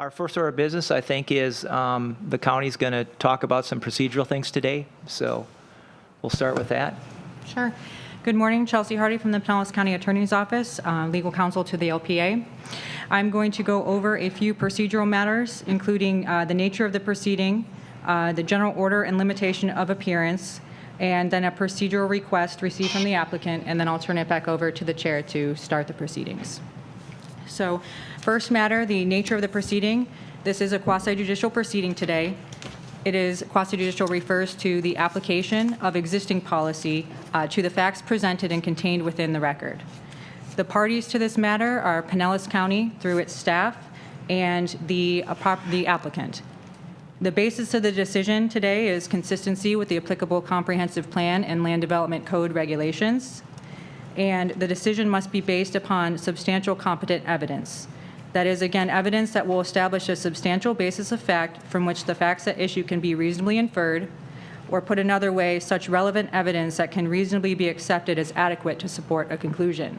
Our first order of business, I think, is the county's going to talk about some procedural things today. So we'll start with that. Sure. Good morning, Chelsea Hardy from the Pinellas County Attorney's Office, legal counsel to the LPA. I'm going to go over a few procedural matters, including the nature of the proceeding, the general order and limitation of appearance, and then a procedural request received from the applicant, and then I'll turn it back over to the chair to start the proceedings. So, first matter, the nature of the proceeding. This is a quasi-judicial proceeding today. It is quasi-judicial refers to the application of existing policy to the facts presented and contained within the record. The parties to this matter are Pinellas County through its staff and the applicant. The basis of the decision today is consistency with the applicable comprehensive plan and land development code regulations, and the decision must be based upon substantial competent evidence. That is, again, evidence that will establish a substantial basis of fact from which the facts at issue can be reasonably inferred, or put another way, such relevant evidence that can reasonably be accepted as adequate to support a conclusion.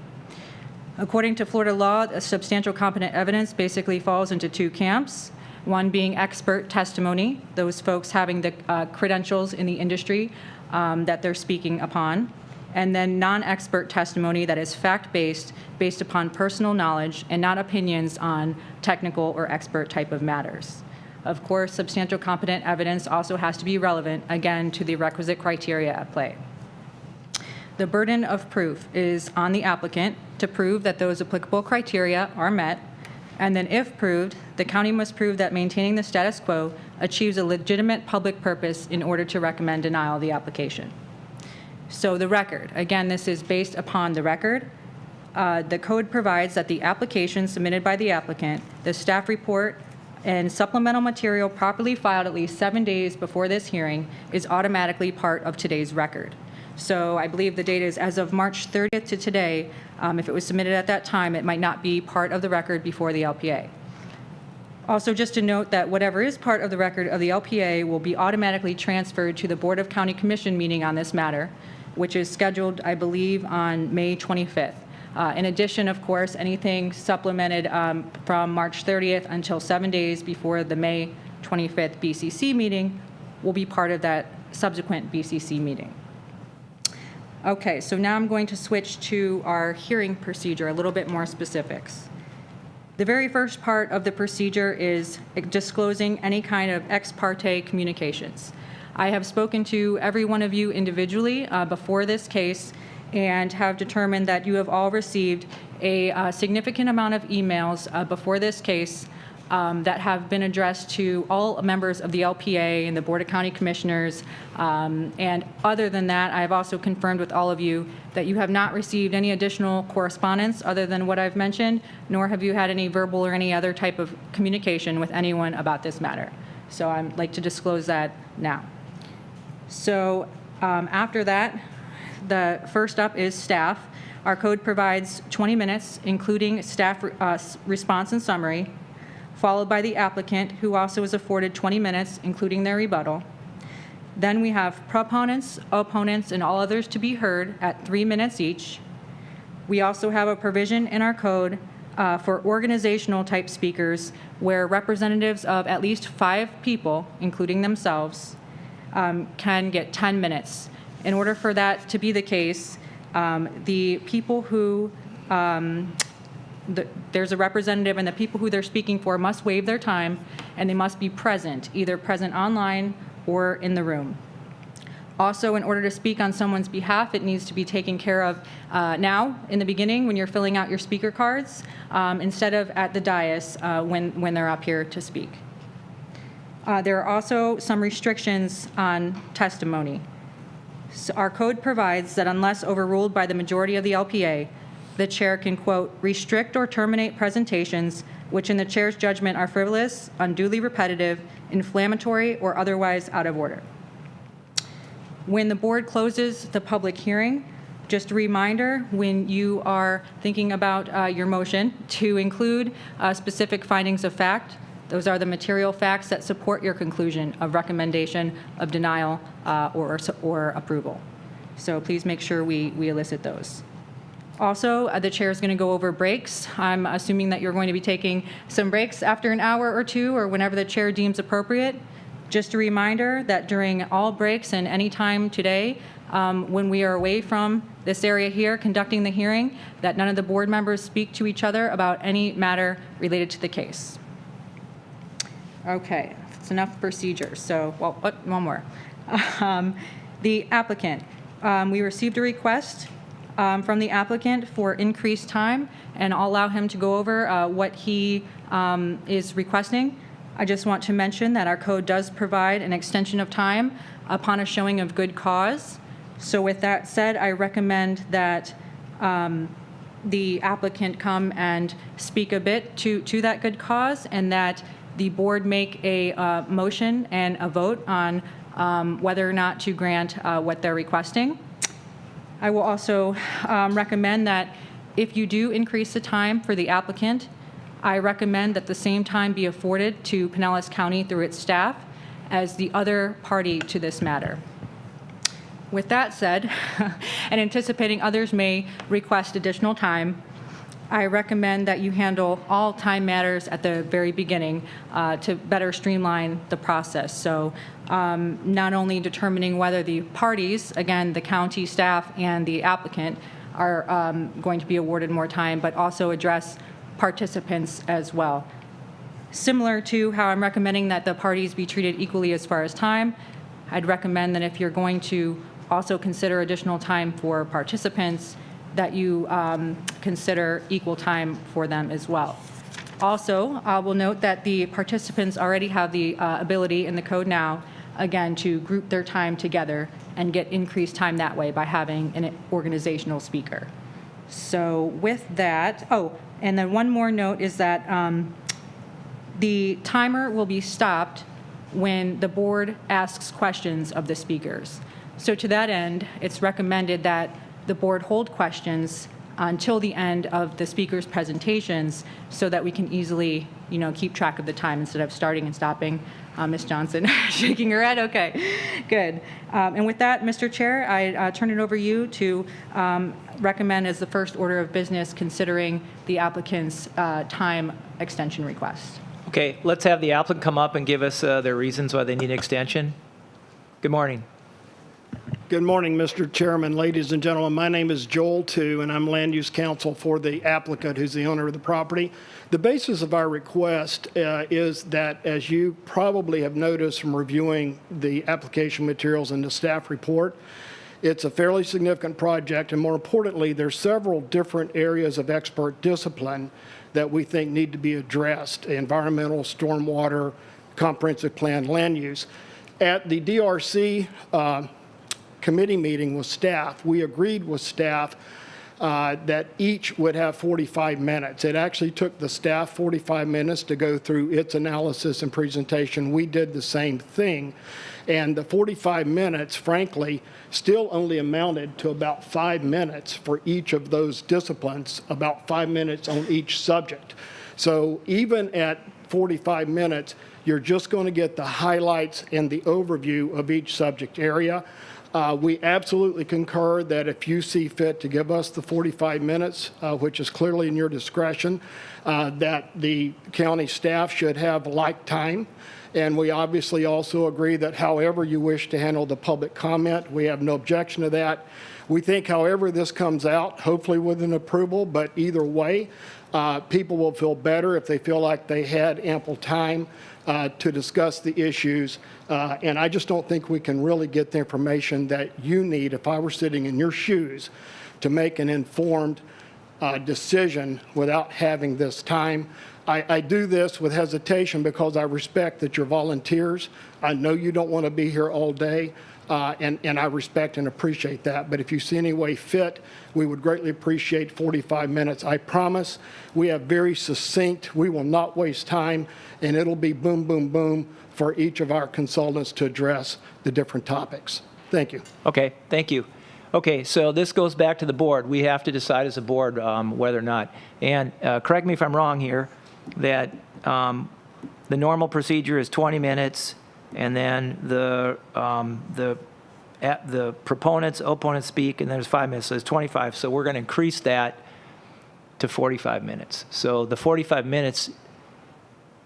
According to Florida law, a substantial competent evidence basically falls into two camps, one being expert testimony, those folks having the credentials in the industry that they're speaking upon, and then non-expert testimony that is fact-based, based upon personal knowledge and not opinions on technical or expert type of matters. Of course, substantial competent evidence also has to be relevant, again, to the requisite criteria at play. The burden of proof is on the applicant to prove that those applicable criteria are met, and then if proved, the county must prove that maintaining the status quo achieves a legitimate public purpose in order to recommend denial of the application. So the record, again, this is based upon the record. The code provides that the application submitted by the applicant, the staff report, and supplemental material properly filed at least 7 days before this hearing is automatically part of today's record. So I believe the date is as of March 30th to today. If it was submitted at that time, it might not be part of the record before the LPA. Also, just to note that whatever is part of the record of the LPA will be automatically transferred to the Board of County Commission meeting on this matter, which is scheduled, I believe, on May 25th. In addition, of course, anything supplemented from March 30th until 7 days before the May 25th BCC meeting will be part of that subsequent BCC meeting. Okay, so now I'm going to switch to our hearing procedure, a little bit more specifics. The very first part of the procedure is disclosing any kind of ex parte communications. I have spoken to every one of you individually before this case and have determined that you have all received a significant amount of emails before this case that have been addressed to all members of the LPA and the Board of County Commissioners. And other than that, I have also confirmed with all of you that you have not received any additional correspondence other than what I've mentioned, nor have you had any verbal or any other type of communication with anyone about this matter. So I'd like to disclose that now. So after that, the first up is staff. Our code provides 20 minutes, including staff response and summary, followed by the applicant, who also is afforded 20 minutes, including their rebuttal. Then we have proponents, opponents, and all others to be heard at 3 minutes each. We also have a provision in our code for organizational type speakers where representatives of at least 5 people, including themselves, can get 10 minutes. In order for that to be the case, the people who there's a representative, and the people who they're speaking for must waive their time, and they must be present, either present online or in the room. Also, in order to speak on someone's behalf, it needs to be taken care of now, in the beginning, when you're filling out your speaker cards, instead of at the dais when they're up here to speak. There are also some restrictions on testimony. So our code provides that unless overruled by the majority of the LPA, the chair can, quote, restrict or terminate presentations which in the chair's judgment are frivolous, unduly repetitive, inflammatory, or otherwise out of order. When the board closes the public hearing, just a reminder, when you are thinking about your motion, to include specific findings of fact. Those are the material facts that support your conclusion of recommendation of denial or approval. So please make sure we elicit those. Also, the chair is going to go over breaks. I'm assuming that you're going to be taking some breaks after an hour or two or whenever the chair deems appropriate. Just a reminder that during all breaks and any time today, when we are away from this area here conducting the hearing, that none of the board members speak to each other about any matter related to the case. Okay, that's enough procedures. So, well, one more. The applicant. We received a request from the applicant for increased time, and I'll allow him to go over what he is requesting. I just want to mention that our code does provide an extension of time upon a showing of good cause. So with that said, I recommend that the applicant come and speak a bit to that good cause, and that the board make a motion and a vote on whether or not to grant what they're requesting. I will also recommend that if you do increase the time for the applicant, I recommend that the same time be afforded to Pinellas County through its staff as the other party to this matter. With that said, and anticipating others may request additional time, I recommend that you handle all time matters at the very beginning to better streamline the process. So not only determining whether the parties, again, the county staff and the applicant, are going to be awarded more time, but also address participants as well. Similar to how I'm recommending that the parties be treated equally as far as time, I'd recommend that if you're going to also consider additional time for participants, that you consider equal time for them as well. Also, I will note that the participants already have the ability in the code now, again, to group their time together and get increased time that way by having an organizational speaker. So with that, and then one more note is that the timer will be stopped when the board asks questions of the speakers. So to that end, it's recommended that the board hold questions until the end of the speakers' presentations so that we can easily, keep track of the time instead of starting and stopping. Ms. Johnson shaking her head. Okay, good. And with that, Mr. Chair, I turn it over to you to recommend as the first order of business considering the applicant's time extension request. Okay, let's have the applicant come up and give us their reasons why they need an extension. Good morning. Good morning, Mr. Chairman, ladies and gentlemen. My name is Joel Tu, and I'm land use counsel for the applicant who's the owner of the property. The basis of our request is that, as you probably have noticed from reviewing the application materials and the staff report, it's a fairly significant project, and more importantly, there's several different areas of expert discipline that we think need to be addressed: environmental, stormwater, comprehensive plan, land use. At the DRC committee meeting with staff, we agreed with staff that each would have 45 minutes. It actually took the staff 45 minutes to go through its analysis and presentation. We did the same thing. And the 45 minutes, frankly, still only amounted to about 5 minutes for each of those disciplines, about 5 minutes on each subject. So even at 45 minutes, you're just going to get the highlights and the overview of each subject area. We absolutely concur that if you see fit to give us the 45 minutes, which is clearly in your discretion, that the county staff should have like time. And we obviously also agree that however you wish to handle the public comment, we have no objection to that. We think however this comes out, hopefully with an approval, but either way, people will feel better if they feel like they had ample time to discuss the issues. And I just don't think we can really get the information that you need, if I were sitting in your shoes, to make an informed decision without having this time. I do this with hesitation because I respect that you're volunteers. I know you don't want to be here all day, and I respect and appreciate that. But if you see any way fit, we would greatly appreciate 45 minutes. I promise we have very succinct, we will not waste time, and it'll be boom, boom, boom for each of our consultants to address the different topics. Thank you. Okay, thank you. Okay, so this goes back to the board. We have to decide as a board whether or not. And correct me if I'm wrong here, that the normal procedure is 20 minutes, and then the the proponents, opponents speak, and there's 5 minutes, so it's 25. So we're going to increase that to 45 minutes. So the 45 minutes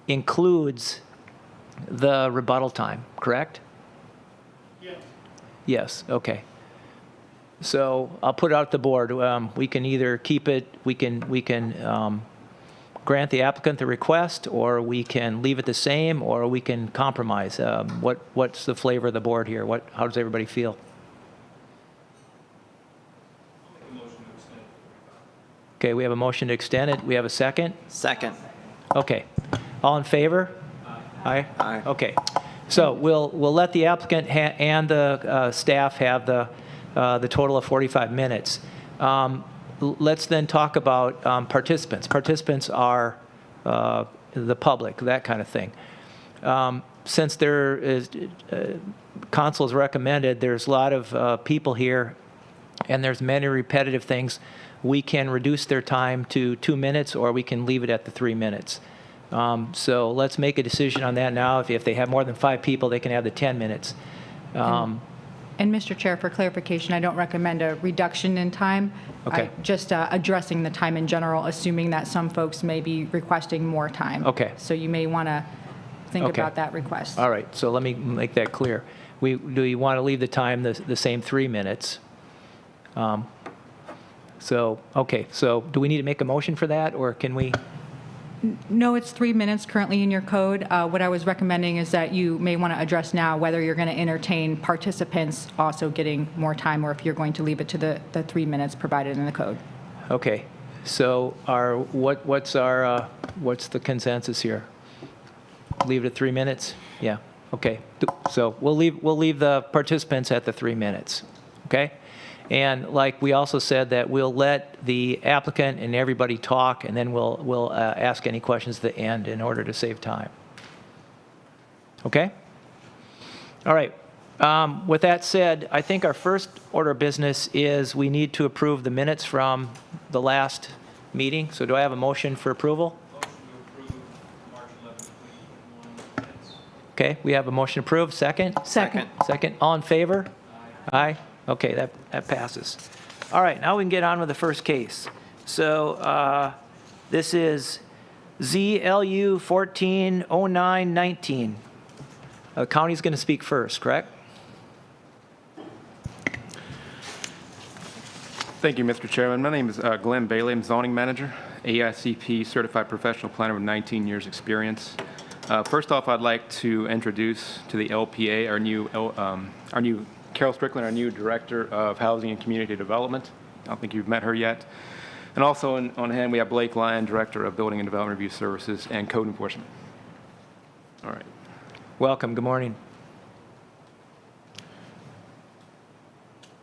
includes the rebuttal time, correct? Yes. Yes, okay. So I'll put it out the board. We can either keep it, we can grant the applicant the request, or we can leave it the same, or we can compromise. What's the flavor of the board here? How does everybody feel? Okay, we have a motion to extend it. We have a second? Second. Okay. All in favor? Aye. Aye. Okay. So we'll let the applicant and the staff have the total of 45 minutes. Let's then talk about participants. Participants are the public, that kind of thing. Since there is, council has recommended, there's a lot of people here, and there's many repetitive things. We can reduce their time to 2 minutes, or we can leave it at the 3 minutes. So let's make a decision on that now. If they have more than 5 people, they can have the 10 minutes. And Mr. Chair, for clarification, I don't recommend a reduction in time. Okay. Just addressing the time in general, assuming that some folks may be requesting more time. Okay. So you may want to think Okay. about that request. All right, so let me make that clear. Do we want to leave the time the same 3 minutes? Okay, so do we need to make a motion for that, or can we? No, it's 3 minutes currently in your code. What I was recommending is that you may want to address now whether you're going to entertain participants also getting more time, or if you're going to leave it to the 3 minutes provided in the code. Okay, so what's the consensus here? Leave it at 3 minutes? Yeah, okay. So we'll leave the participants at the 3 minutes, okay? And like we also said, that we'll let the applicant and everybody talk, and then we'll ask any questions at the end in order to save time. Okay? All right. With that said, I think our first order of business is we need to approve the minutes from the last meeting. So do I have a motion for approval? Motion to approve March 11, 2021 minutes. Okay, we have a motion approved. Second? Second. Second. All in favor? Aye. Okay, that passes. All right, now we can get on with the first case. So this is ZLU 140919. The county's going to speak first, correct? Thank you, Mr. Chairman. My name is Glenn Bailey. I'm zoning manager, AICP certified professional planner with 19 years experience. First off, I'd like to introduce to the LPA our new Carol Strickland, our new Director of Housing and Community Development. I don't think you've met her yet. And also on hand, we have Blake Lyon, Director of Building and Development Review Services and Code Enforcement. All right. Welcome, good morning.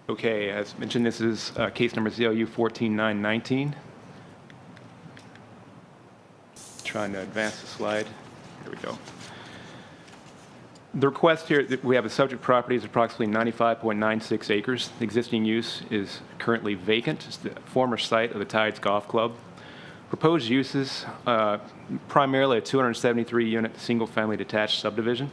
Okay, as mentioned, this is case number ZLU 14919. Trying to advance the slide. Here we go. The request here, we have a subject property is approximately 95.96 acres. The existing use is currently vacant. It's the former site of the Tides Golf Club. Proposed uses, primarily a 273-unit single-family detached subdivision.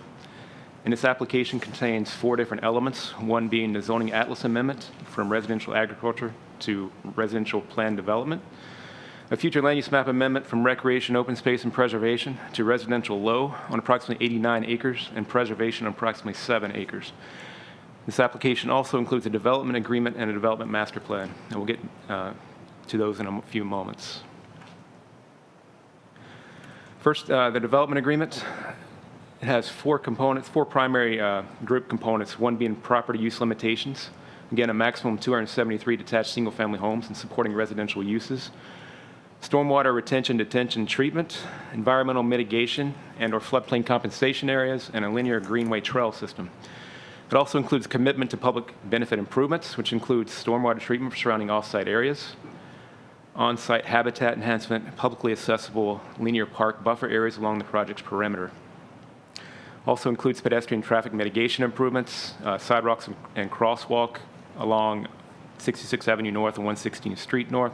And this application contains 4 different elements, one being the zoning atlas amendment from residential agriculture to residential plan development, a future land use map amendment from recreation, open space, and preservation to residential low on approximately 89 acres and preservation on approximately 7 acres. This application also includes a development agreement and a development master plan, and we'll get to those in a few moments. First, the development agreement. It has 4 components, 4 primary group components, one being property use limitations. Again, a maximum of 273 detached single-family homes and supporting residential uses. Stormwater retention, detention, treatment, environmental mitigation and/or floodplain compensation areas, and a linear greenway trail system. It also includes commitment to public benefit improvements, which includes stormwater treatment for surrounding off-site areas, on-site habitat enhancement, publicly accessible linear park buffer areas along the project's perimeter. Also includes pedestrian traffic mitigation improvements, sidewalks and crosswalk along 66th Avenue North and 116th Street North,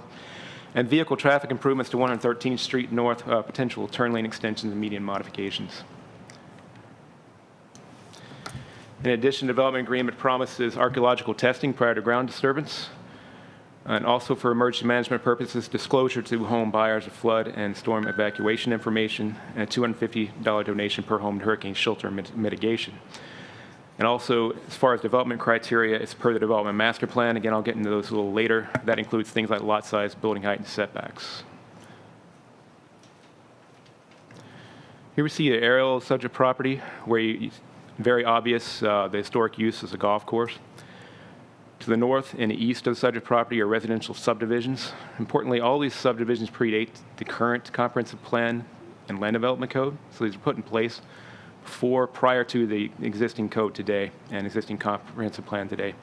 and vehicle traffic improvements to 113th Street North, potential turn lane extensions and median modifications. In addition, the development agreement promises archaeological testing prior to ground disturbance, and also for emergency management purposes, disclosure to home buyers of flood and storm evacuation information, and a $250 donation per home to hurricane shelter mitigation. And also, as far as development criteria, it's per the development master plan. Again, I'll get into those a little later. That includes things like lot size, building height, and setbacks. Here we see the aerial subject property where very obvious the historic use as a golf course. To the north and east of the subject property are residential subdivisions. Importantly, all these subdivisions predate the current comprehensive plan and land development code. So these were put in place prior to the existing code today and existing comprehensive plan today.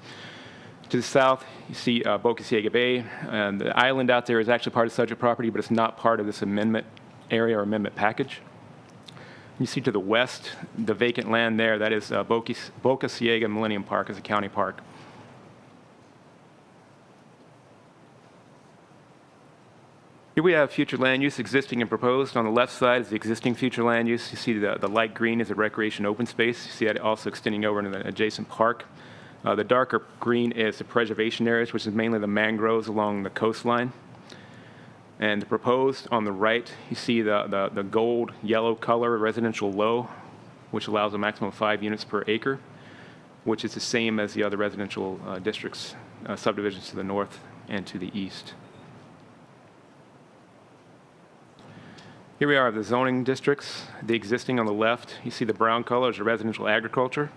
To the south, you see Boca Ciega Bay. And the island out there is actually part of the subject property, but it's not part of this amendment area or amendment package. You see to the west, the vacant land there, that is Boca Ciega Millennium Park as a county park. Here we have future land use existing and proposed. On the left side is the existing future land use. You see the light green is a recreation open space. You see that also extending over into the adjacent park. The darker green is the preservation areas, which is mainly the mangroves along the coastline. And the proposed on the right, you see the gold yellow color residential low, which allows a maximum of 5 units per acre, which is the same as the other residential districts, subdivisions to the north and to the east. Here we are, the zoning districts. The existing on the left, you see the brown color is the residential agriculture.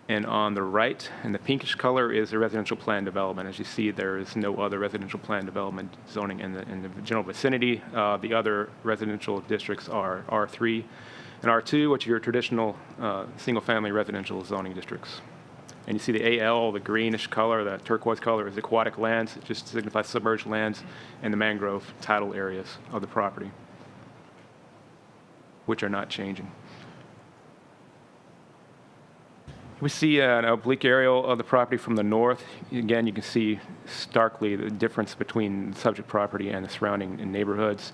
And on the right, and the pinkish color is the residential plan development. As you see, there is no other residential plan development zoning in the general vicinity. The other residential districts are R3 and R2, which are your traditional single-family residential zoning districts. And you see the AL, the greenish color, the turquoise color is aquatic lands. It just signifies submerged lands and the mangrove tidal areas of the property, which are not changing. We see an oblique aerial of the property from the north. Again, you can see starkly the difference between the subject property and the surrounding neighborhoods.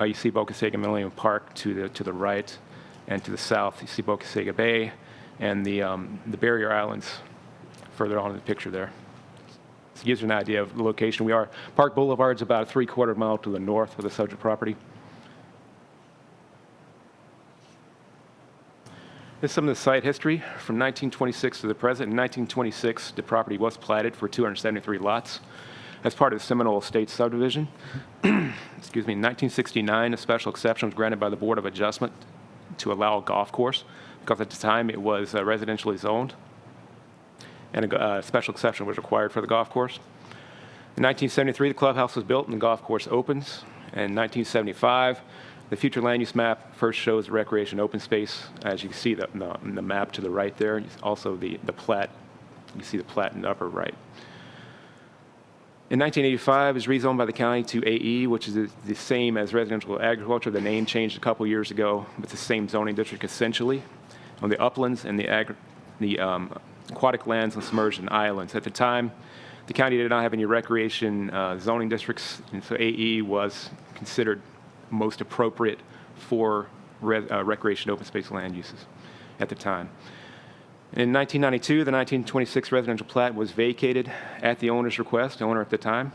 You see Boca Ciega Millennium Park to the right, and to the south, you see Boca Ciega Bay and the barrier islands further on in the picture there. This gives you an idea of the location. Park Boulevard is about a 3/4 mile to the north of the subject property. This is some of the site history from 1926 to the present. In 1926, the property was platted for 273 lots as part of the Seminole Estates subdivision. Excuse me. In 1969, a special exception was granted by the Board of Adjustment to allow a golf course, because at the time it was residentially zoned, and a special exception was required for the golf course. In 1973, the clubhouse was built and the golf course opens. In 1975, the future land use map first shows the recreation open space. As you can see the map to the right there, also the plat. You see the plat in the upper right. In 1985, it was rezoned by the county to AE, which is the same as residential agriculture. The name changed a couple years ago, but it's the same zoning district essentially. On the uplands and the aquatic lands and submerged in islands. At the time, the county did not have any recreation zoning districts, and so AE was considered most appropriate for recreation open space land uses at the time. In 1992, the 1926 residential plat was vacated at the owner's request, the owner at the time,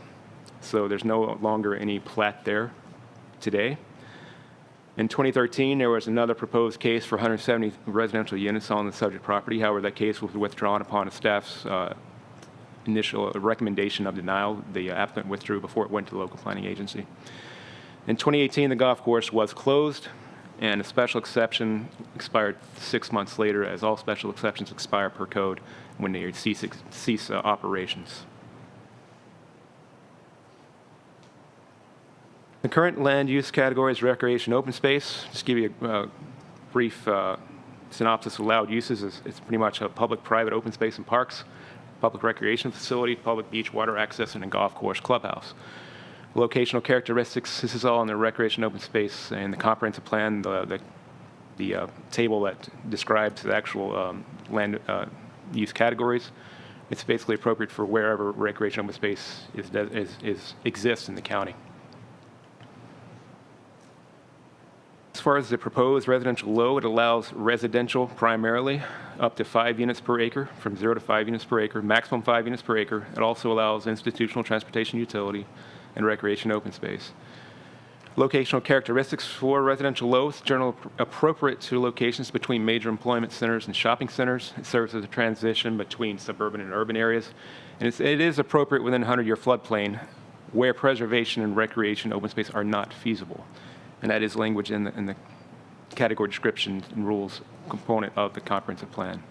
so there's no longer any plat there today. In 2013, there was another proposed case for 170 residential units on the subject property. However, that case was withdrawn upon the staff's initial recommendation of denial. The applicant withdrew before it went to the local planning agency. In 2018, the golf course was closed, and a special exception expired 6 months later, as all special exceptions expire per code when they cease operations. The current land use category is recreation open space. Just give you a brief synopsis of allowed uses. It's pretty much a public-private open space and parks, public recreation facility, public beach water access, and a golf course clubhouse. Locational characteristics, this is all in the recreation open space and the comprehensive plan, the table that describes the actual land use categories. It's basically appropriate for wherever recreation open space exists in the county. As far as the proposed residential load, it allows residential primarily up to 5 units per acre, from 0 to 5 units per acre, maximum 5 units per acre. It also allows institutional transportation utility and recreation open space. Locational characteristics for residential loads, generally appropriate to locations between major employment centers and shopping centers. It serves as a transition between suburban and urban areas. And it is appropriate within a 100-year floodplain where preservation and recreation open space are not feasible. And that is language in the category description and rules component of the comprehensive plan.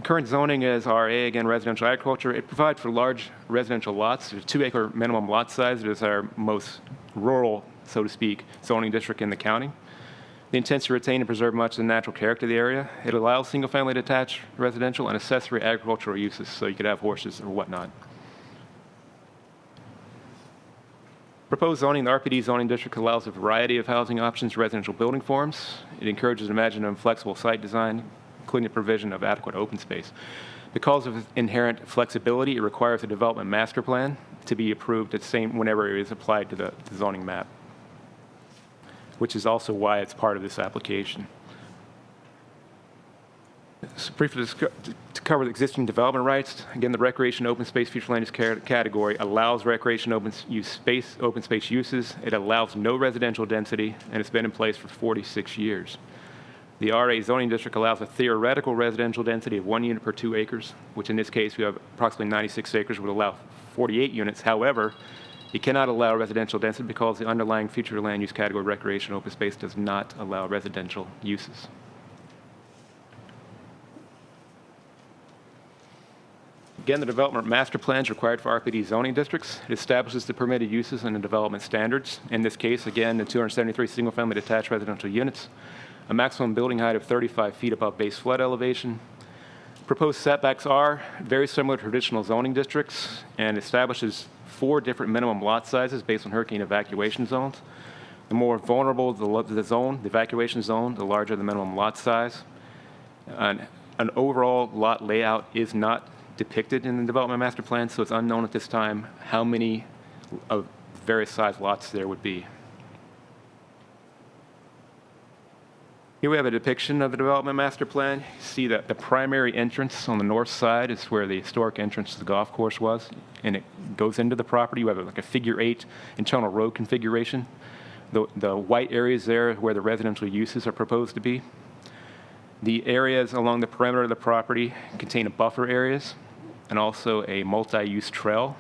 Current zoning is RA, again, residential agriculture. It provides for large residential lots. There's a 2-acre minimum lot size. It is our most rural, so to speak, zoning district in the county. The intent is to retain and preserve much of the natural character of the area. It allows single-family detached residential and accessory agricultural uses, so you could have horses or whatnot. Proposed zoning, the RPD zoning district allows a variety of housing options, residential building forms. It encourages imaginative and flexible site design, including the provision of adequate open space. Because of inherent flexibility, it requires a development master plan to be approved at the same whenever it is applied to the zoning map, which is also why it's part of this application. So briefly to cover the existing development rights, again, the recreation open space future land use category allows recreation open space uses. It allows no residential density, and it's been in place for 46 years. The RA zoning district allows a theoretical residential density of 1 unit per 2 acres, which in this case we have approximately 96 acres, would allow 48 units. However, you cannot allow residential density because the underlying future land use category recreation open space does not allow residential uses. Again, the development master plan is required for RPD zoning districts. It establishes the permitted uses and the development standards. In this case, again, the 273 single-family detached residential units, a maximum building height of 35 feet above base flood elevation. Proposed setbacks are very similar to traditional zoning districts and establishes 4 different minimum lot sizes based on hurricane evacuation zones. The more vulnerable the zone, the evacuation zone, the larger the minimum lot size. An overall lot layout is not depicted in the development master plan, so it's unknown at this time how many of various size lots there would be. Here we have a depiction of the development master plan. You see that the primary entrance on the north side is where the historic entrance to the golf course was, and it goes into the property. You have like a figure 8 internal road configuration. The white areas there where the residential uses are proposed to be. The areas along the perimeter of the property contain buffer areas and also a multi-use trail,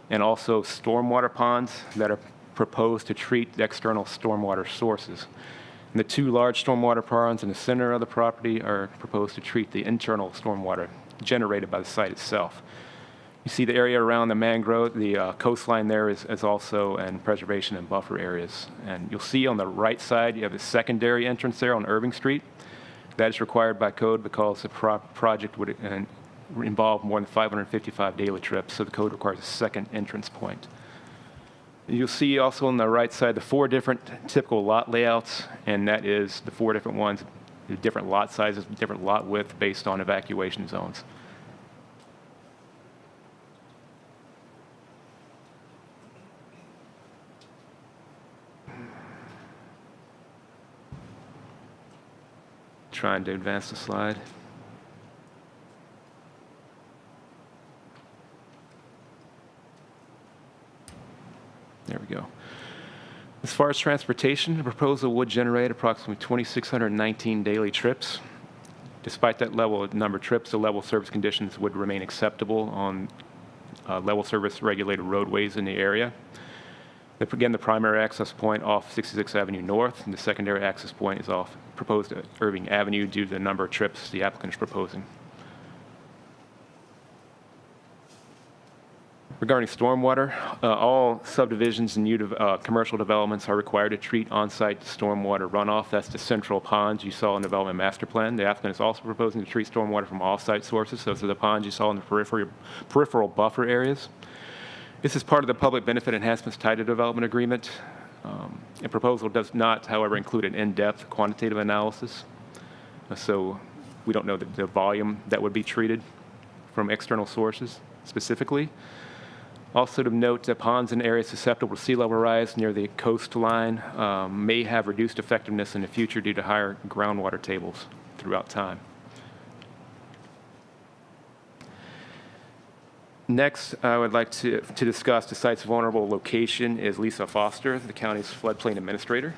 and also stormwater ponds that are proposed to treat the external stormwater sources. And the 2 large stormwater ponds in the center of the property are proposed to treat the internal stormwater generated by the site itself. You see the area around the mangrove, the coastline there is also in preservation and buffer areas. And you'll see on the right side, you have the secondary entrance there on Irving Street. That is required by code because the project would involve more than 555 daily trips, so the code requires a second entrance point. You'll see also on the right side the 4 different typical lot layouts, and that is the 4 different ones, different lot sizes, different lot width based on evacuation zones. Trying to advance the slide. There we go. As far as transportation, the proposal would generate approximately 2,619 daily trips. Despite that level of number of trips, the level service conditions would remain acceptable on level service regulated roadways in the area. Again, the primary access point off 66th Avenue North, and the secondary access point is off proposed at Irving Avenue due to the number of trips the applicant is proposing. Regarding stormwater, all subdivisions and new commercial developments are required to treat on-site stormwater runoff. That's the central ponds you saw in the development master plan. The applicant is also proposing to treat stormwater from off-site sources. So those are the ponds you saw in the peripheral buffer areas. This is part of the public benefit enhancements tied to development agreement. The proposal does not, however, include an in-depth quantitative analysis. So we don't know the volume that would be treated from external sources specifically. Also to note that ponds in areas susceptible to sea level rise near the coastline may have reduced effectiveness in the future due to higher groundwater tables throughout time. Next, I would like to discuss the site's vulnerable location is Lisa Foster, the county's floodplain administrator.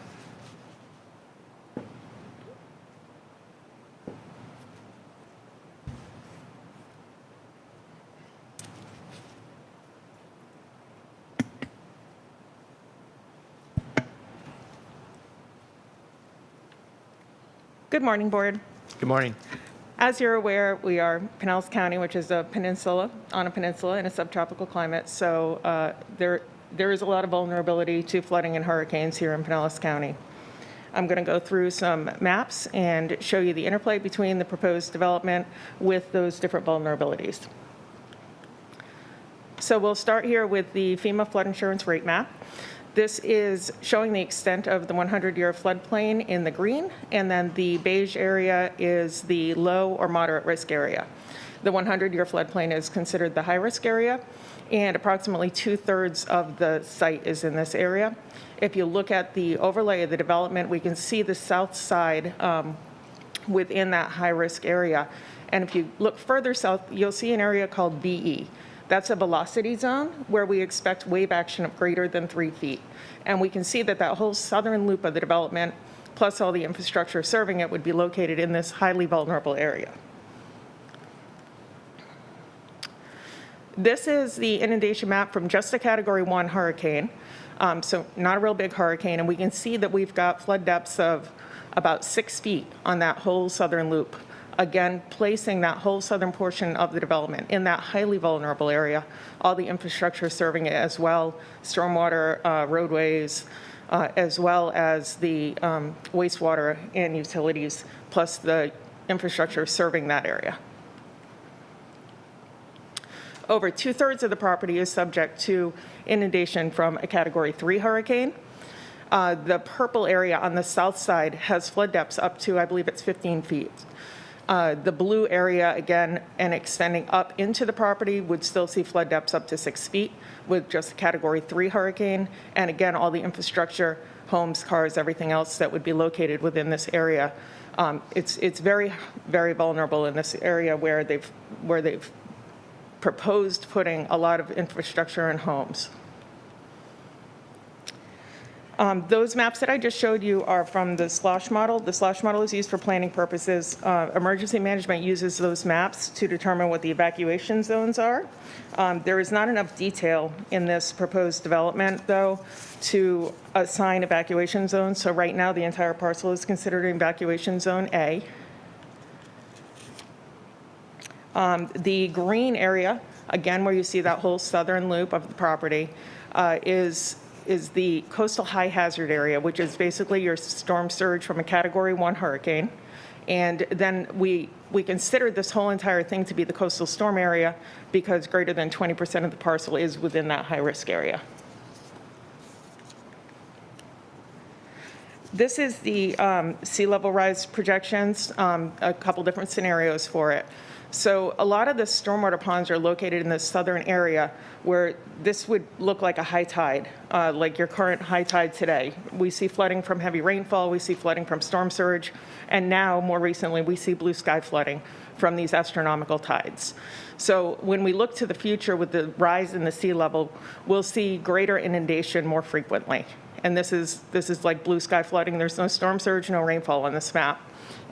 Good morning, Board. Good morning. As you're aware, we are Pinellas County, which is a peninsula, on a peninsula in a subtropical climate. So there is a lot of vulnerability to flooding and hurricanes here in Pinellas County. I'm going to go through some maps and show you the interplay between the proposed development with those different vulnerabilities. So we'll start here with the FEMA flood insurance rate map. This is showing the extent of the 100-year floodplain in the green, and then the beige area is the low or moderate risk area. The 100-year floodplain is considered the high-risk area, and approximately 2/3 of the site is in this area. If you look at the overlay of the development, we can see the south side within that high-risk area. And if you look further south, you'll see an area called BE. That's a velocity zone where we expect wave action of greater than 3 feet. And we can see that that whole southern loop of the development, plus all the infrastructure serving it, would be located in this highly vulnerable area. This is the inundation map from just a Category 1 hurricane, so not a real big hurricane. And we can see that we've got flood depths of about 6 feet on that whole southern loop. Again, placing that whole southern portion of the development in that highly vulnerable area, all the infrastructure serving it as well, stormwater, roadways, as well as the wastewater and utilities, plus the infrastructure serving that area. Over 2/3 of the property is subject to inundation from a Category 3 hurricane. The purple area on the south side has flood depths up to, I believe it's 15 feet. The blue area, again, and extending up into the property would still see flood depths up to 6 feet with just a Category 3 hurricane. And again, all the infrastructure, homes, cars, everything else that would be located within this area. It's very, very vulnerable in this area where they've proposed putting a lot of infrastructure and homes. Those maps that I just showed you are from the SLOSH model. The SLOSH model is used for planning purposes. Emergency management uses those maps to determine what the evacuation zones are. There is not enough detail in this proposed development, though, to assign evacuation zones. So right now, the entire parcel is considered evacuation zone A. The green area, again, where you see that whole southern loop of the property, is the coastal high hazard area, which is basically your storm surge from a Category 1 hurricane. And then we consider this whole entire thing to be the coastal storm area because greater than 20% of the parcel is within that high risk area. This is the sea level rise projections, a couple different scenarios for it. So a lot of the stormwater ponds are located in the southern area where this would look like a high tide, like your current high tide today. We see flooding from heavy rainfall, we see flooding from storm surge, and now, more recently, we see blue sky flooding from these astronomical tides. So when we look to the future with the rise in the sea level, we'll see greater inundation more frequently. And this is like blue sky flooding. There's no storm surge, no rainfall on this map.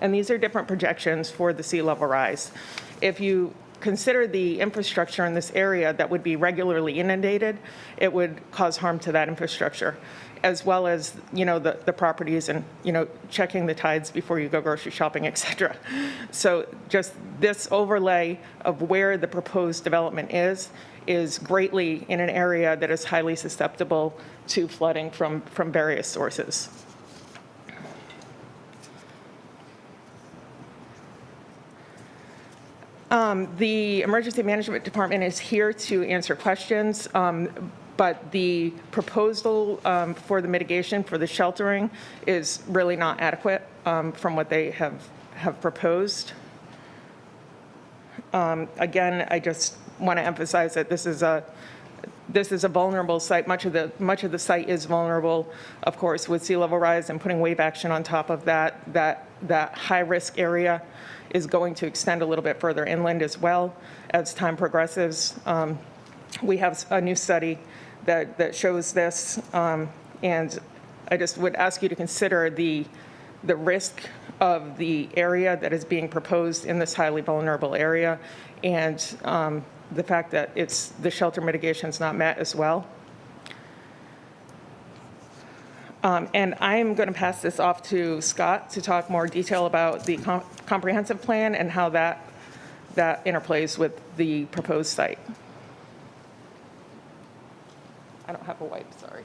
And these are different projections for the sea level rise. If you consider the infrastructure in this area that would be regularly inundated, it would cause harm to that infrastructure, as well as, the properties and, checking the tides before you go grocery shopping, et cetera. So just this overlay of where the proposed development is greatly in an area that is highly susceptible to flooding from various sources. The Emergency Management Department is here to answer questions, but the proposal for the mitigation for the sheltering is really not adequate from what they have proposed. Again, I just want to emphasize that this is This is a vulnerable site. Much of the site is vulnerable, of course, with sea level rise and putting wave action on top of that. That high-risk area is going to extend a little bit further inland as well as time progresses. We have a new study that shows this, and I just would ask you to consider the risk of the area that is being proposed in this highly vulnerable area, and the fact that the shelter mitigation is not met as well. And I'm going to pass this off to Scott to talk more detail about the comprehensive plan and how that interplays with the proposed site. I don't have a wipe, sorry.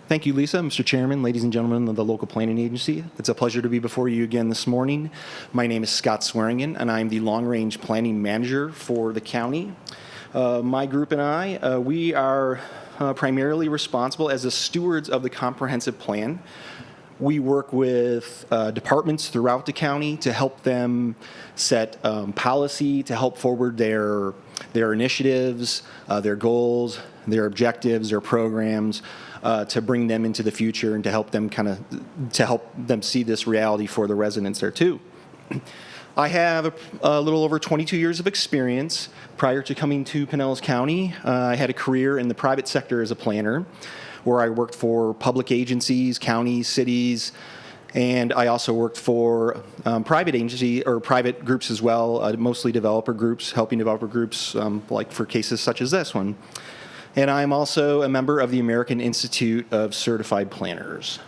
Thank you, Lisa. Mr. Chairman, ladies and gentlemen of the local planning agency. It's a pleasure to be before you again this morning. My name is Scott Swearingen, and I'm the long-range planning manager for the county. My group and I, we are primarily responsible as the stewards of the comprehensive plan. We work with departments throughout the county to help them set policy, to help forward their initiatives, their goals, their objectives, their programs, to bring them into the future and to help them see this reality for the residents there too. I have a little over 22 years of experience. Prior to coming to Pinellas County, I had a career in the private sector as a planner, where I worked for public agencies, counties, cities, and I also worked for private agency or private groups as well, mostly developer groups, helping developer groups, like for cases such as this one. And I'm also a member of the American Institute of Certified Planners.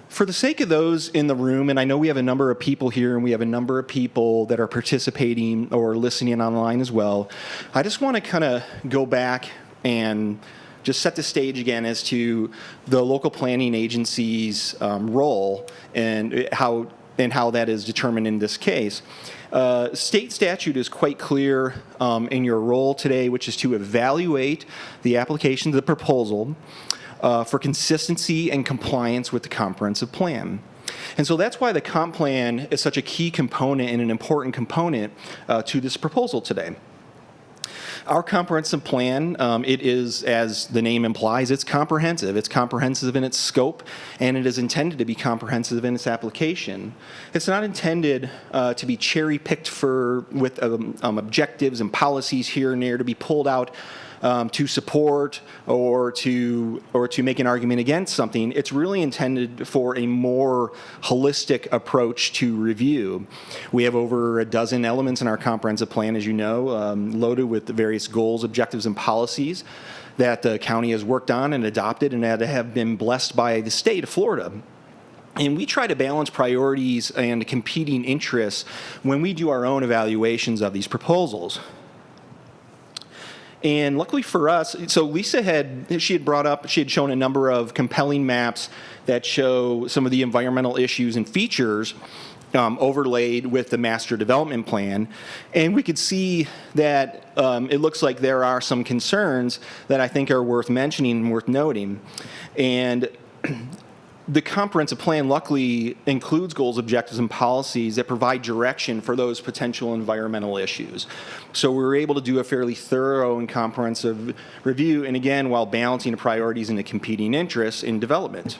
For the sake of those in the room, and I know we have a number of people here and we have a number of people that are participating or listening online as well, I just want to kind of go back and just set the stage again as to the local planning agency's role and how that is determined in this case. State statute is quite clear in your role today, which is to evaluate the application of the proposal for consistency and compliance with the comprehensive plan. And so that's why the comp plan is such a key component and an important component to this proposal today. Our comprehensive plan, it is, as the name implies, it's comprehensive. It's comprehensive in its scope, and it is intended to be comprehensive in its application. It's not intended to be cherry-picked with objectives and policies here and there to be pulled out to support or to make an argument against something. It's really intended for a more holistic approach to review. We have over a dozen elements in our comprehensive plan, as you know, loaded with the various goals, objectives, and policies that the county has worked on and adopted and that have been blessed by the state of Florida. And we try to balance priorities and competing interests when we do our own evaluations of these proposals. And luckily for us, so Lisa had shown a number of compelling maps that show some of the environmental issues and features overlaid with the master development plan. And we could see that it looks like there are some concerns that I think are worth mentioning and worth noting. And the comprehensive plan luckily includes goals, objectives, and policies that provide direction for those potential environmental issues. So we were able to do a fairly thorough and comprehensive review, and again, while balancing the priorities and the competing interests in development.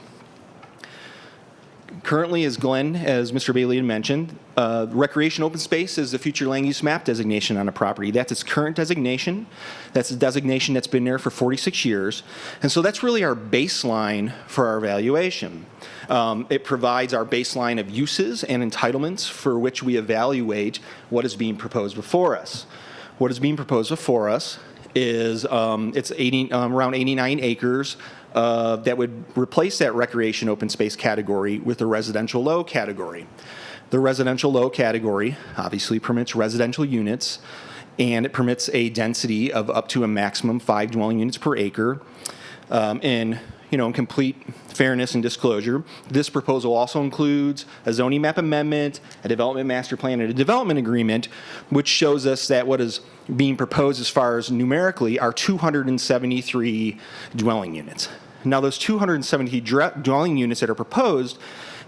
Currently, as Mr. Bailey had mentioned, recreation open space is the future land use map designation on a property. That's its current designation. That's a designation that's been there for 46 years. And so that's really our baseline for our evaluation. It provides our baseline of uses and entitlements for which we evaluate what is being proposed before us. What is being proposed before us is it's around 89 acres that would replace that recreation open space category with the residential low category. The residential low category obviously permits residential units, and it permits a density of up to a maximum 5 dwelling units per acre. In complete fairness and disclosure, this proposal also includes a zoning map amendment, a development master plan, and a development agreement, which shows us that what is being proposed as far as numerically are 273 dwelling units. Now, those 270 dwelling units that are proposed,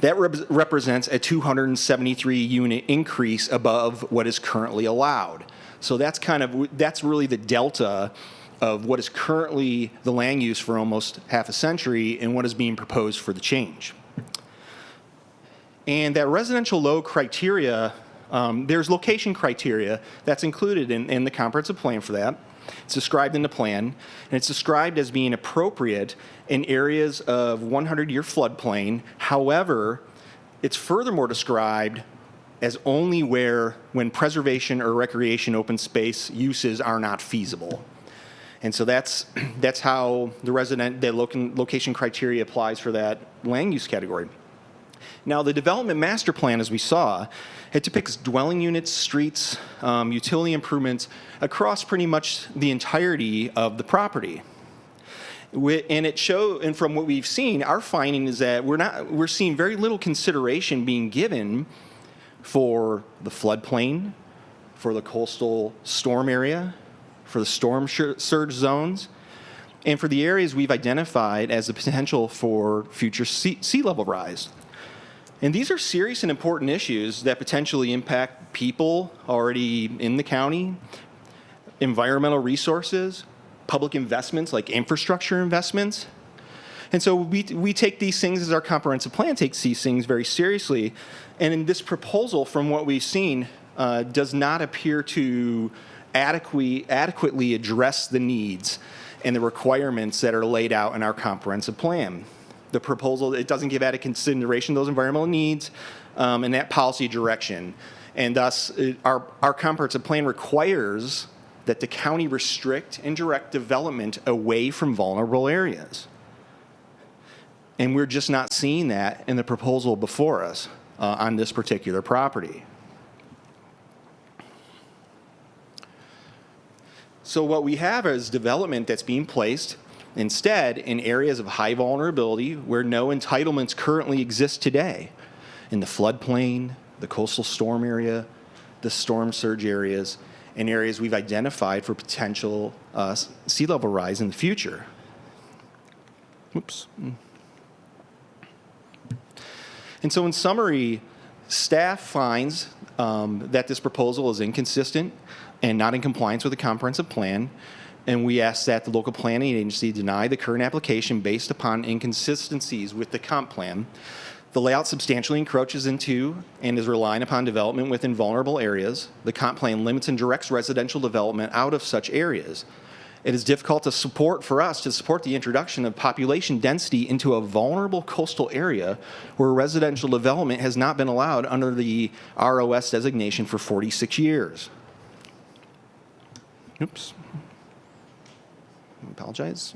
That represents a 273 unit increase above what is currently allowed. So that's really the delta of what is currently the land use for almost half a century and what is being proposed for the change. And that residential load criteria, there's location criteria that's included in the comprehensive plan for that. It's described in the plan, and it's described as being appropriate in areas of 100-year floodplain. However, it's furthermore described as only when preservation or recreation open space uses are not feasible. And so that's how the location criteria applies for that land use category. Now, the development master plan, as we saw, it depicts dwelling units, streets, utility improvements across pretty much the entirety of the property. And from what we've seen, our finding is that we're seeing very little consideration being given for the floodplain, for the coastal storm area, for the storm surge zones, and for the areas we've identified as the potential for future sea level rise. And these are serious and important issues that potentially impact people already in the county, environmental resources, public investments like infrastructure investments. And so we take these things, as our comprehensive plan takes these things very seriously. And in this proposal, from what we've seen, does not appear to adequately address the needs and the requirements that are laid out in our comprehensive plan. The proposal, it doesn't give adequate consideration to those environmental needs and that policy direction. And thus, our comprehensive plan requires that the county restrict and direct development away from vulnerable areas. And we're just not seeing that in the proposal before us on this particular property. So what we have is development that's being placed instead in areas of high vulnerability where no entitlements currently exist today, in the floodplain, the coastal storm area, the storm surge areas, and areas we've identified for potential sea level rise in the future. Oops. And so in summary, staff finds that this proposal is inconsistent and not in compliance with the comprehensive plan. And we ask that the local planning agency deny the current application based upon inconsistencies with the comp plan. The layout substantially encroaches into and is relying upon development within vulnerable areas. The comp plan limits and directs residential development out of such areas. It is difficult for us to support the introduction of population density into a vulnerable coastal area where residential development has not been allowed under the ROS designation for 46 years. Oops. I apologize.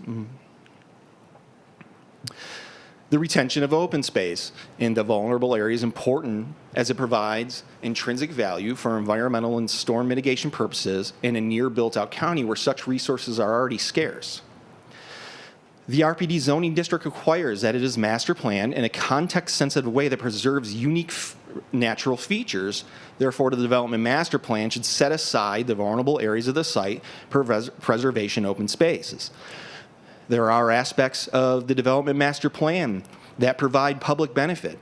The retention of open space in the vulnerable area is important as it provides intrinsic value for environmental and storm mitigation purposes in a near built-out county where such resources are already scarce. The RPD zoning district requires that it is master planned in a context-sensitive way that preserves unique natural features. Therefore, the development master plan should set aside the vulnerable areas of the site for preservation open spaces. There are aspects of the development master plan that provide public benefit.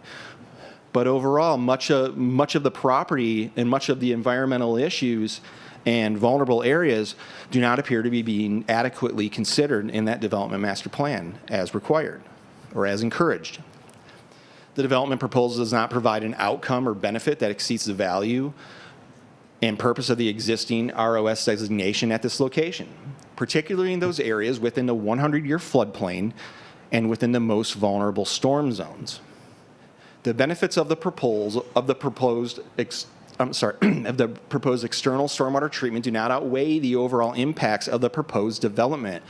But overall, much of the property and much of the environmental issues and vulnerable areas do not appear to be being adequately considered in that development master plan as required or as encouraged. The development proposal does not provide an outcome or benefit that exceeds the value and purpose of the existing ROS designation at this location, particularly in those areas within the 100-year floodplain and within the most vulnerable storm zones. The benefits of the proposed external stormwater treatment do not outweigh the overall impacts of the proposed development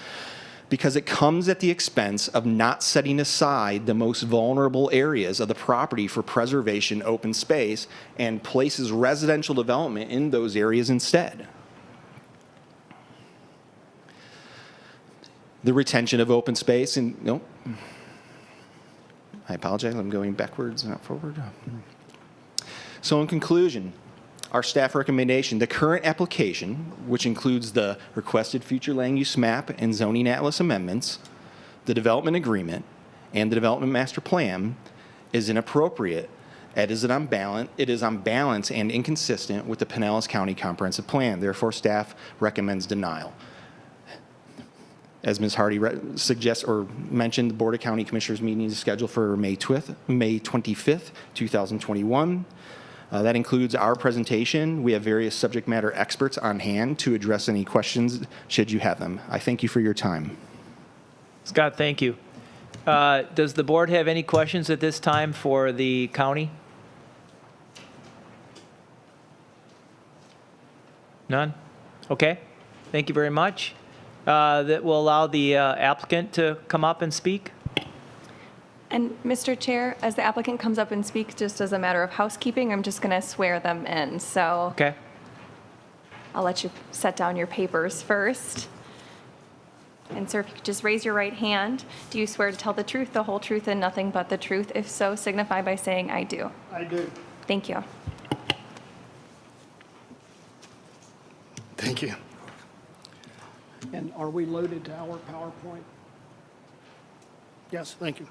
because it comes at the expense of not setting aside the most vulnerable areas of the property for preservation open space and places residential development in those areas instead. The retention of open space and, nope. I apologize, I'm going backwards, not forward. So in conclusion, our staff recommendation, the current application, which includes the requested future land use map and zoning atlas amendments, the development agreement, and the development master plan, is inappropriate. It is on balance and inconsistent with the Pinellas County Comprehensive Plan. Therefore, staff recommends denial. As Ms. Hardy suggests or mentioned, the Board of County Commissioners meeting is scheduled for May 25th, 2021. That includes our presentation. We have various subject matter experts on hand to address any questions should you have them. I thank you for your time. Scott, thank you. Does the board have any questions at this time for the county? None? Okay. Thank you very much. That will allow the applicant to come up and speak. And Mr. Chair, as the applicant comes up and speaks, just as a matter of housekeeping, I'm just going to swear them in. So Okay. I'll let you set down your papers first. And sir, if you could just raise your right hand. Do you swear to tell the truth, the whole truth, and nothing but the truth? If so, signify by saying I do. I do. Thank you. Thank you. And are we loaded to our PowerPoint? Yes, thank you.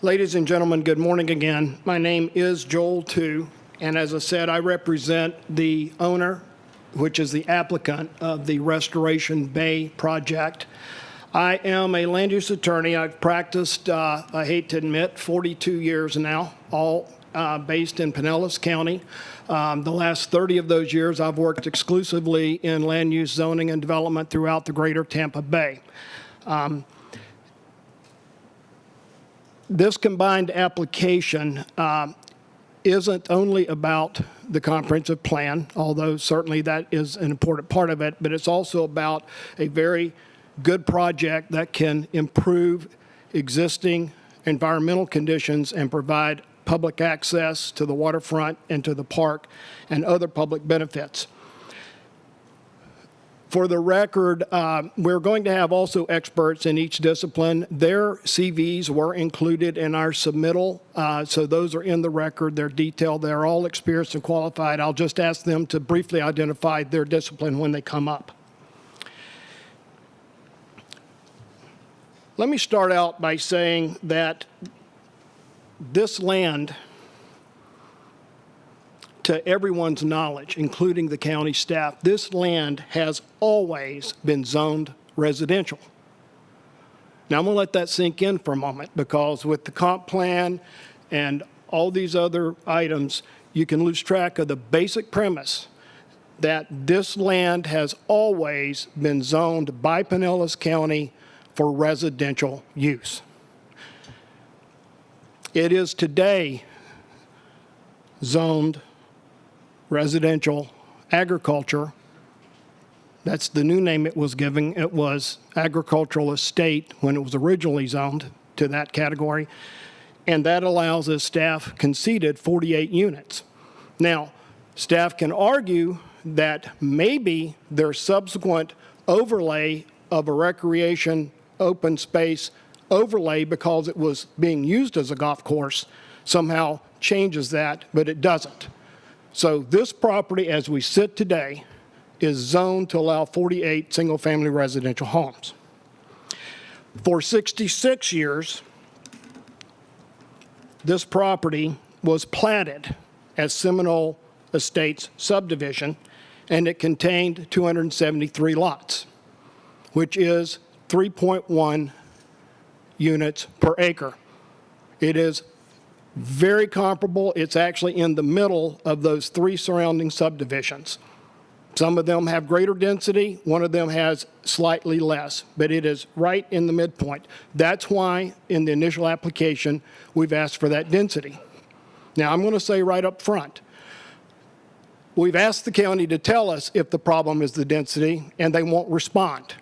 Ladies and gentlemen, good morning again. My name is Joel Tu, and as I said, I represent the owner, which is the applicant of the Restoration Bay project. I am a land use attorney. I've practiced, I hate to admit, 42 years now, all based in Pinellas County. The last 30 of those years, I've worked exclusively in land use zoning and development throughout the greater Tampa Bay. This combined application isn't only about the comprehensive plan, although certainly that is an important part of it, but it's also about a very good project that can improve existing environmental conditions and provide public access to the waterfront and to the park and other public benefits. For the record, we're going to have also experts in each discipline. Their CVs were included in our submittal, so those are in the record. They're detailed. They're all experienced and qualified. I'll just ask them to briefly identify their discipline when they come up. Let me start out by saying that this land, to everyone's knowledge, including the county staff, this land has always been zoned residential. Now, I'm going to let that sink in for a moment, because with the comp plan and all these other items, you can lose track of the basic premise that this land has always been zoned by Pinellas County for residential use. It is today zoned residential agriculture. That's the new name it was given. It was agricultural estate when it was originally zoned to that category. And that allows, as staff conceded, 48 units. Now, staff can argue that maybe their subsequent overlay of a recreation open space overlay, because it was being used as a golf course, somehow changes that, but it doesn't. So this property, as we sit today, is zoned to allow 48 single-family residential homes. For 66 years, this property was platted as Seminole Estates subdivision, and it contained 273 lots, which is 3.1 units per acre. It is very comparable. It's actually in the middle of those three surrounding subdivisions. Some of them have greater density, one of them has slightly less, but it is right in the midpoint. That's why in the initial application, we've asked for that density. Now, I'm going to say right up front, we've asked the county to tell us if the problem is the density, and they won't respond.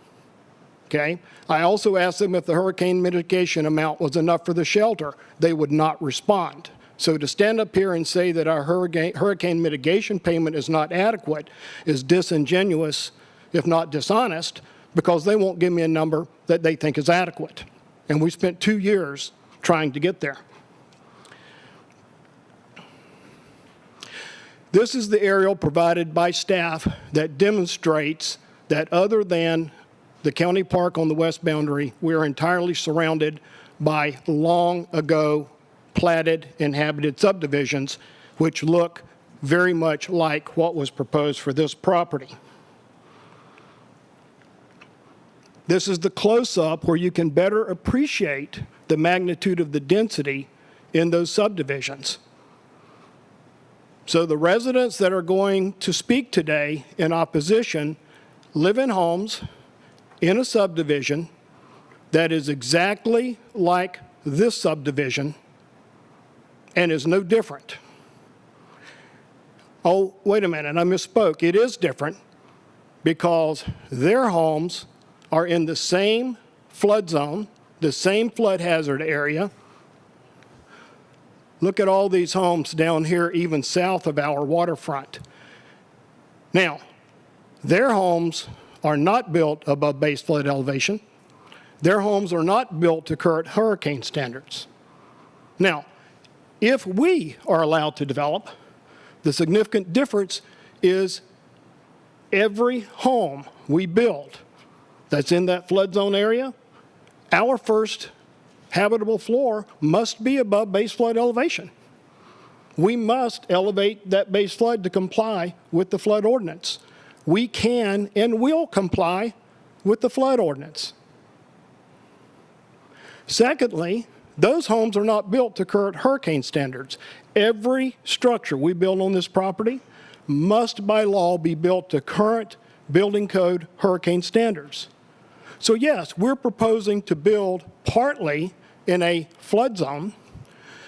Okay? I also asked them if the hurricane mitigation amount was enough for the shelter. They would not respond. So to stand up here and say that our hurricane mitigation payment is not adequate is disingenuous, if not dishonest, because they won't give me a number that they think is adequate. And we spent 2 years trying to get there. This is the aerial provided by staff that demonstrates that other than the county park on the west boundary, we are entirely surrounded by long ago platted inhabited subdivisions, which look very much like what was proposed for this property. This is the close-up where you can better appreciate the magnitude of the density in those subdivisions. So the residents that are going to speak today in opposition live in homes in a subdivision that is exactly like this subdivision and is no different. Oh, wait a minute, I misspoke. It is different because their homes are in the same flood zone, the same flood hazard area. Look at all these homes down here, even south of our waterfront. Now, their homes are not built above base flood elevation. Their homes are not built to current hurricane standards. Now, if we are allowed to develop, the significant difference is every home we build that's in that flood zone area, our first habitable floor must be above base flood elevation. We must elevate that base flood to comply with the flood ordinance. We can and will comply with the flood ordinance. Secondly, those homes are not built to current hurricane standards. Every structure we build on this property must by law be built to current building code hurricane standards. So yes, we're proposing to build partly in a flood zone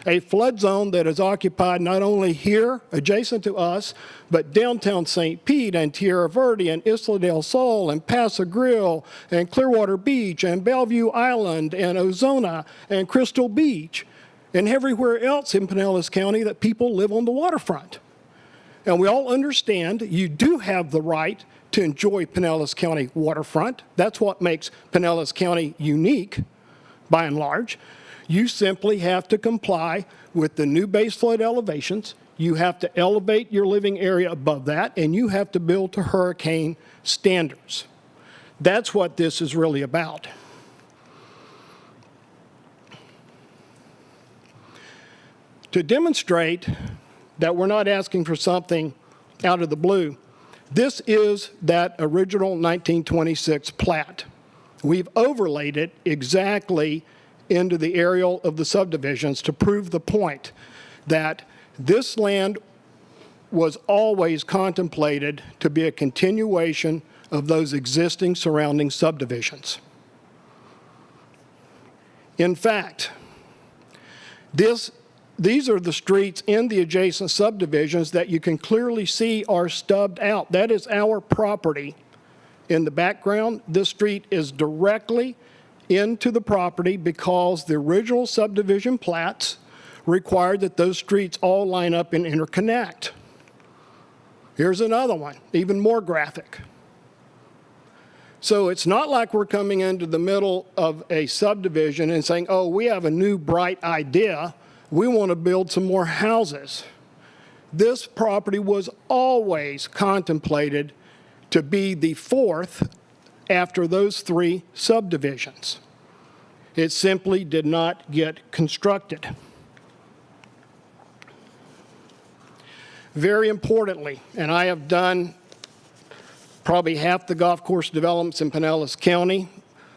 that is occupied not only here adjacent to us, but downtown St. Pete and Tierra Verde and Isla del Sol and Paso Grill and Clearwater Beach and Bellevue Island and Ozona and Crystal Beach and everywhere else in Pinellas County that people live on the waterfront. And we all understand you do have the right to enjoy Pinellas County waterfront. That's what makes Pinellas County unique, by and large. You simply have to comply with the new base flood elevations. You have to elevate your living area above that, and you have to build to hurricane standards. That's what this is really about. To demonstrate that we're not asking for something out of the blue, this is that original 1926 plat. We've overlaid it exactly into the aerial of the subdivisions to prove the point that this land was always contemplated to be a continuation of those existing surrounding subdivisions. In fact, these are the streets in the adjacent subdivisions that you can clearly see are stubbed out. That is our property. In the background, this street is directly into the property because the original subdivision plats required that those streets all line up and interconnect. Here's another one, even more graphic. So it's not like we're coming into the middle of a subdivision and saying, oh, we have a new bright idea. We want to build some more houses. This property was always contemplated to be the fourth after those three subdivisions. It simply did not get constructed. Very importantly, and I have done probably half the golf course developments in Pinellas County.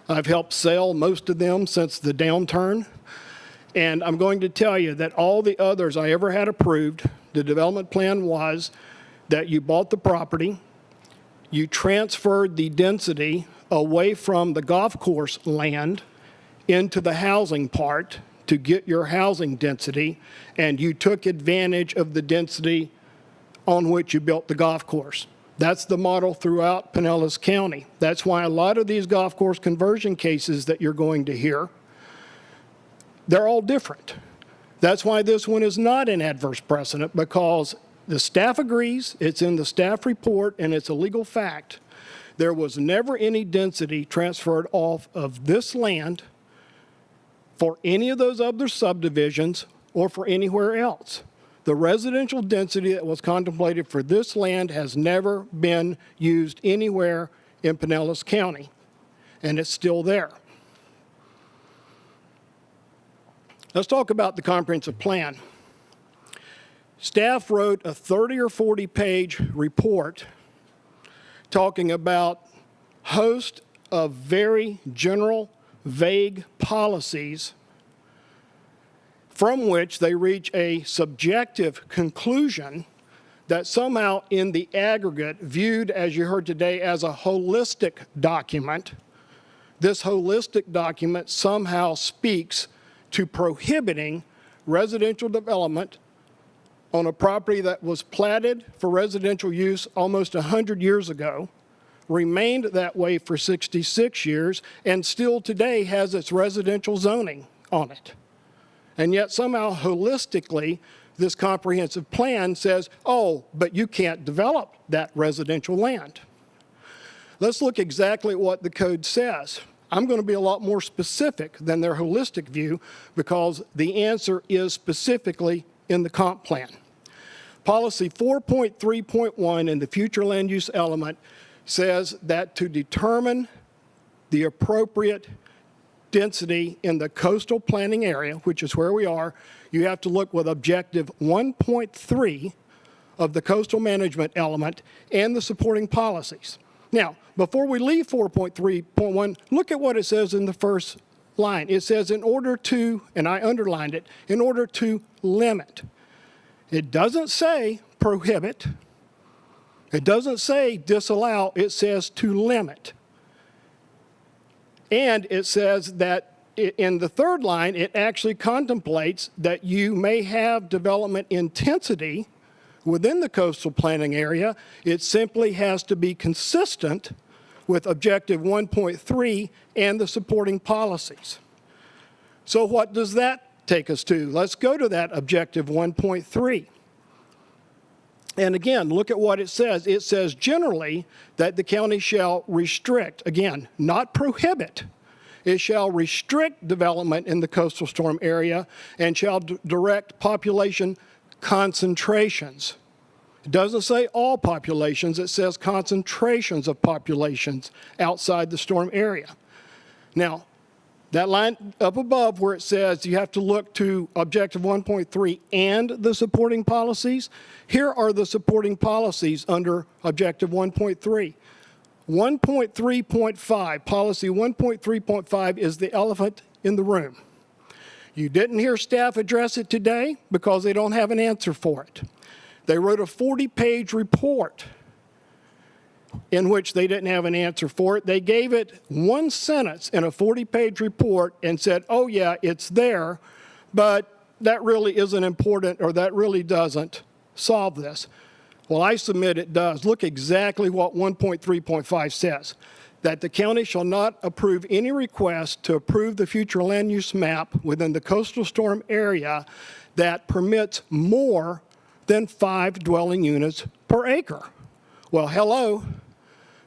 I've helped sell most of them since the downturn. And I'm going to tell you that all the others I ever had approved, the development plan was that you bought the property, you transferred the density away from the golf course land into the housing part to get your housing density, and you took advantage of the density on which you built the golf course. That's the model throughout Pinellas County. That's why a lot of these golf course conversion cases that you're going to hear, they're all different. That's why this one is not an adverse precedent, because the staff agrees, it's in the staff report, and it's a legal fact. There was never any density transferred off of this land for any of those other subdivisions or for anywhere else. The residential density that was contemplated for this land has never been used anywhere in Pinellas County, and it's still there. Let's talk about the comprehensive plan. Staff wrote a 30 or 40-page report talking about host of very general, vague policies from which they reach a subjective conclusion that somehow in the aggregate, viewed, as you heard today, as a holistic document, this holistic document somehow speaks to prohibiting residential development on a property that was platted for residential use almost 100 years ago, remained that way for 66 years, and still today has its residential zoning on it. And yet somehow holistically, this comprehensive plan says, oh, but you can't develop that residential land. Let's look exactly at what the code says. I'm going to be a lot more specific than their holistic view because the answer is specifically in the comp plan. Policy 4.3.1 in the future land use element says that to determine the appropriate density in the coastal planning area, which is where we are, you have to look with objective 1.3 of the coastal management element and the supporting policies. Now, before we leave 4.3.1, look at what it says in the first line. It says in order to, and I underlined it, in order to limit. It doesn't say prohibit. It doesn't say disallow. It says to limit. And it says that in the third line, it actually contemplates that you may have development intensity within the coastal planning area. It simply has to be consistent with objective 1.3 and the supporting policies. So what does that take us to? Let's go to that objective 1.3. And again, look at what it says. It says generally that the county shall restrict, again, not prohibit. It shall restrict development in the coastal storm area and shall direct population concentrations. It doesn't say all populations, it says concentrations of populations outside the storm area. Now, that line up above where it says you have to look to objective 1.3 and the supporting policies, here are the supporting policies under objective 1.3. 1.3.5, policy 1.3.5 is the elephant in the room. You didn't hear staff address it today because they don't have an answer for it. They wrote a 40-page report in which they didn't have an answer for it. They gave it one sentence in a 40-page report and said, oh yeah, it's there, but that really isn't important or that really doesn't solve this. Well, I submit it does. Look exactly what 1.3.5 says, that the county shall not approve any request to approve the future land use map within the coastal storm area that permits more than 5 dwelling units per acre. Well, hello.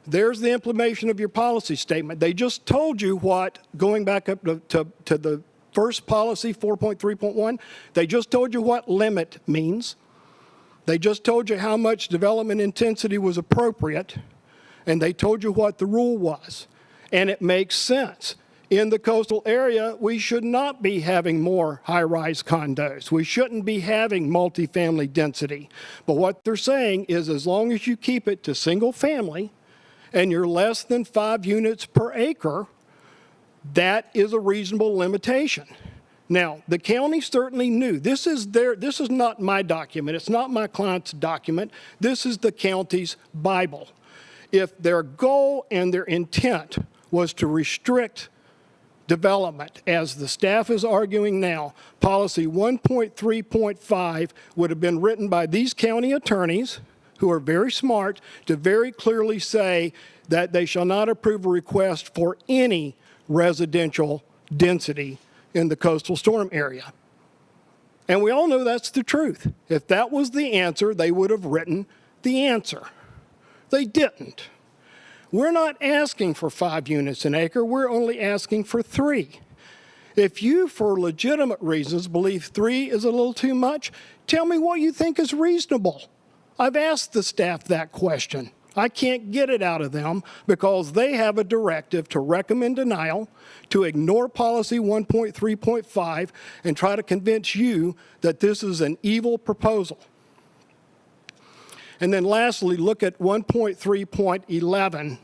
There's the implementation of your policy statement. They just told you what, going back up to the first policy, 4.3.1, they just told you what limit means. They just told you how much development intensity was appropriate, and they told you what the rule was. And it makes sense. In the coastal area, we should not be having more high-rise condos. We shouldn't be having multifamily density. But what they're saying is as long as you keep it to single family and you're less than 5 units per acre, that is a reasonable limitation. Now, the county certainly knew. This is not my document. It's not my client's document. This is the county's Bible. If their goal and their intent was to restrict development, as the staff is arguing now, policy 1.3.5 would have been written by these county attorneys who are very smart to very clearly say that they shall not approve a request for any residential density in the coastal storm area. And we all know that's the truth. If that was the answer, they would have written the answer. They didn't. We're not asking for 5 units an acre. We're only asking for 3. If you, for legitimate reasons, believe 3 is a little too much, tell me what you think is reasonable. I've asked the staff that question. I can't get it out of them because they have a directive to recommend denial, to ignore policy 1.3.5, and try to convince you that this is an evil proposal. And then lastly, look at 1.3.11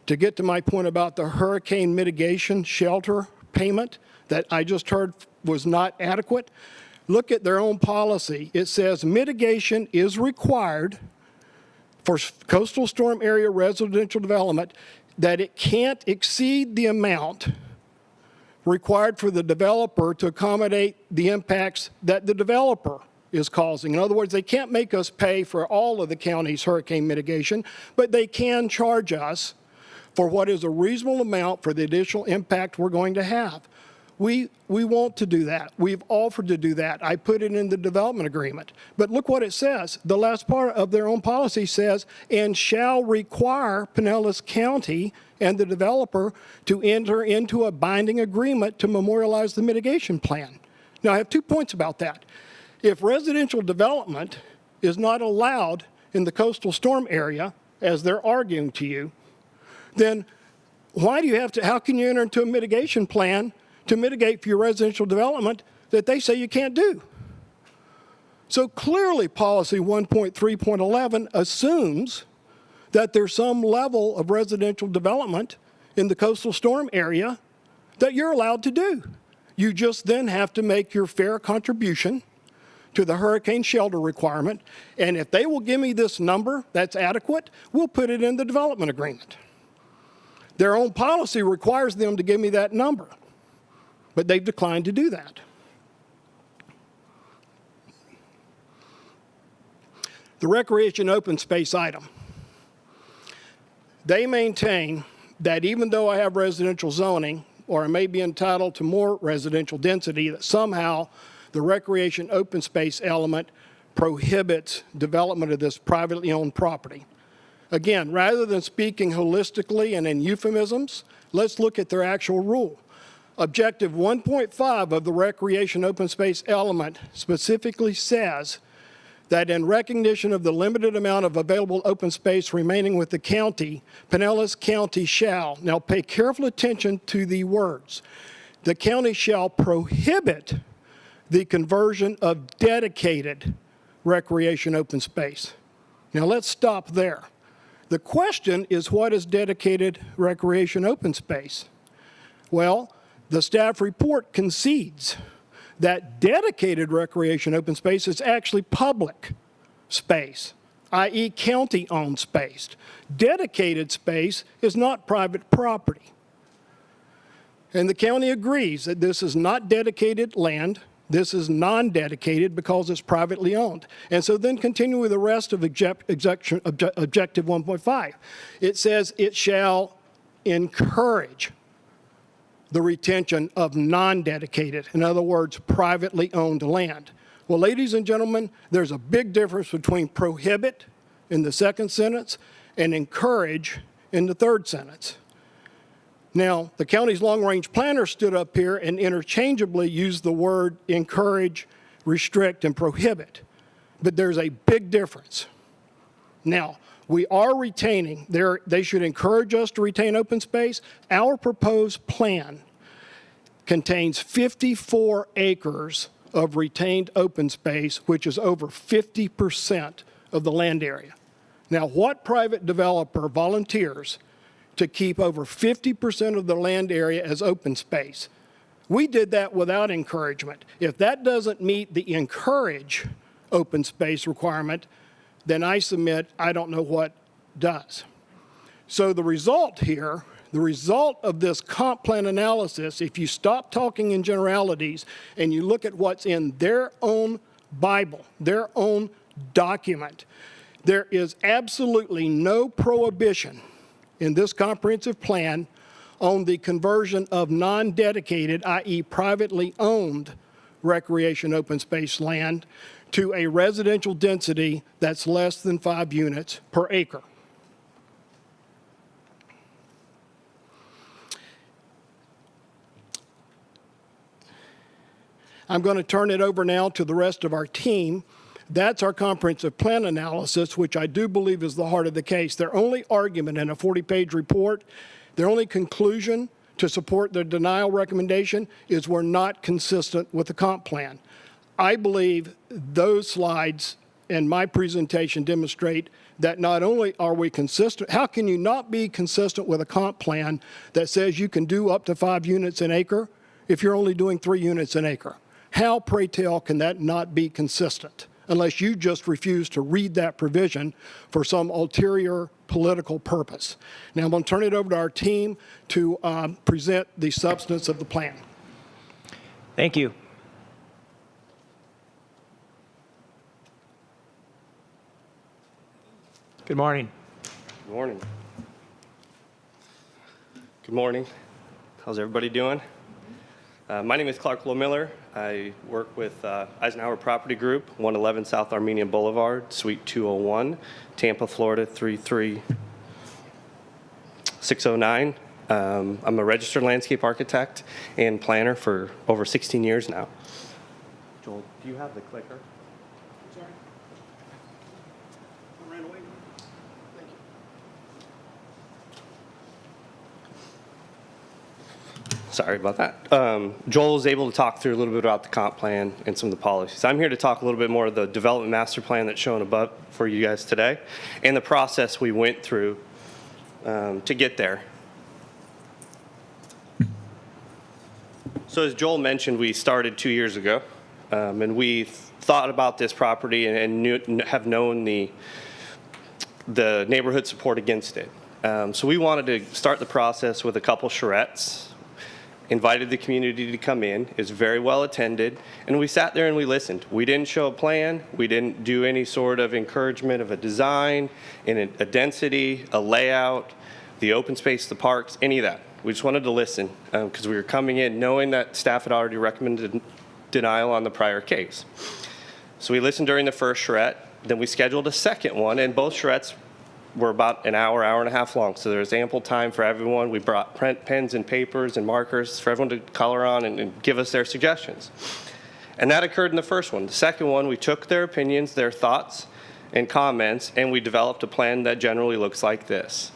to get to my point about the hurricane mitigation shelter payment that I just heard was not adequate. Look at their own policy. It says mitigation is required for coastal storm area residential development, that it can't exceed the amount required for the developer to accommodate the impacts that the developer is causing. In other words, they can't make us pay for all of the county's hurricane mitigation, but they can charge us for what is a reasonable amount for the additional impact we're going to have. We want to do that. We've offered to do that. I put it in the development agreement. But look what it says. The last part of their own policy says, and shall require Pinellas County and the developer to enter into a binding agreement to memorialize the mitigation plan. Now, I have 2 points about that. If residential development is not allowed in the coastal storm area, as they're arguing to you, then why do you have to, how can you enter into a mitigation plan to mitigate for your residential development that they say you can't do? So clearly, policy 1.3.11 assumes that there's some level of residential development in the coastal storm area that you're allowed to do. You just then have to make your fair contribution to the hurricane shelter requirement, and if they will give me this number that's adequate, we'll put it in the development agreement. Their own policy requires them to give me that number, but they've declined to do that. The recreation open space item. They maintain that even though I have residential zoning, or I may be entitled to more residential density, that somehow the recreation open space element prohibits development of this privately owned property. Again, rather than speaking holistically and in euphemisms, let's look at their actual rule. Objective 1.5 of the recreation open space element specifically says that in recognition of the limited amount of available open space remaining with the county, Pinellas County shall, now pay careful attention to the words, the county shall prohibit the conversion of dedicated recreation open space. Now let's stop there. The question is, what is dedicated recreation open space? Well, the staff report concedes that dedicated recreation open space is actually public space, i.e. county-owned space. Dedicated space is not private property. And the county agrees that this is not dedicated land. This is non-dedicated because it's privately owned. And so then continue with the rest of Objective 1.5. It says it shall encourage the retention of non-dedicated, in other words, privately owned land. Well, ladies and gentlemen, there's a big difference between prohibit in the second sentence and encourage in the third sentence. Now, the county's long-range planner stood up here and interchangeably used the word encourage, restrict, and prohibit. But there's a big difference. Now, we are retaining, they should encourage us to retain open space. Our proposed plan contains 54 acres of retained open space, which is over 50% of the land area. Now, what private developer volunteers to keep over 50% of the land area as open space? We did that without encouragement. If that doesn't meet the encourage open space requirement, then I submit I don't know what does. So the result here, the result of this comp plan analysis, if you stop talking in generalities and you look at what's in their own Bible, their own document, there is absolutely no prohibition in this comprehensive plan on the conversion of non-dedicated, i.e. privately owned recreation open space land to a residential density that's less than 5 units per acre. I'm going to turn it over now to the rest of our team. That's our comprehensive plan analysis, which I do believe is the heart of the case. Their only argument in a 40-page report, their only conclusion to support their denial recommendation is we're not consistent with the comp plan. I believe those slides and my presentation demonstrate that not only are we consistent, how can you not be consistent with a comp plan that says you can do up to 5 units an acre if you're only doing 3 units an acre? How, pray tell, can that not be consistent unless you just refuse to read that provision for some ulterior political purpose? Now, I'm going to turn it over to our team to present the substance of the plan. Thank you. Good morning. Good morning. Good morning. How's everybody doing? My name is Clark Lomiller. I work with Eisenhower Property Group, 111 South Armenia Boulevard, Suite 201, Tampa, Florida 33609. I'm a registered landscape architect and planner for over 16 years now. Joel, do you have the clicker? Sorry. I ran away. Thank you. Sorry about that. Joel was able to talk through a little bit about the comp plan and some of the policies. I'm here to talk a little bit more of the development master plan that's shown above for you guys today and the process we went through to get there. So as Joel mentioned, we started 2 years ago, and we thought about this property and have known the neighborhood support against it. So we wanted to start the process with a couple charrettes, invited the community to come in. It was very well attended, and we sat there and we listened. We didn't show a plan. We didn't do any sort of encouragement of a design, a density, a layout, the open space, the parks, any of that. We just wanted to listen because we were coming in knowing that staff had already recommended denial on the prior case. So we listened during the first charrette, then we scheduled a second one, and both charrettes were about an hour, hour and a half long. So there was ample time for everyone. We brought pens and papers and markers for everyone to color on and give us their suggestions. And that occurred in the first one. The second one, we took their opinions, their thoughts and comments, and we developed a plan that generally looks like this.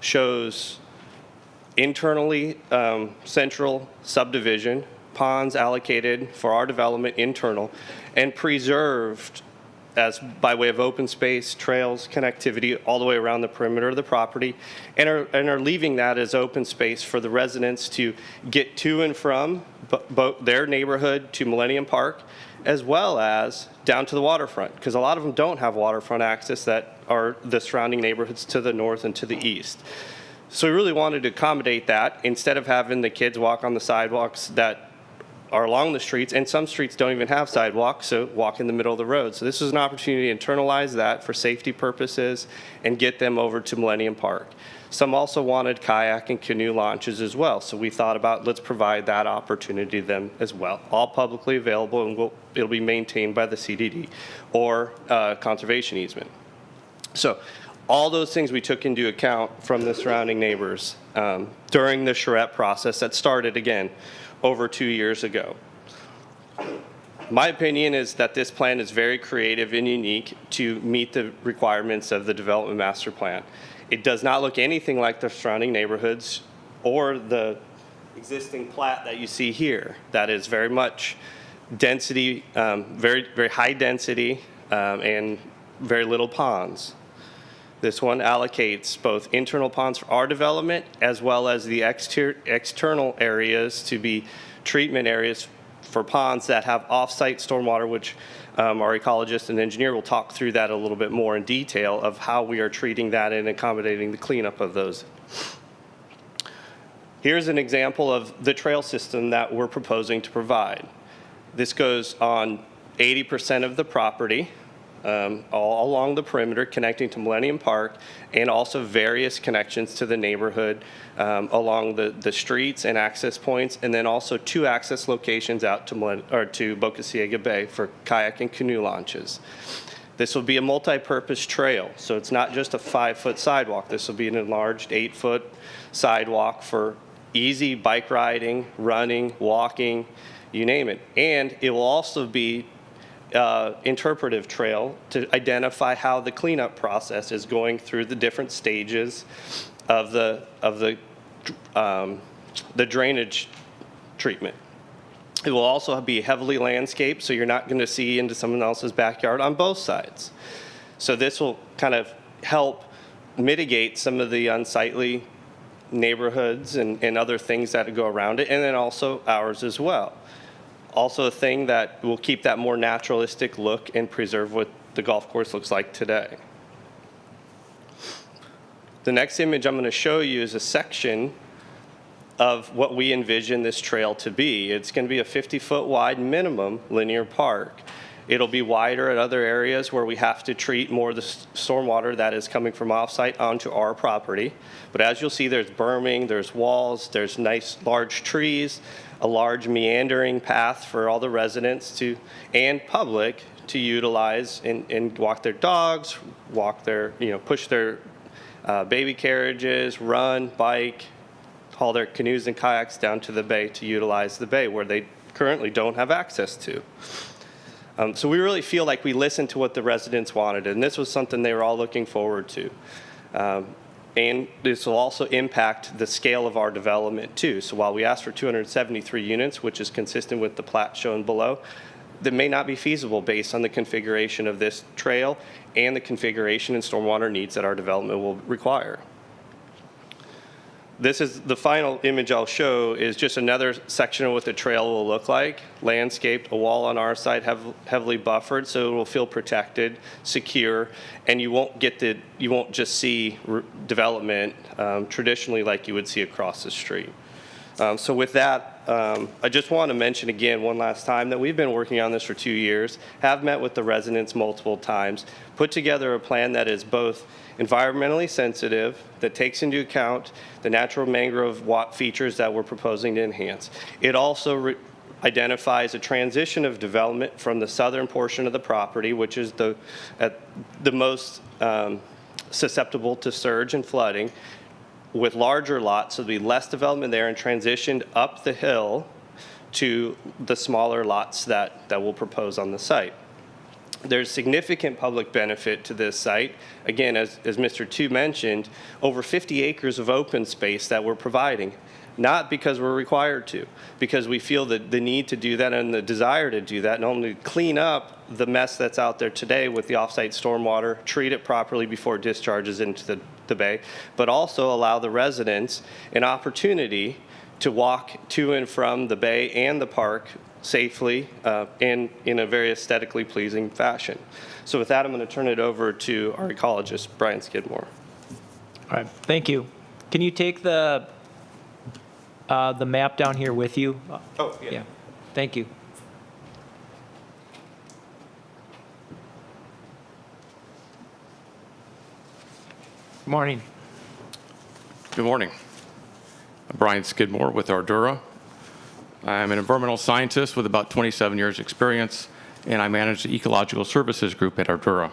Shows internally central subdivision, ponds allocated for our development internal, and preserved as by way of open space, trails, connectivity all the way around the perimeter of the property, and are leaving that as open space for the residents to get to and from their neighborhood to Millennium Park, as well as down to the waterfront, because a lot of them don't have waterfront access that are the surrounding neighborhoods to the north and to the east. So we really wanted to accommodate that instead of having the kids walk on the sidewalks that are along the streets, and some streets don't even have sidewalks, so walk in the middle of the road. So this was an opportunity to internalize that for safety purposes and get them over to Millennium Park. Some also wanted kayak and canoe launches as well, so we thought about let's provide that opportunity to them as well. All publicly available, and it'll be maintained by the CDD or conservation easement. So all those things we took into account from the surrounding neighbors during the charrette process that started, again, over 2 years ago. My opinion is that this plan is very creative and unique to meet the requirements of the development master plan. It does not look anything like the surrounding neighborhoods or the existing plat that you see here. That is very much density, very, very high density, and very little ponds. This one allocates both internal ponds for our development as well as the external areas to be treatment areas for ponds that have off-site stormwater, which our ecologist and engineer will talk through that a little bit more in detail of how we are treating that and accommodating the cleanup of those. Here's an example of the trail system that we're proposing to provide. This goes on 80% of the property, all along the perimeter connecting to Millennium Park, and also various connections to the neighborhood along the streets and access points, and then also 2 access locations out to Boca Ciega Bay for kayak and canoe launches. This will be a multi-purpose trail, so it's not just a 5-foot sidewalk. This will be an enlarged 8-foot sidewalk for easy bike riding, running, walking, you name it. And it will also be interpretive trail to identify how the cleanup process is going through the different stages of the drainage treatment. It will also be heavily landscaped, so you're not going to see into someone else's backyard on both sides. So this will kind of help mitigate some of the unsightly neighborhoods and other things that go around it, and then also ours as well. Also a thing that will keep that more naturalistic look and preserve what the golf course looks like today. The next image I'm going to show you is a section of what we envision this trail to be. It's going to be a 50-foot wide minimum linear park. It'll be wider at other areas where we have to treat more of the stormwater that is coming from offsite onto our property. But as you'll see, there's berming, there's walls, there's nice large trees, a large meandering path for all the residents and public to utilize and walk their dogs, push their baby carriages, run, bike, haul their canoes and kayaks down to the bay to utilize the bay where they currently don't have access to. So we really feel like we listened to what the residents wanted, and this was something they were all looking forward to. And this will also impact the scale of our development too. So while we asked for 273 units, which is consistent with the plat shown below, that may not be feasible based on the configuration of this trail and the configuration and stormwater needs that our development will require. This is the final image I'll show is just another section of what the trail will look like. Landscaped, a wall on our side heavily buffered, so it will feel protected, secure, and you won't just see development traditionally like you would see across the street. So with that, I just want to mention again one last time that we've been working on this for 2 years, have met with the residents multiple times, put together a plan that is both environmentally sensitive, that takes into account the natural mangrove features that we're proposing to enhance. It also identifies a transition of development from the southern portion of the property, which is the most susceptible to surge and flooding, with larger lots, so there'll be less development there, and transitioned up the hill to the smaller lots that we'll propose on the site. There's significant public benefit to this site. Again, as Mr. Tu mentioned, over 50 acres of open space that we're providing, not because we're required to, because we feel the need to do that and the desire to do that, not only clean up the mess that's out there today with the offsite stormwater, treat it properly before it discharges into the bay, but also allow the residents an opportunity to walk to and from the bay and the park safely and in a very aesthetically pleasing fashion. So with that, I'm going to turn it over to our ecologist, Brian Skidmore. All right, thank you. Can you take the map down here with you? Oh, yeah. Yeah, thank you. Good morning. Good morning. I'm Brian Skidmore with Ardura. I'm an environmental scientist with about 27 years experience, and I manage the Ecological Services Group at Ardura.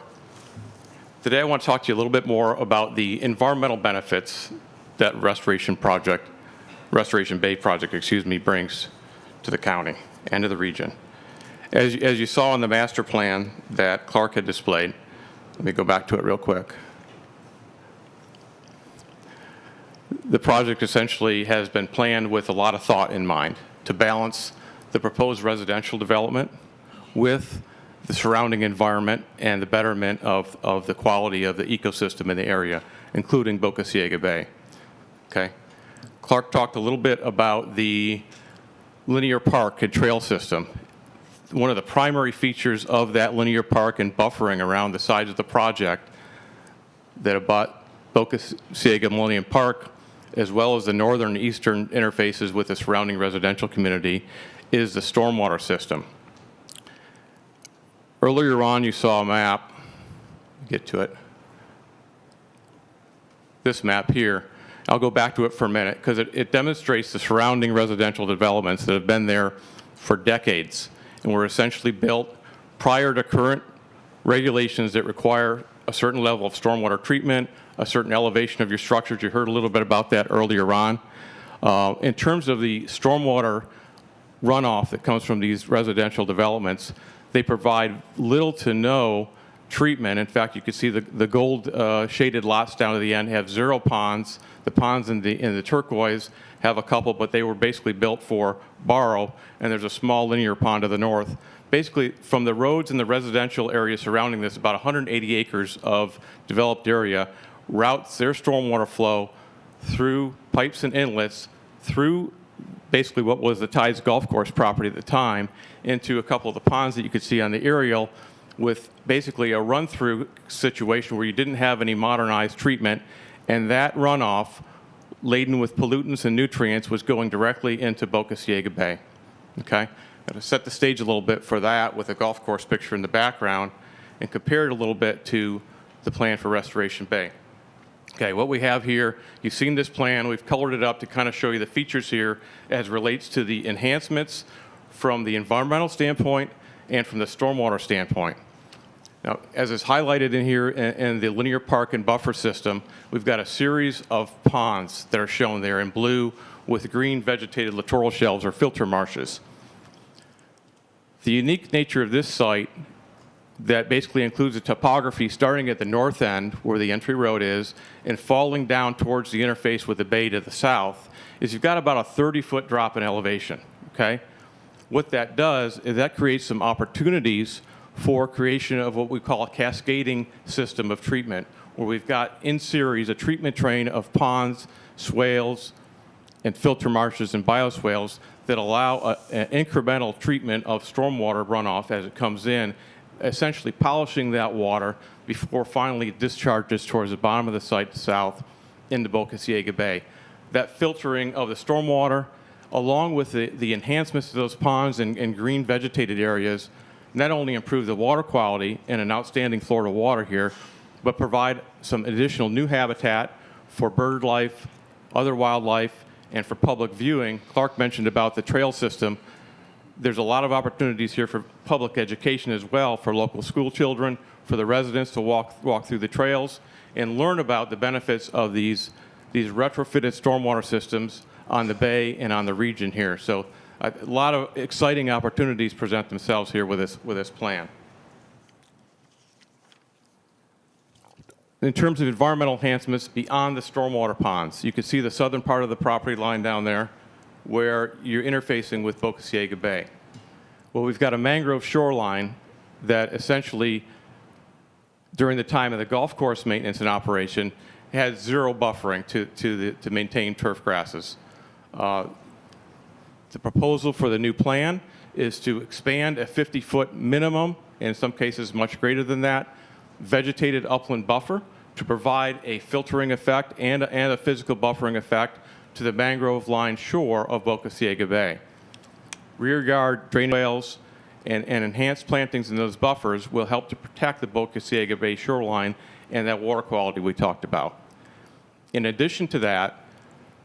Today I want to talk to you a little bit more about the environmental benefits that Restoration Bay Project, brings to the county and to the region. As you saw in the master plan that Clark had displayed, let me go back to it real quick. The project essentially has been planned with a lot of thought in mind to balance the proposed residential development with the surrounding environment and the betterment of the quality of the ecosystem in the area, including Boca Ciega Bay. Okay. Clark talked a little bit about the linear park and trail system. One of the primary features of that linear park and buffering around the sides of the project that abut Boca Ciega Millennium Park, as well as the northern and eastern interfaces with the surrounding residential community, is the stormwater system. Earlier on, you saw a map. Get to it. This map here. I'll go back to it for a minute because it demonstrates the surrounding residential developments that have been there for decades and were essentially built prior to current regulations that require a certain level of stormwater treatment, a certain elevation of your structures. You heard a little bit about that earlier on. In terms of the stormwater runoff that comes from these residential developments, they provide little to no treatment. In fact, you can see the gold shaded lots down to the end have 0 ponds. The ponds in the turquoise have a couple, but they were basically built for borrow, and there's a small linear pond to the north. Basically, from the roads and the residential area surrounding this, about 180 acres of developed area routes their stormwater flow through pipes and inlets, through basically what was the Tides Golf Course property at the time, into a couple of the ponds that you could see on the aerial, with basically a run-through situation where you didn't have any modernized treatment, and that runoff, laden with pollutants and nutrients, was going directly into Boca Ciega Bay. Okay? Now, to set the stage a little bit for that with a golf course picture in the background and compare it a little bit to the plan for Restoration Bay. Okay, what we have here, you've seen this plan. We've colored it up to kind of show you the features here as relates to the enhancements from the environmental standpoint and from the stormwater standpoint. Now, as is highlighted in here in the linear park and buffer system, we've got a series of ponds that are shown there in blue with green vegetated littoral shelves or filter marshes. The unique nature of this site that basically includes a topography starting at the north end where the entry road is and falling down towards the interface with the bay to the south is you've got about a 30-foot drop in elevation, okay? What that does is that creates some opportunities for creation of what we call a cascading system of treatment, where we've got in series a treatment train of ponds, swales, and filter marshes and bioswales that allow an incremental treatment of stormwater runoff as it comes in, essentially polishing that water before finally it discharges towards the bottom of the site south into Boca Ciega Bay. That filtering of the stormwater, along with the enhancements to those ponds and green vegetated areas, not only improve the water quality and an outstanding Florida water here, but provide some additional new habitat for bird life, other wildlife, and for public viewing. Clark mentioned about the trail system. There's a lot of opportunities here for public education as well, for local school children, for the residents to walk through the trails and learn about the benefits of these retrofitted stormwater systems on the bay and on the region here. So a lot of exciting opportunities present themselves here with this plan. In terms of environmental enhancements beyond the stormwater ponds, you can see the southern part of the property line down there where you're interfacing with Boca Ciega Bay. Well, we've got a mangrove shoreline that essentially, during the time of the golf course maintenance and operation, had 0 buffering to maintain turf grasses. The proposal for the new plan is to expand a 50-foot minimum, in some cases much greater than that, vegetated upland buffer to provide a filtering effect and a physical buffering effect to the mangrove-lined shore of Boca Ciega Bay. Rear yard drainage swales and enhanced plantings in those buffers will help to protect the Boca Ciega Bay shoreline and that water quality we talked about. In addition to that,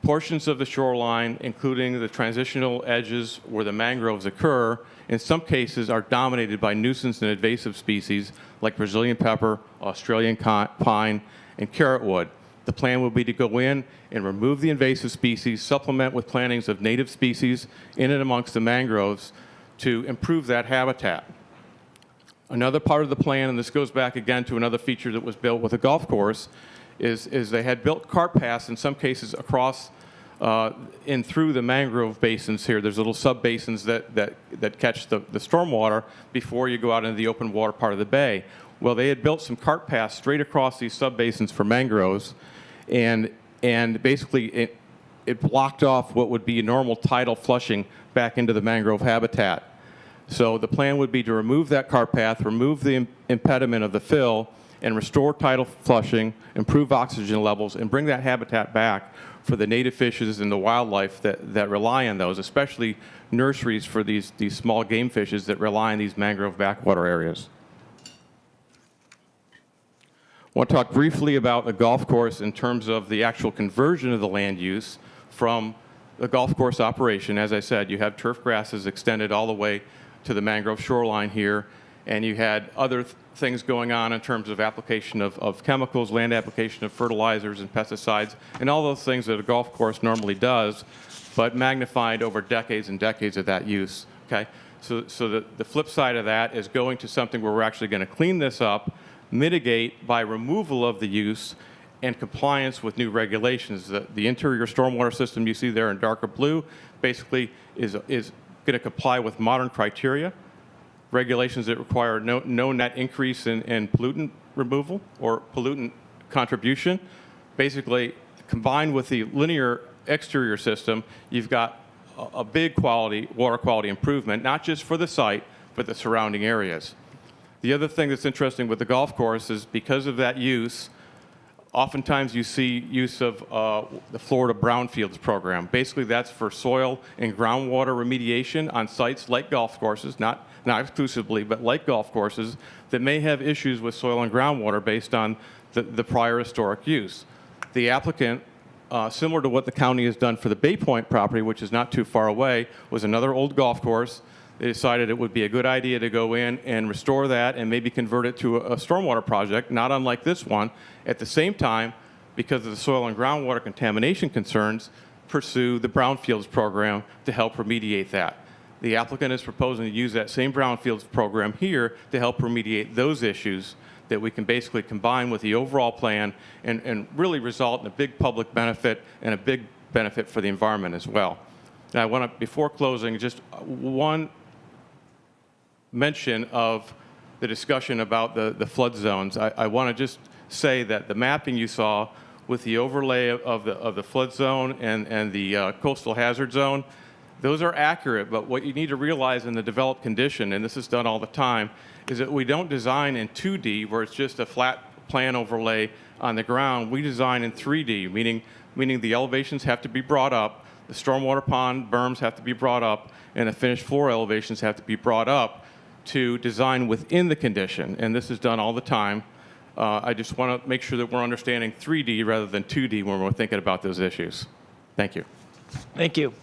portions of the shoreline, including the transitional edges where the mangroves occur, in some cases are dominated by nuisance and invasive species like Brazilian pepper, Australian pine, and carrotwood. The plan will be to go in and remove the invasive species, supplement with plantings of native species in and amongst the mangroves to improve that habitat. Another part of the plan, and this goes back again to another feature that was built with a golf course, is they had built cart paths in some cases across in through the mangrove basins here. There's little sub-basins that catch the stormwater before you go out into the open water part of the bay. Well, they had built some cart paths straight across these sub-basins for mangroves, and basically it blocked off what would be normal tidal flushing back into the mangrove habitat. So the plan would be to remove that cart path, remove the impediment of the fill, and restore tidal flushing, improve oxygen levels, and bring that habitat back for the native fishes and the wildlife that rely on those, especially nurseries for these small game fishes that rely on these mangrove backwater areas. I want to talk briefly about the golf course in terms of the actual conversion of the land use from the golf course operation. As I said, you have turf grasses extended all the way to the mangrove shoreline here, and you had other things going on in terms of application of chemicals, land application of fertilizers and pesticides, and all those things that a golf course normally does, but magnified over decades and decades of that use. Okay? So the flip side of that is going to something where we're actually going to clean this up, mitigate by removal of the use and compliance with new regulations. The interior stormwater system you see there in darker blue basically is going to comply with modern criteria, regulations that require no net increase in pollutant removal or pollutant contribution. Basically, combined with the linear exterior system, you've got a big water quality improvement, not just for the site, but the surrounding areas. The other thing that's interesting with the golf course is because of that use, oftentimes you see use of the Florida Brownfields program. Basically, that's for soil and groundwater remediation on sites like golf courses, not exclusively, but like golf courses that may have issues with soil and groundwater based on the prior historic use. The applicant, similar to what the county has done for the Bay Point property, which is not too far away, was another old golf course. They decided it would be a good idea to go in and restore that and maybe convert it to a stormwater project, not unlike this one. At the same time, because of the soil and groundwater contamination concerns, pursue the Brownfields program to help remediate that. The applicant is proposing to use that same Brownfields program here to help remediate those issues that we can basically combine with the overall plan and really result in a big public benefit and a big benefit for the environment as well. And I want to, before closing, just one mention of the discussion about the flood zones. I want to just say that the mapping you saw with the overlay of the flood zone and the coastal hazard zone, those are accurate, but what you need to realize in the developed condition, and this is done all the time, is that we don't design in 2D where it's just a flat plan overlay on the ground. We design in 3D, meaning the elevations have to be brought up, the stormwater pond berms have to be brought up, and the finished floor elevations have to be brought up to design within the condition. And this is done all the time. I just want to make sure that we're understanding 3D rather than 2D when we're thinking about those issues. Thank you. Thank you.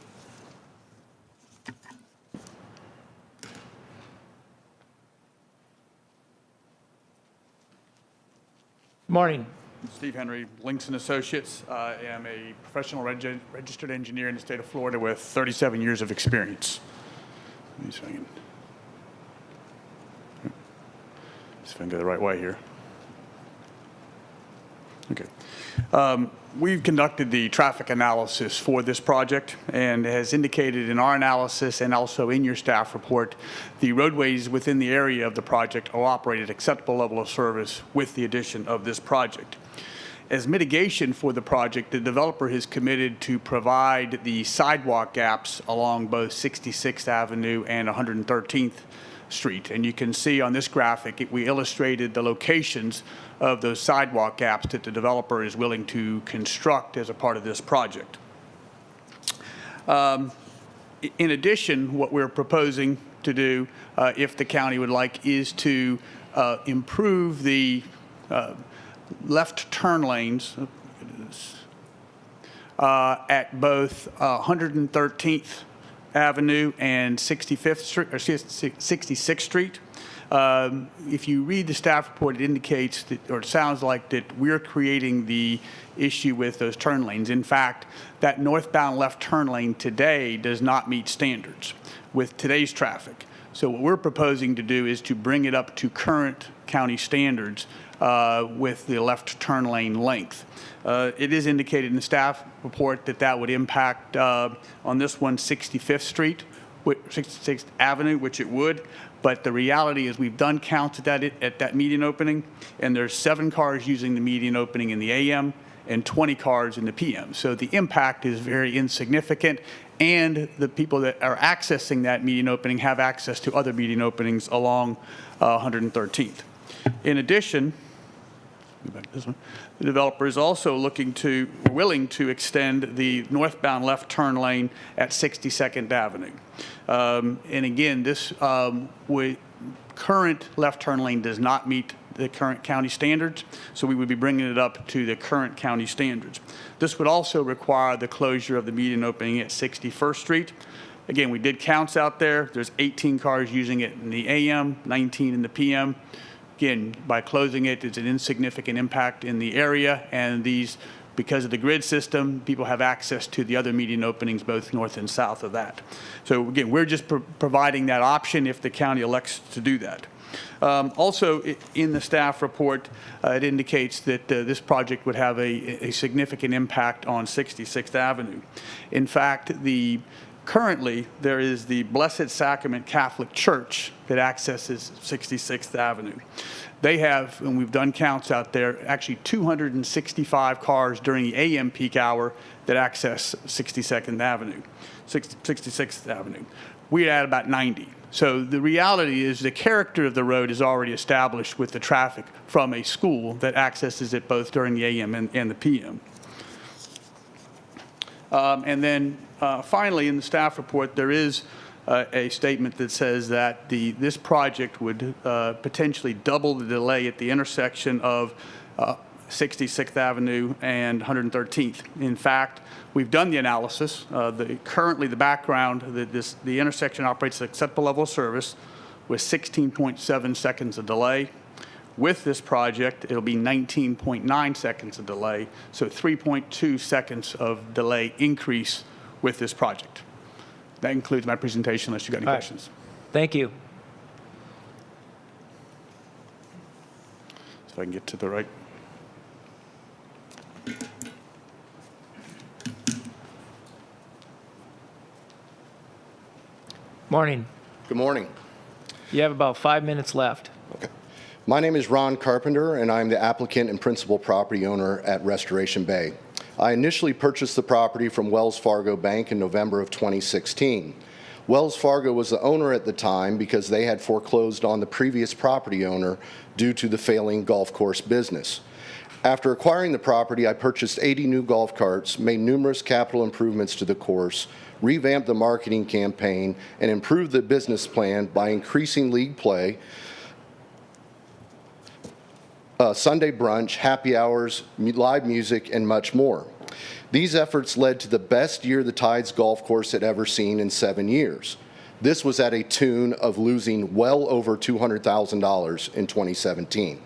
Morning. Steve Henry, Links and Associates. I am a professional registered engineer in the state of Florida with 37 years of experience. Let me see if I can, go the right way here. Okay. We've conducted the traffic analysis for this project, and as indicated in our analysis and also in your staff report, the roadways within the area of the project are operated at acceptable level of service with the addition of this project. As mitigation for the project, the developer has committed to provide the sidewalk gaps along both 66th Avenue and 113th Street. And you can see on this graphic, we illustrated the locations of those sidewalk gaps that the developer is willing to construct as a part of this project. In addition, what we're proposing to do, if the county would like, is to improve the left turn lanes at both 113th Avenue and 65th Street, or 66th Street. If you read the staff report, it indicates that, or it sounds like that we're creating the issue with those turn lanes. In fact, that northbound left turn lane today does not meet standards with today's traffic. So what we're proposing to do is to bring it up to current county standards with the left turn lane length. It is indicated in the staff report that that would impact on this one 65th Street, 66th Avenue, which it would. But the reality is we've done counts at that median opening, and there's 7 cars using the median opening in the AM and 20 cars in the PM. So the impact is very insignificant, and the people that are accessing that median opening have access to other median openings along 113th. In addition, the developer is also willing to extend the northbound left turn lane at 62nd Avenue. And again, this current left turn lane does not meet the current county standards, so we would be bringing it up to the current county standards. This would also require the closure of the median opening at 61st Street. Again, we did counts out there. There's 18 cars using it in the AM, 19 in the PM. Again, by closing it, it's an insignificant impact in the area, and these Because of the grid system, people have access to the other median openings both north and south of that. So again, we're just providing that option if the county elects to do that. Also, in the staff report, it indicates that this project would have a significant impact on 66th Avenue. In fact, currently, there is the Blessed Sacrament Catholic Church that accesses 66th Avenue. They have, and we've done counts out there, actually 265 cars during the AM peak hour that access 66th Avenue. We're at about 90. So the reality is the character of the road is already established with the traffic from a school that accesses it both during the AM and the PM. And then finally, in the staff report, there is a statement that says that this project would potentially double the delay at the intersection of 66th Avenue and 113th. In fact, we've done the analysis. Currently, the background, the intersection operates at acceptable level of service with 16.7 seconds of delay. With this project, it'll be 19.9 seconds of delay, so 3.2 seconds of delay increase with this project. That concludes my presentation, unless you've got any questions. Thank you. So I can get to the right. Morning. Good morning. You have about 5 minutes left. Okay. My name is Ron Carpenter, and I'm the applicant and principal property owner at Restoration Bay. I initially purchased the property from Wells Fargo Bank in November of 2016. Wells Fargo was the owner at the time because they had foreclosed on the previous property owner due to the failing golf course business. After acquiring the property, I purchased 80 new golf carts, made numerous capital improvements to the course, revamped the marketing campaign, and improved the business plan by increasing league play, Sunday brunch, happy hours, live music, and much more. These efforts led to the best year the Tides golf course had ever seen in 7 years. This was at a tune of losing well over $200,000 in 2017.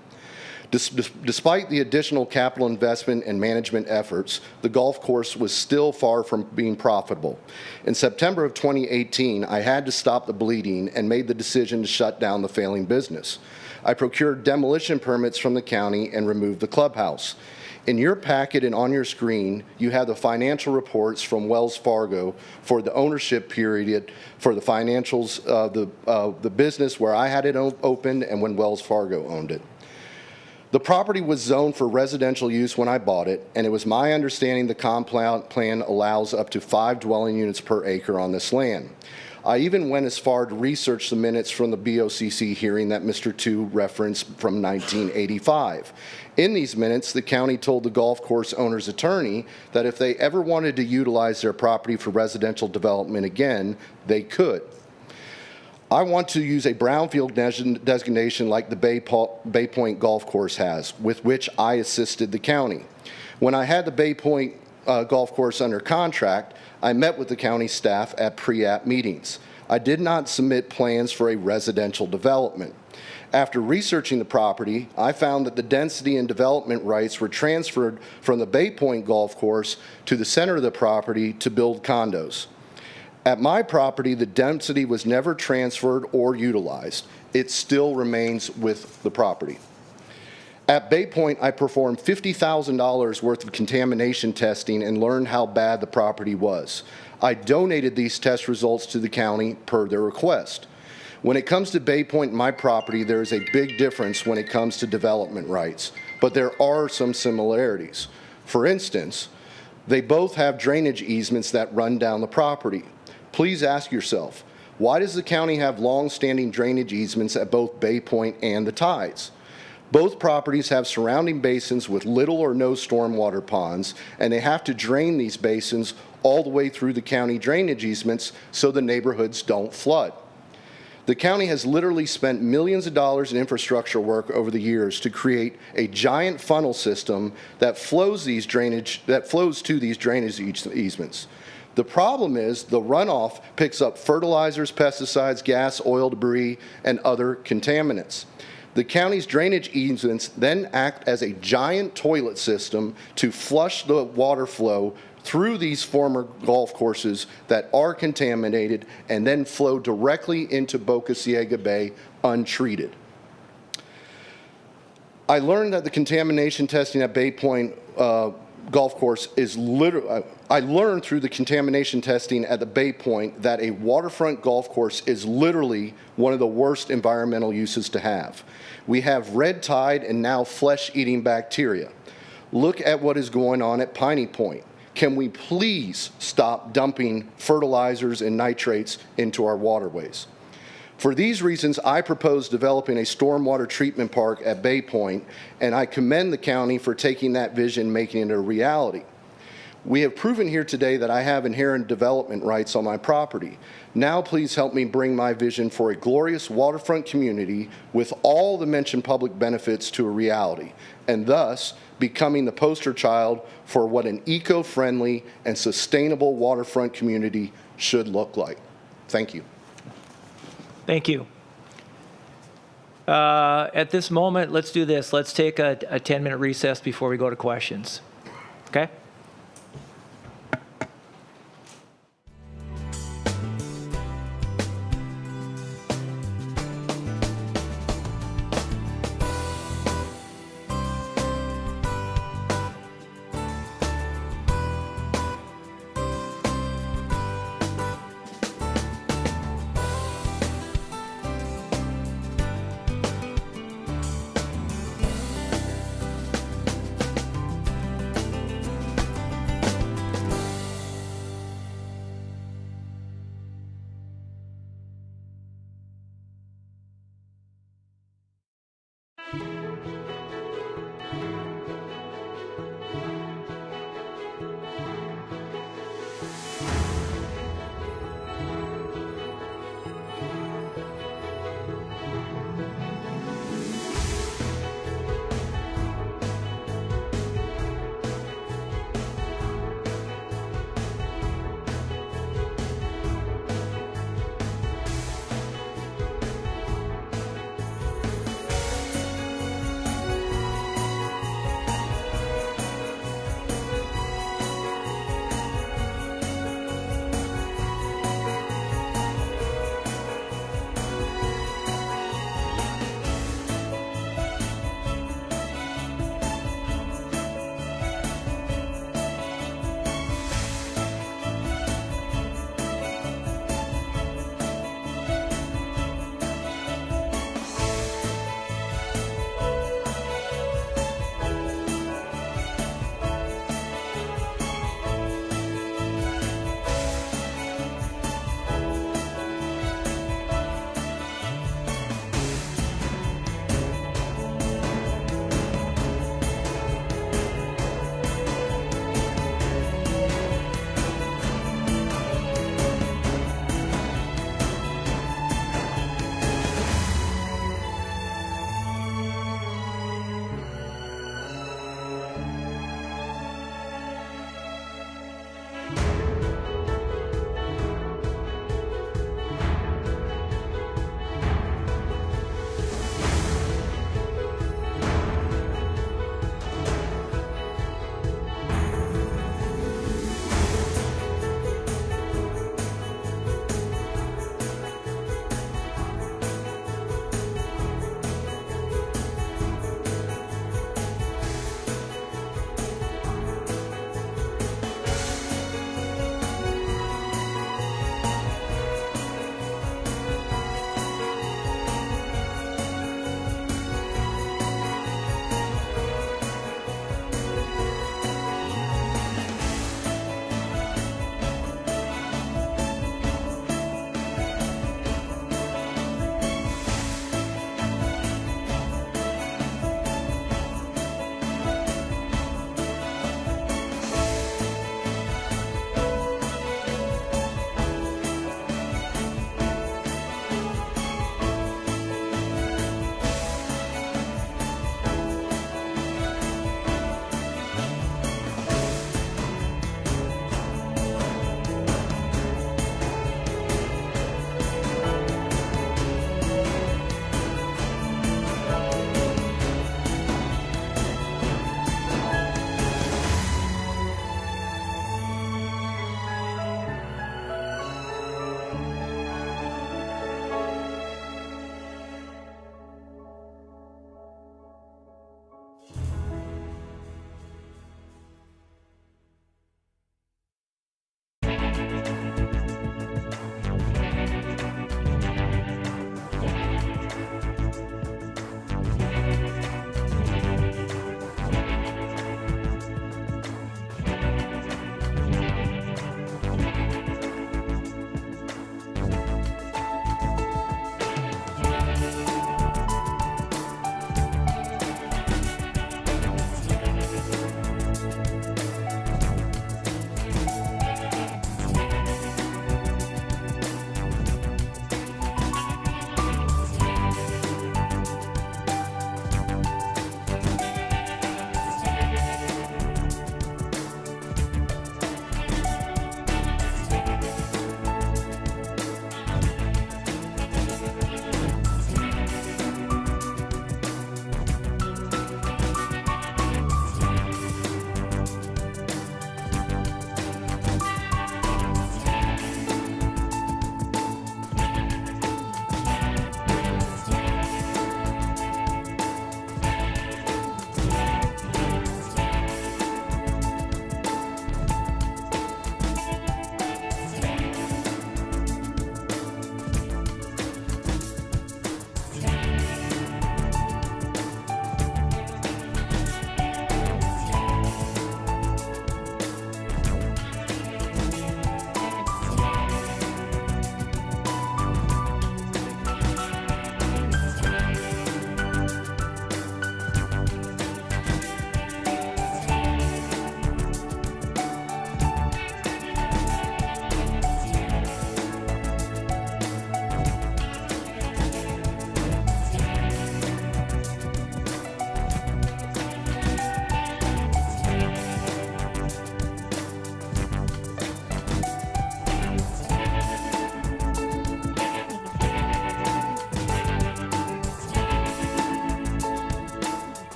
Despite the additional capital investment and management efforts, the golf course was still far from being profitable. In September of 2018, I had to stop the bleeding and made the decision to shut down the failing business. I procured demolition permits from the county and removed the clubhouse. In your packet and on your screen, you have the financial reports from Wells Fargo for the ownership period for the financials of the business where I had it opened and when Wells Fargo owned it. The property was zoned for residential use when I bought it, and it was my understanding the comp plan allows up to 5 dwelling units per acre on this land. I even went as far to research the minutes from the BOCC hearing that Mr. Tu referenced from 1985. In these minutes, the county told the golf course owner's attorney that if they ever wanted to utilize their property for residential development again, they could. I want to use a brownfield designation like the Bay Point Golf Course has, with which I assisted the county. When I had the Bay Point Golf Course under contract, I met with the county staff at pre-app meetings. I did not submit plans for a residential development. After researching the property, I found that the density and development rights were transferred from the Bay Point Golf Course to the center of the property to build condos. At my property, the density was never transferred or utilized. It still remains with the property. At Bay Point, I performed $50,000 worth of contamination testing and learned how bad the property was. I donated these test results to the county per their request. When it comes to Bay Point and my property, there is a big difference when it comes to development rights, but there are some similarities. For instance, they both have drainage easements that run down the property. Please ask yourself, why does the county have long-standing drainage easements at both Bay Point and the Tides? Both properties have surrounding basins with little or no stormwater ponds, and they have to drain these basins all the way through the county drainage easements so the neighborhoods don't flood. The county has literally spent millions of dollars in infrastructure work over the years to create a giant funnel system that flows to these drainage easements. The problem is the runoff picks up fertilizers, pesticides, gas, oil debris, and other contaminants. The county's drainage easements then act as a giant toilet system to flush the water flow through these former golf courses that are contaminated and then flow directly into Boca Ciega Bay untreated. I learned that the contamination testing at Bay Point Golf Course is literally, I learned through the contamination testing at the Bay Point that a waterfront golf course is literally one of the worst environmental uses to have. We have red tide and now flesh-eating bacteria. Look at what is going on at Piney Point. Can we please stop dumping fertilizers and nitrates into our waterways? For these reasons, I propose developing a stormwater treatment park at Bay Point, and I commend the county for taking that vision, making it a reality. We have proven here today that I have inherent development rights on my property. Now please help me bring my vision for a glorious waterfront community with all the mentioned public benefits to a reality, and thus becoming the poster child for what an eco-friendly and sustainable waterfront community should look like. Thank you. Thank you. At this moment, let's do this. Let's take a 10-minute recess before we go to questions. Okay?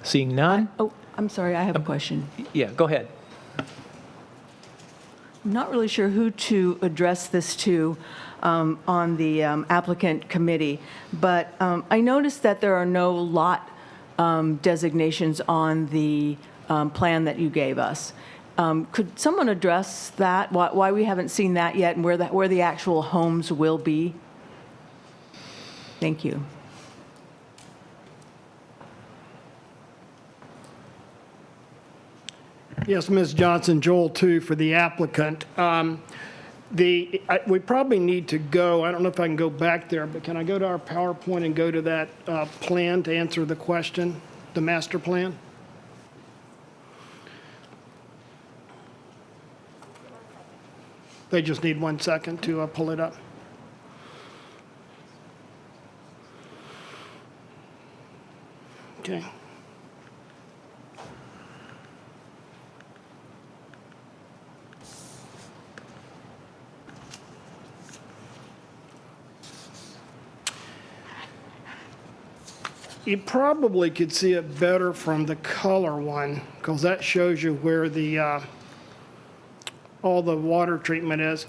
Seeing none? Oh, I'm sorry, I have a question. Yeah, go ahead. I'm not really sure who to address this to on the applicant committee, but I noticed that there are no lot designations on the plan that you gave us. Could someone address that, why we haven't seen that yet, and where the actual homes will be? Thank you. Yes, Ms. Johnson, Joel too, for the applicant. We probably need to go, I don't know if I can go back there, but can I go to our PowerPoint and go to that plan to answer the question, the master plan? They just need 1 second to pull it up. Okay. You probably could see it better from the color one, because that shows you where the all the water treatment is.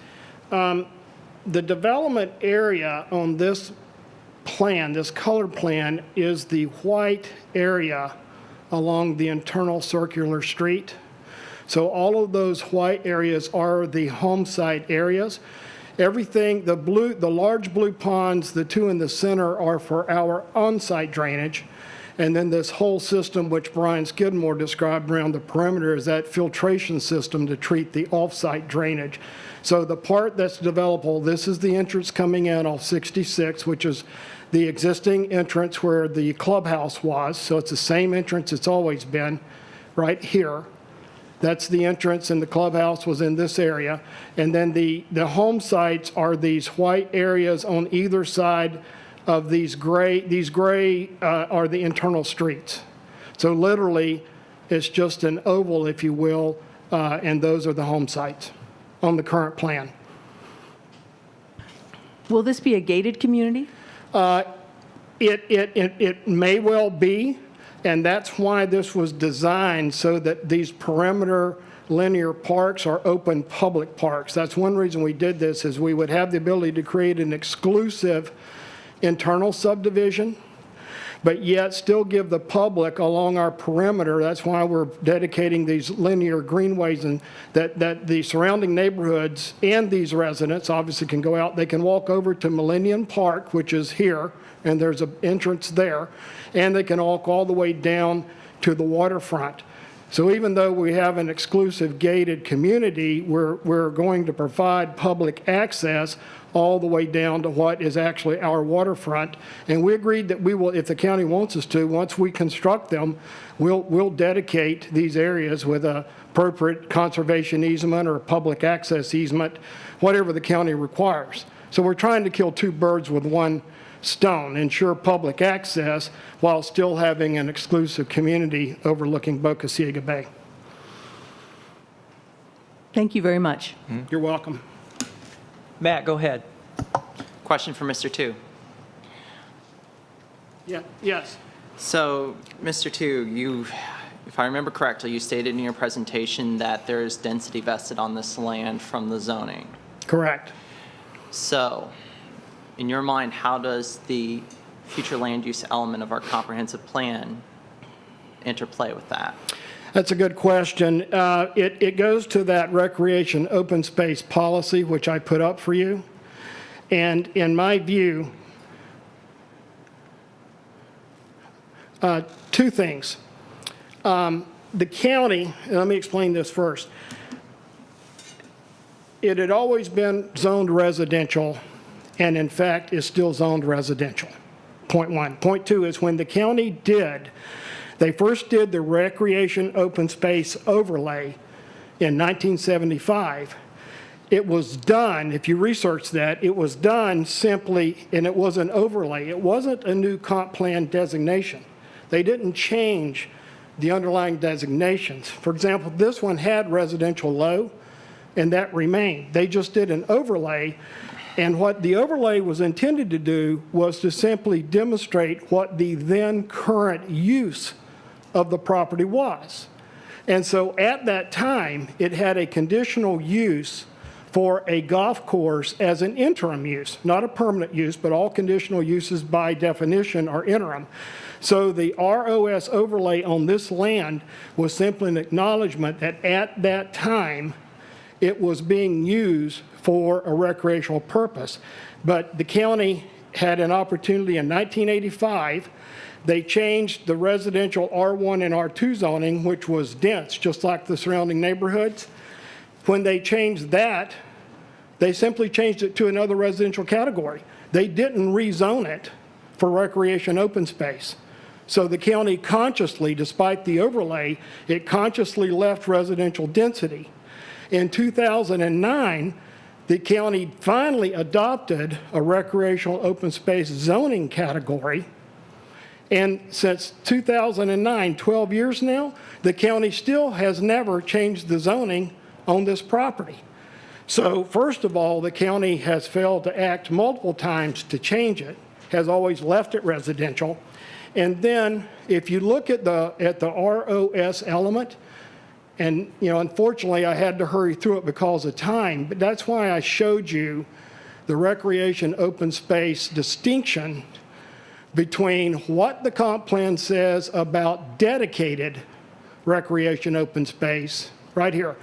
The development area on this plan, this color plan, is the white area along the internal circular street. So all of those white areas are the home site areas. Everything, the large blue ponds, the two in the center are for our on-site drainage. And then this whole system, which Brian Skidmore described around the perimeter, is that filtration system to treat the off-site drainage. So the part that's developable, this is the entrance coming in off 66, which is the existing entrance where the clubhouse was. So it's the same entrance it's always been, right here. That's the entrance, and the clubhouse was in this area. And then the home sites are these white areas on either side of these gray are the internal streets. So literally, it's just an oval, if you will, and those are the home sites on the current plan. Will this be a gated community? It may well be, and that's why this was designed so that these perimeter linear parks are open public parks. That's one reason we did this, is we would have the ability to create an exclusive internal subdivision, but yet still give the public along our perimeter. That's why we're dedicating these linear greenways, and that the surrounding neighborhoods and these residents obviously can go out. They can walk over to Millennium Park, which is here, and there's an entrance there, and they can walk all the way down to the waterfront. So even though we have an exclusive gated community, we're going to provide public access all the way down to what is actually our waterfront. And we agreed that we will, if the county wants us to, once we construct them, we'll dedicate these areas with a appropriate conservation easement or public access easement, whatever the county requires. So we're trying to kill two birds with one stone, ensure public access while still having an exclusive community overlooking Boca Ciega Bay. Thank you very much. You're welcome. Matt, go ahead. Question for Mr. Tu. Yeah. Yes. So, Mr. Tu, you, if I remember correctly, you stated in your presentation that there is density vested on this land from the zoning. Correct. So, in your mind, how does the future land use element of our comprehensive plan interplay with that? That's a good question. It goes to that recreation open space policy, which I put up for you. And in my view, two things. The county, and let me explain this first. It had always been zoned residential, and in fact is still zoned residential. Point one. Point two is when the county they first did the recreation open space overlay in 1975. It was done, if you research that, it was done simply, and it was an overlay. It wasn't a new comp plan designation. They didn't change the underlying designations. For example, this one had residential low, and that remained. They just did an overlay, and what the overlay was intended to do was to simply demonstrate what the then current use of the property was. And so at that time, it had a conditional use for a golf course as an interim use, not a permanent use, but all conditional uses by definition are interim. So the ROS overlay on this land was simply an acknowledgement that at that time, it was being used for a recreational purpose. But the county had an opportunity in 1985. They changed the residential R1 and R2 zoning, which was dense, just like the surrounding neighborhoods. When they changed that, they simply changed it to another residential category. They didn't rezone it for recreation open space. So the county consciously, despite the overlay, it consciously left residential density. In 2009, the county finally adopted a recreational open space zoning category. And since 2009, 12 years now, the county still has never changed the zoning on this property. So first of all, the county has failed to act multiple times to change it, has always left it residential. And then if you look at the ROS element, and unfortunately I had to hurry through it because of time, but that's why I showed you the recreation open space distinction between what the comp plan says about dedicated recreation open space, right here.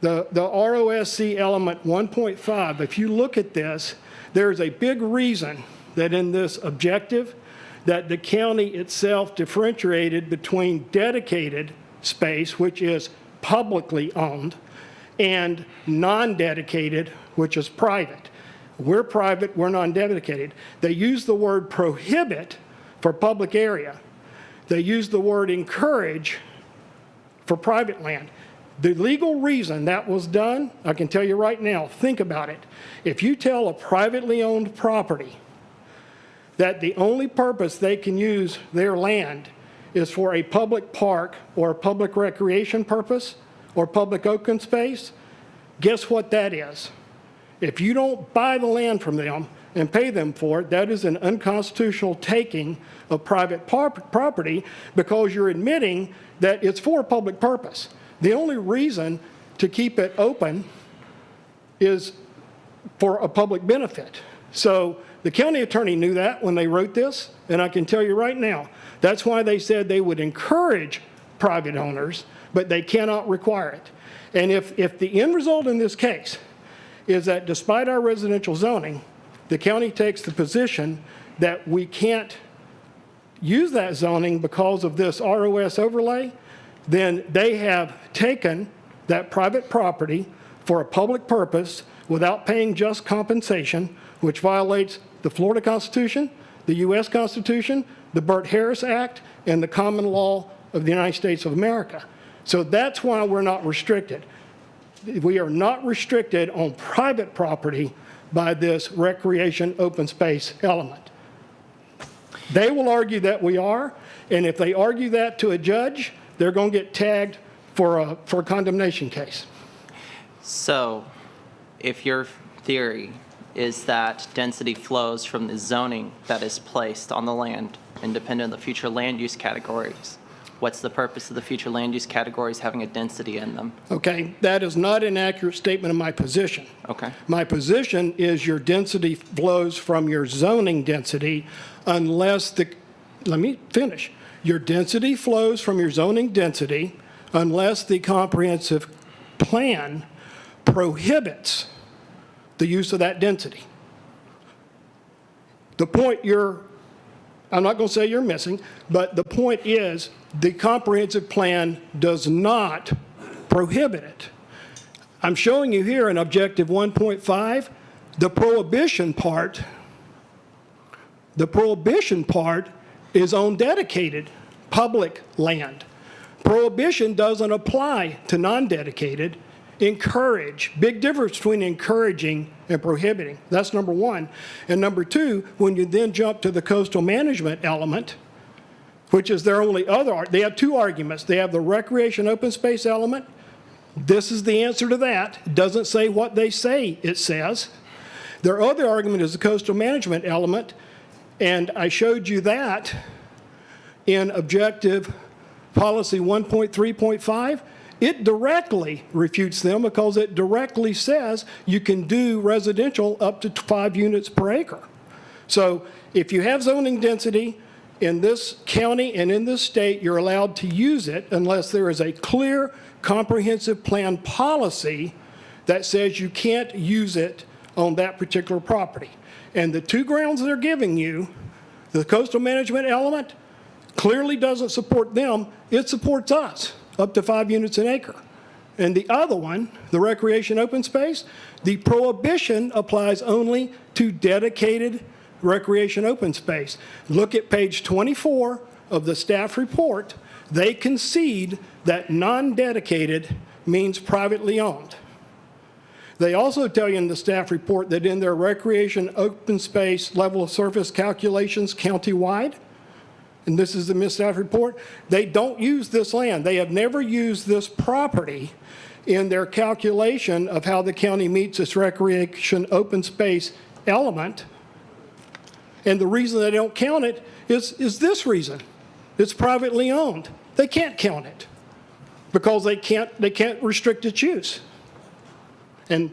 The ROSC element 1.5, if you look at this, there's a big reason that in this objective that the county itself differentiated between dedicated space, which is publicly owned, and non-dedicated, which is private. We're private, we're non-dedicated. They use the word prohibit for public area. They use the word encourage for private land. The legal reason that was done, I can tell you right now, think about it. If you tell a privately owned property that the only purpose they can use their land is for a public park or a public recreation purpose or public open space, guess what that is? If you don't buy the land from them and pay them for it, that is an unconstitutional taking of private property because you're admitting that it's for a public purpose. The only reason to keep it open is for a public benefit. So the county attorney knew that when they wrote this, and I can tell you right now, that's why they said they would encourage private owners, but they cannot require it. And if the end result in this case is that despite our residential zoning, the county takes the position that we can't use that zoning because of this ROS overlay, then they have taken that private property for a public purpose without paying just compensation, which violates the Florida Constitution, the U.S. Constitution, the Burt-Harris Act, and the common law of the United States of America. So that's why we're not restricted. We are not restricted on private property by this recreation open space element. They will argue that we are, and if they argue that to a judge, they're going to get tagged for a condemnation case. So if your theory is that density flows from the zoning that is placed on the land, independent of the future land use categories, what's the purpose of the future land use categories having a density in them? Okay, that is not an accurate statement of my position. Okay. My position is your density flows from your zoning density unless let me finish. Your density flows from your zoning density unless the comprehensive plan prohibits the use of that density. The point I'm not going to say you're missing, but the point is the comprehensive plan does not prohibit it. I'm showing you here in Objective 1.5, the prohibition part is on dedicated public land. Prohibition doesn't apply to non-dedicated. Encourage, big difference between encouraging and prohibiting. That's number one. And number two, when you then jump to the coastal management element, which is their only other, they have two arguments. They have the recreation open space element. This is the answer to that. It doesn't say what they say it says. Their other argument is the coastal management element, and I showed you that in Objective policy 1.3.5, it directly refutes them because it directly says you can do residential up to 5 units per acre. So if you have zoning density in this county and in this state, you're allowed to use it unless there is a clear, comprehensive plan policy that says you can't use it on that particular property. And the two grounds they're giving you, the coastal management element, clearly doesn't support them. It supports us, up to 5 units an acre. And the other one, the recreation open space, the prohibition applies only to dedicated recreation open space. Look at page 24 of the staff report. They concede that non-dedicated means privately owned. They also tell you in the staff report that in their recreation open space level of service calculations countywide, and this is the staff report, they don't use this land. They have never used this property in their calculation of how the county meets its recreation open space element. And the reason they don't count it is this reason. It's privately owned. They can't count it because they can't restrict its use. And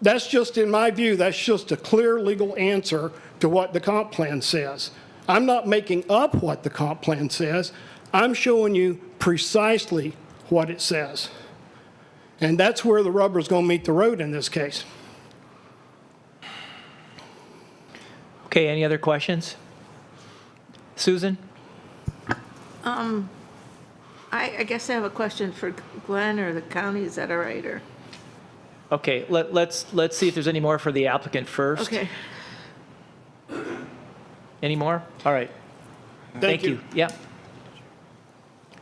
that's just, in my view, that's just a clear legal answer to what the comp plan says. I'm not making up what the comp plan says. I'm showing you precisely what it says. And that's where the rubber's going to meet the road in this case. Okay, any other questions? Susan? I guess I have a question for Glenn or the county. Is that all right? Or Okay, let's see if there's any more for the applicant first. okay. Any more? All right. Thank you. Yeah.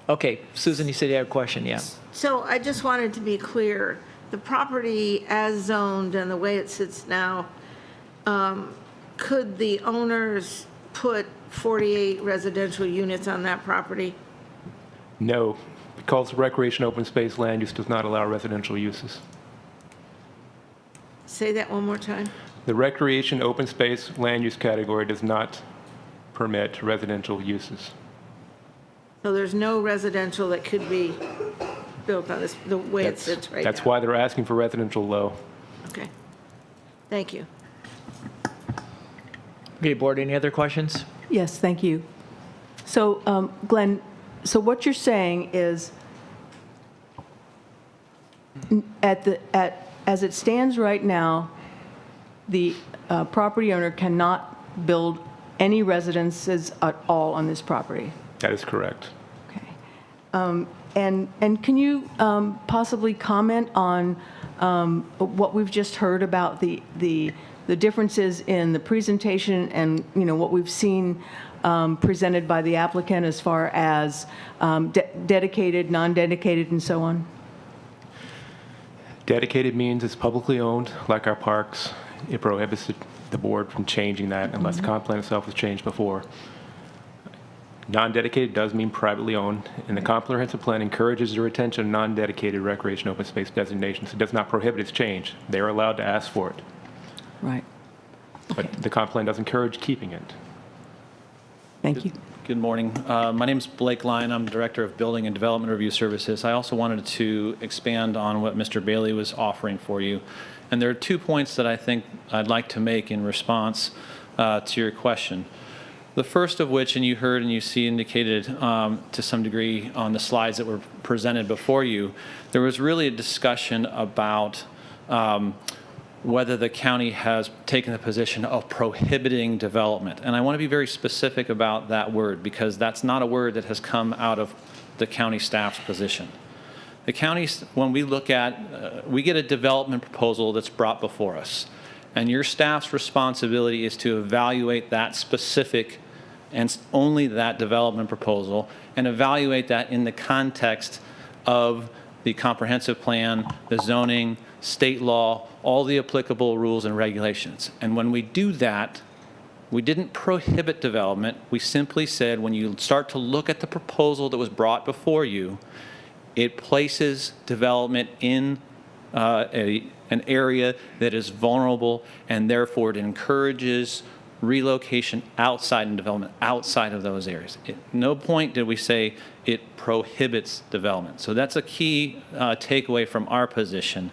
Okay, Susan, you said you had a question, yeah. So I just wanted to be clear. The property as zoned and the way it sits now, could the owners put 48 residential units on that property? No, because recreation open space land use does not allow residential uses. Say that one more time. The recreation open space land use category does not permit residential uses. So there's no residential that could be built on this, the way it sits right now? That's why they're asking for residential low. Okay. Thank you. Okay, board, any other questions? Yes, thank you. So, Glenn, so what you're saying is, as it stands right now, the property owner cannot build any residences at all on this property? That is correct. Okay. And can you possibly comment on what we've just heard about the differences in the presentation and, you know, what we've seen presented by the applicant as far as dedicated, non-dedicated, and so on? Dedicated means it's publicly owned, like our parks. It prohibits the board from changing that unless the comp plan itself was changed before. Non-dedicated does mean privately owned, and the comprehensive plan encourages the retention of non-dedicated recreation open space designations. It does not prohibit its change. They are allowed to ask for it. Right. But the comp plan does encourage keeping it. Thank you. Good morning. My name is Blake Lyon. I'm Director of Building and Development Review Services. I also wanted to expand on what Mr. Bailey was offering for you. And there are 2 points that I think I'd like to make in response to your question. The first of which, and you heard and you see indicated to some degree on the slides that were presented before you, there was really a discussion about whether the county has taken the position of prohibiting development. And I want to be very specific about that word because that's not a word that has come out of the county staff's position. The county, when we look at, we get a development proposal that's brought before us. And your staff's responsibility is to evaluate that specific and only that development proposal and evaluate that in the context of the comprehensive plan, the zoning, state law, all the applicable rules and regulations. And when we do that, we didn't prohibit development. We simply said when you start to look at the proposal that was brought before you, it places development in an area that is vulnerable, and therefore it encourages relocation outside and development outside of those areas. At no point did we say it prohibits development. So that's a key takeaway from our position.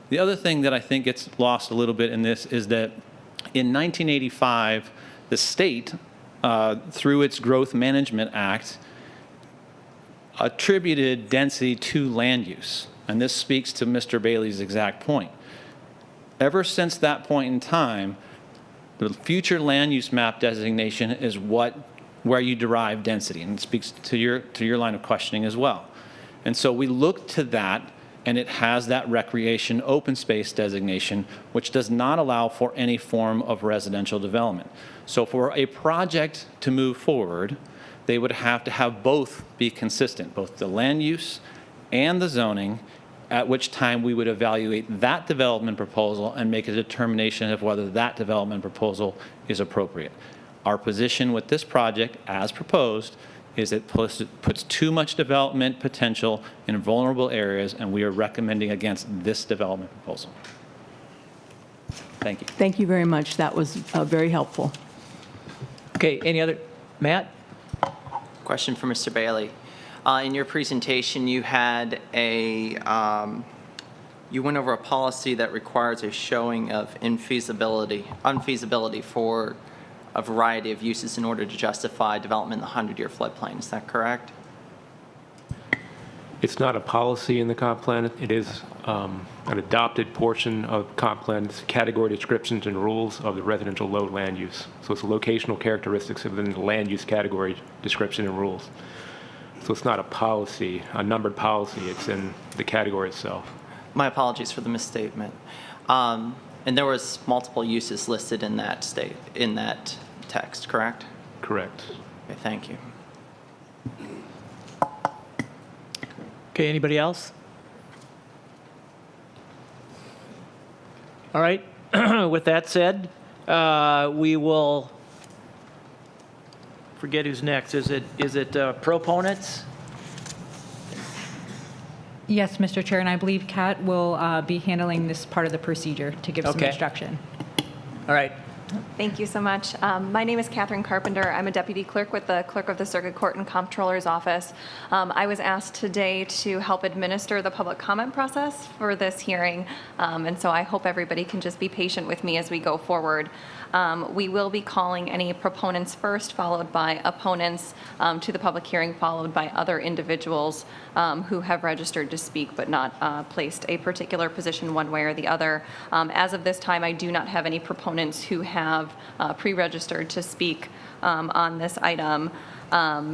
The other thing that I think gets lost a little bit in this is that in 1985, the state, through its Growth Management Act, attributed density to land use. And this speaks to Mr. Bailey's exact point. Ever since that point in time, the future land use map designation is where you derive density, and it speaks to your line of questioning as well. And so we look to that, and it has that recreation open space designation, which does not allow for any form of residential development. So for a project to move forward, they would have to have both be consistent, both the land use and the zoning, at which time we would evaluate that development proposal and make a determination of whether that development proposal is appropriate. Our position with this project, as proposed, is it puts too much development potential in vulnerable areas, and we are recommending against this development proposal. Thank you. Thank you very much. That was very helpful. Okay, any other? Matt? Question for Mr. Bailey. In your presentation, you had you went over a policy that requires a showing of unfeasibility for a variety of uses in order to justify development in the 100-year floodplain. Is that correct? It's not a policy in the comp plan. It is an adopted portion of comp plan's category descriptions and rules of the residential low land use. So it's locational characteristics within the land use category description and rules. So it's not a policy, a numbered policy. It's in the category itself. My apologies for the misstatement. And there was multiple uses listed in that text, correct? Correct. Okay, thank you. Okay, anybody else? All right, with that said, we will, forget who's next. Is it proponents? Yes, Mr. Chair, and I believe Kat will be handling this part of the procedure to give some Okay. instruction. All right. Thank you so much. My name is Catherine Carpenter. I'm a deputy clerk with the Clerk of the Circuit Court and Comptroller's Office. I was asked today to help administer the public comment process for this hearing, and so I hope everybody can just be patient with me as we go forward. We will be calling any proponents first, followed by opponents to the public hearing, followed by other individuals who have registered to speak but not placed a particular position one way or the other. As of this time, I do not have any proponents who have pre-registered to speak on this item.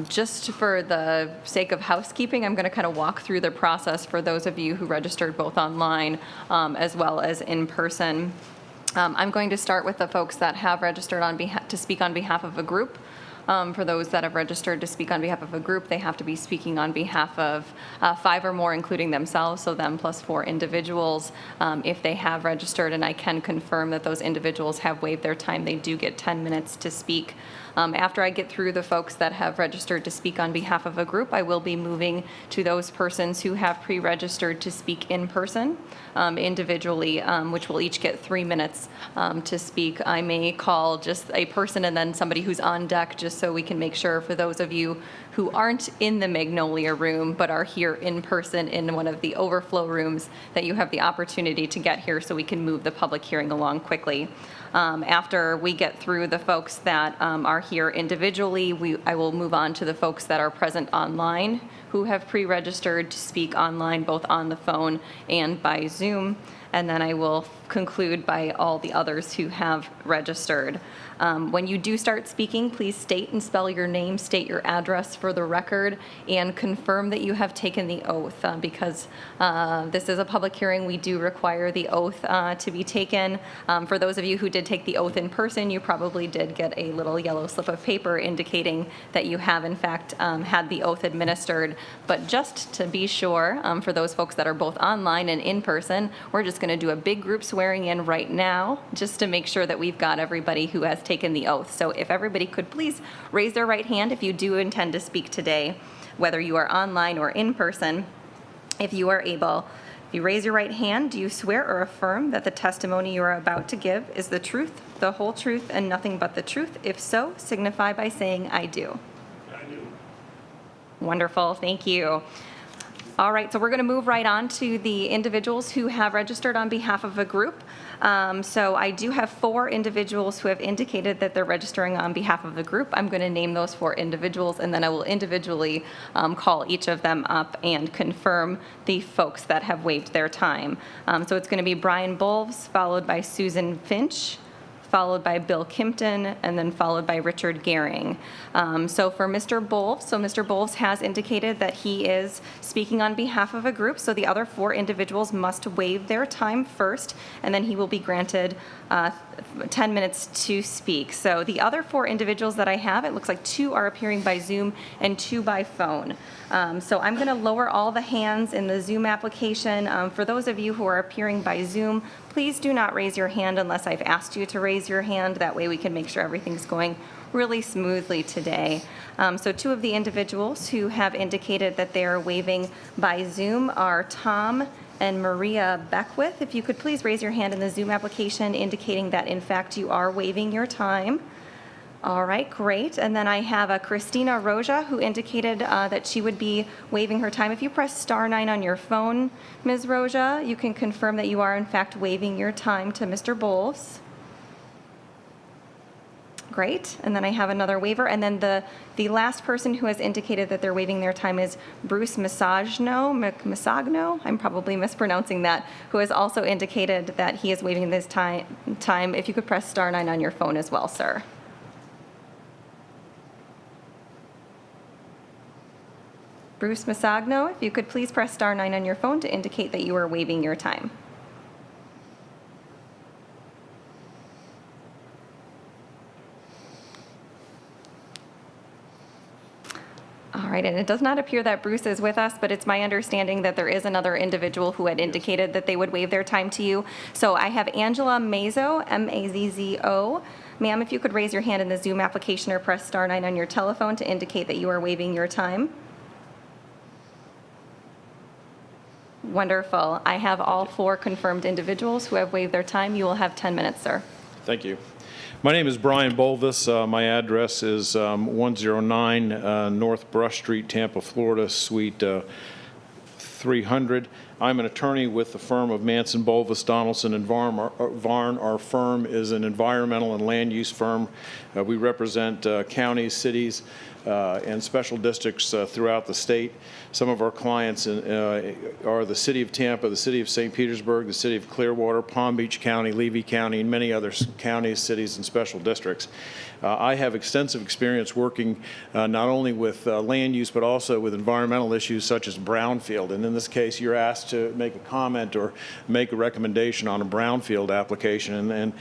Just for the sake of housekeeping, I'm going to kind of walk through the process for those of you who registered both online as well as in person. I'm going to start with the folks that have registered to speak on behalf of a group. For those that have registered to speak on behalf of a group, they have to be speaking on behalf of 5 or more, including themselves, so them plus 4 individuals. If they have registered, and I can confirm that those individuals have waived their time, they do get 10 minutes to speak. After I get through the folks that have registered to speak on behalf of a group, I will be moving to those persons who have pre-registered to speak in person individually, which will each get 3 minutes to speak. I may call just a person and then somebody who's on deck, just so we can make sure for those of you who aren't in the Magnolia room but are here in person in one of the overflow rooms, that you have the opportunity to get here so we can move the public hearing along quickly. After we get through the folks that are here individually, I will move on to the folks that are present online who have pre-registered to speak online, both on the phone and by Zoom. And then I will conclude by all the others who have registered. When you do start speaking, please state and spell your name, state your address for the record, and confirm that you have taken the oath. Because this is a public hearing, we do require the oath to be taken. For those of you who did take the oath in person, you probably did get a little yellow slip of paper indicating that you have, in fact, had the oath administered. But just to be sure, for those folks that are both online and in person, we're just going to do a big group swearing in right now, just to make sure that we've got everybody who has taken the oath. So if everybody could please raise their right hand if you do intend to speak today, whether you are online or in person. If you are able, If you raise your right hand, do you swear or affirm that the testimony you are about to give is the truth, the whole truth, and nothing but the truth? If so, signify by saying, I do. I do. Wonderful, thank you. All right, so we're going to move right on to the individuals who have registered on behalf of a group. So I do have 4 individuals who have indicated that they're registering on behalf of the group. I'm going to name those 4 individuals, and then I will individually call each of them up and confirm the folks that have waived their time. So it's going to be Brian Bulves, followed by Susan Finch, followed by Bill Kimpton, and then followed by Richard Gehring. So for Mr. Bulves has indicated that he is speaking on behalf of a group, so the other 4 individuals must waive their time first, and then he will be granted 10 minutes to speak. So the other 4 individuals that I have, it looks like 2 are appearing by Zoom and 2 by phone. So I'm going to lower all the hands in the Zoom application. For those of you who are appearing by Zoom, please do not raise your hand unless I've asked you to raise your hand. That way we can make sure everything's going really smoothly today. So 2 of the individuals who have indicated that they are waiving by Zoom are Tom and Maria Beckwith. If you could please raise your hand in the Zoom application indicating that in fact you are waiving your time. All right, great. And then I have a Christina Roja who indicated that she would be waiving her time. If you press *9 on your phone, Ms. Roja, you can confirm that you are in fact waiving your time to Mr. Bulves. Great. And then I have another waiver. And then the last person who has indicated that they're waiving their time is Bruce Masagno, I'm probably mispronouncing that, who has also indicated that he is waiving this time. If you could press *9 on your phone as well, sir. Bruce Masagno, if you could please press *9 on your phone to indicate that you are waiving your time. All right, and it does not appear that Bruce is with us, but it's my understanding that there is another individual who had indicated that they would waive their time to you. So I have Angela Mazzo, M-A-Z-Z-O. Ma'am, if you could raise your hand in the Zoom application or press *9 on your telephone to indicate that you are waiving your time. Wonderful. I have all 4 confirmed individuals who have waived their time. You will have 10 minutes, sir. Thank you. My name is Brian Bulvis. My address is 109 North Brush Street, Tampa, Florida, Suite 300. I'm an attorney with the firm of Manson, Bulvis, Donaldson, and Varn. Our firm is an environmental and land use firm. We represent counties, cities, and special districts throughout the state. Some of our clients are the City of Tampa, the City of St. Petersburg, the City of Clearwater, Palm Beach County, Levy County, and many other counties, cities, and special districts. I have extensive experience working not only with land use, but also with environmental issues such as brownfield. And in this case, you're asked to make a comment or make a recommendation on a brownfield application. And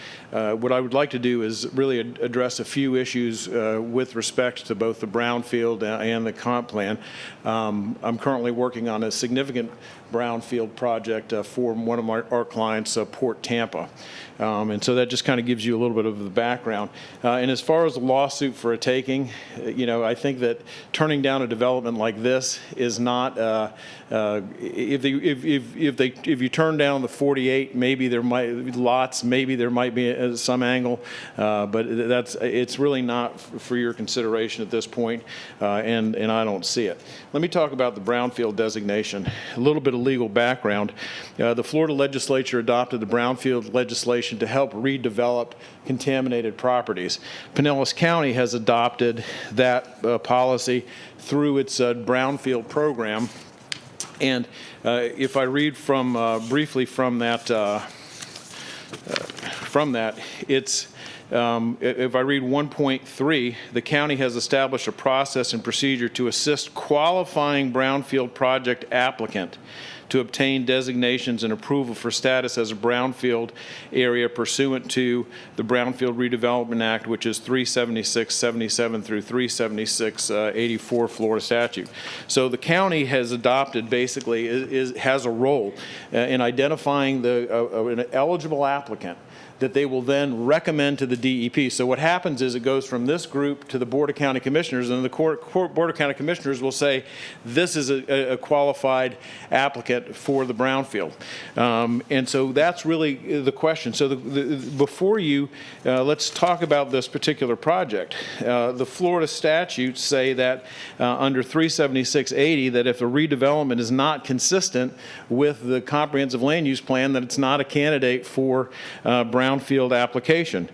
what I would like to do is really address a few issues with respect to both the brownfield and the comp plan. I'm currently working on a significant brownfield project for one of our clients, Port Tampa. And so that just kind of gives you a little bit of the background. And as far as the lawsuit for a taking, I think that turning down a development like this is not, if you turn down the 48, maybe there might be some angle, but it's really not for your consideration at this point, and I don't see it. Let me talk about the brownfield designation. A little bit of legal background. The Florida legislature adopted the brownfield legislation to help redevelop contaminated properties. Pinellas County has adopted that policy through its brownfield program. And if I read briefly from that, it's if I read 1.3, the county has established a process and procedure to assist qualifying brownfield project applicant to obtain designations and approval for status as a brownfield area pursuant to the Brownfield Redevelopment Act, which is 376-77 through 376-84 Florida statute. So the county has adopted, basically, has a role in identifying an eligible applicant that they will then recommend to the DEP. So what happens is it goes from this group to the Board of County Commissioners, and the Board of County Commissioners will say, this is a qualified applicant for the brownfield. And so that's really the question. So before you, let's talk about this particular project. The Florida statutes say that under 37680, that if a redevelopment is not consistent with the comprehensive land use plan, that it's not a candidate for brownfield application.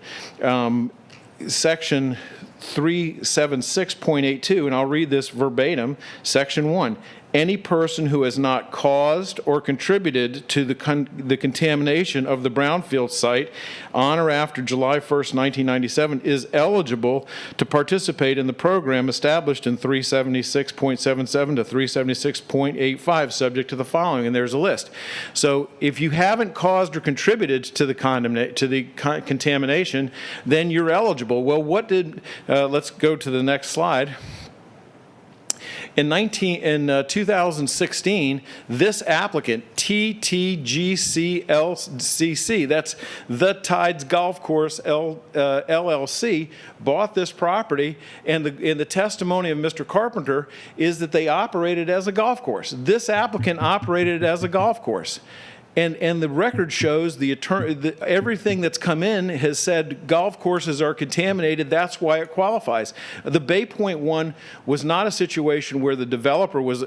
Section 376.82, and I'll read this verbatim, Section 1. Any person who has not caused or contributed to the contamination of the brownfield site on or after July 1st, 1997 is eligible to participate in the program established in 376.77 to 376.85, subject to the following, and there's a list. So if you haven't caused or contributed to the contamination, then you're eligible. Well, let's go to the next slide. In 2016, this applicant, TTGCLCC, that's the Tides Golf Course LLC, bought this property, and the testimony of Mr. Carpenter is that they operated as a golf course. This applicant operated as a golf course. And the record shows everything that's come in has said golf courses are contaminated. That's why it qualifies. The Bay Point one was not a situation where any developer was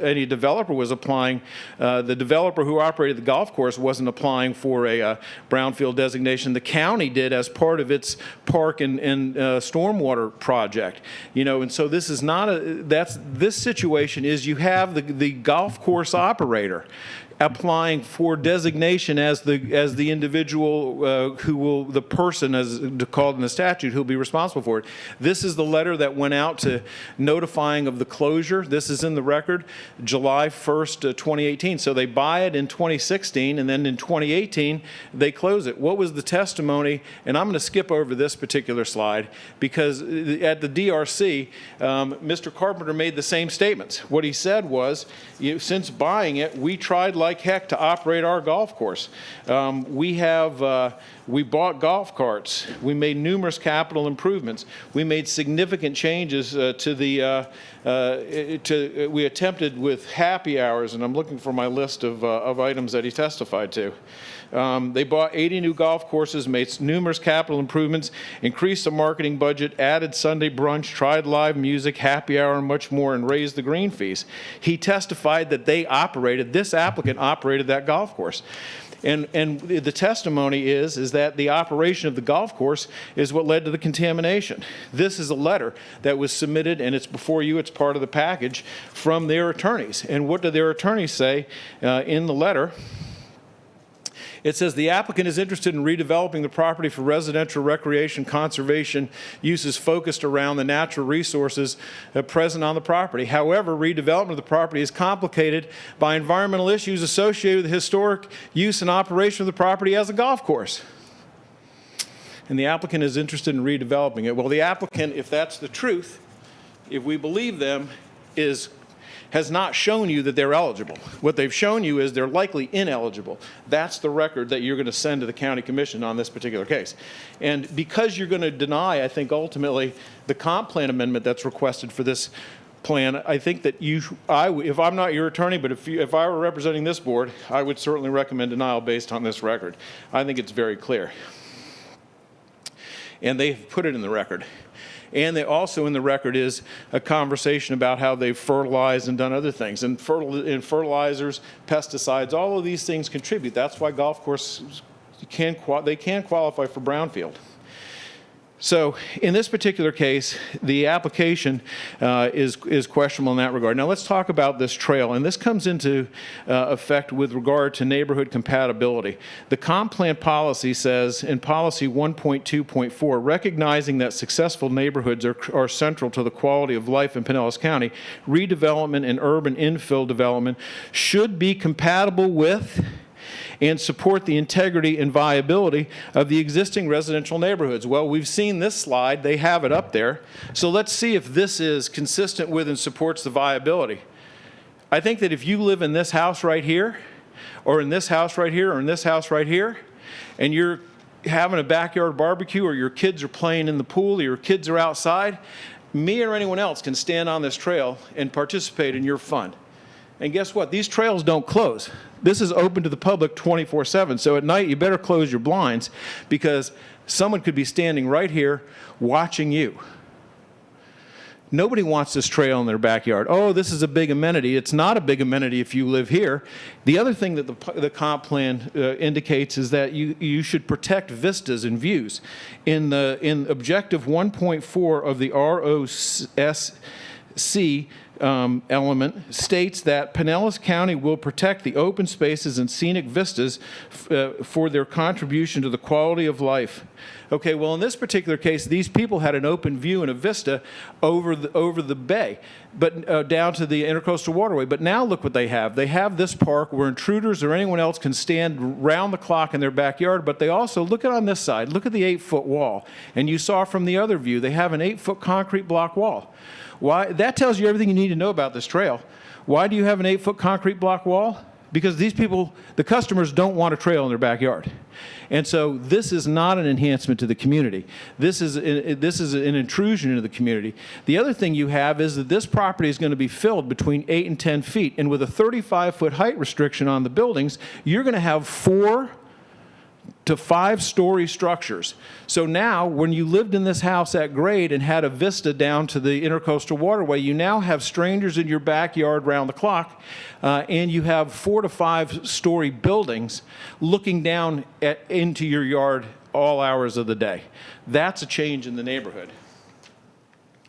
applying. The developer who operated the golf course wasn't applying for a brownfield designation. The county did as part of its park and stormwater project. And so this is not this situation is you have the golf course operator applying for designation as the individual the person, as called in the statute, who will be responsible for it. This is the letter that went out to notifying of the closure. This is in the record, July 1st, 2018. So they buy it in 2016, and then in 2018, they close it. What was the testimony? And I'm going to skip over this particular slide because at the DRC, Mr. Carpenter made the same statements. What he said was, since buying it, we tried like heck to operate our golf course. We bought golf carts. We made numerous capital improvements. We made significant changes we attempted with happy hours, and I'm looking for my list of items that he testified to. They bought 80 new golf courses, made numerous capital improvements, increased the marketing budget, added Sunday brunch, tried live music, happy hour, and much more, and raised the green fees. He testified that this applicant operated that golf course. And the testimony is that the operation of the golf course is what led to the contamination. This is a letter that was submitted, and it's before you, it's part of the package, from their attorneys. And what do their attorneys say in the letter? It says the applicant is interested in redeveloping the property for residential, recreation, conservation uses focused around the natural resources present on the property. However, redevelopment of the property is complicated by environmental issues associated with the historic use and operation of the property as a golf course. And the applicant is interested in redeveloping it. Well, the applicant, if that's the truth, if we believe them, has not shown you that they're eligible. What they've shown you is they're likely ineligible. That's the record that you're going to send to the county commission on this particular case. And because you're going to deny, I think, ultimately, the comp plan amendment that's requested for this plan, I think that if I'm not your attorney, but if I were representing this board, I would certainly recommend denial based on this record. I think it's very clear. And they've put it in the record. And they also in the record is a conversation about how they've fertilized and done other things. And fertilizers, pesticides, all of these things contribute. That's why golf courses can qualify for brownfield. So in this particular case, the application is questionable in that regard. Now let's talk about this trail, and this comes into effect with regard to neighborhood compatibility. The comp plan policy says in policy 1.2.4, recognizing that successful neighborhoods are central to the quality of life in Pinellas County, redevelopment and urban infill development should be compatible with and support the integrity and viability of the existing residential neighborhoods. Well, we've seen this slide. They have it up there. So let's see if this is consistent with and supports the viability. I think that if you live in this house right here, or in this house right here, or in this house right here, and you're having a backyard barbecue, or your kids are playing in the pool, or your kids are outside, me or anyone else can stand on this trail and participate in your fun. And guess what? These trails don't close. This is open to the public 24/7. So at night, you better close your blinds, because someone could be standing right here watching you. Nobody wants this trail in their backyard. Oh, this is a big amenity. It's not a big amenity if you live here. The other thing that the comp plan indicates is that you should protect vistas and views. In objective 1.4 of the ROSC element states that Pinellas County will protect the open spaces and scenic vistas for their contribution to the quality of life. Okay, well, in this particular case, these people had an open view and a vista over the bay, but down to the Intercoastal Waterway. But now look what they have. They have this park where intruders or anyone else can stand round the clock in their backyard, but they also, look at on this side, look at the 8-foot wall. And you saw from the other view, they have an 8-foot concrete block wall. Why? That tells you everything you need to know about this trail. Why do you have an 8-foot concrete block wall? Because these people, the customers, don't want a trail in their backyard. And so this is not an enhancement to the community. This is an intrusion into the community. The other thing you have is that this property is going to be filled between 8 and 10 feet. And with a 35-foot height restriction on the buildings, you're going to have 4 to 5-story structures. So now, when you lived in this house at grade and had a vista down to the Intercoastal Waterway, you now have strangers in your backyard round the clock, and you have 4 to 5-story buildings looking down into your yard all hours of the day. That's a change in the neighborhood.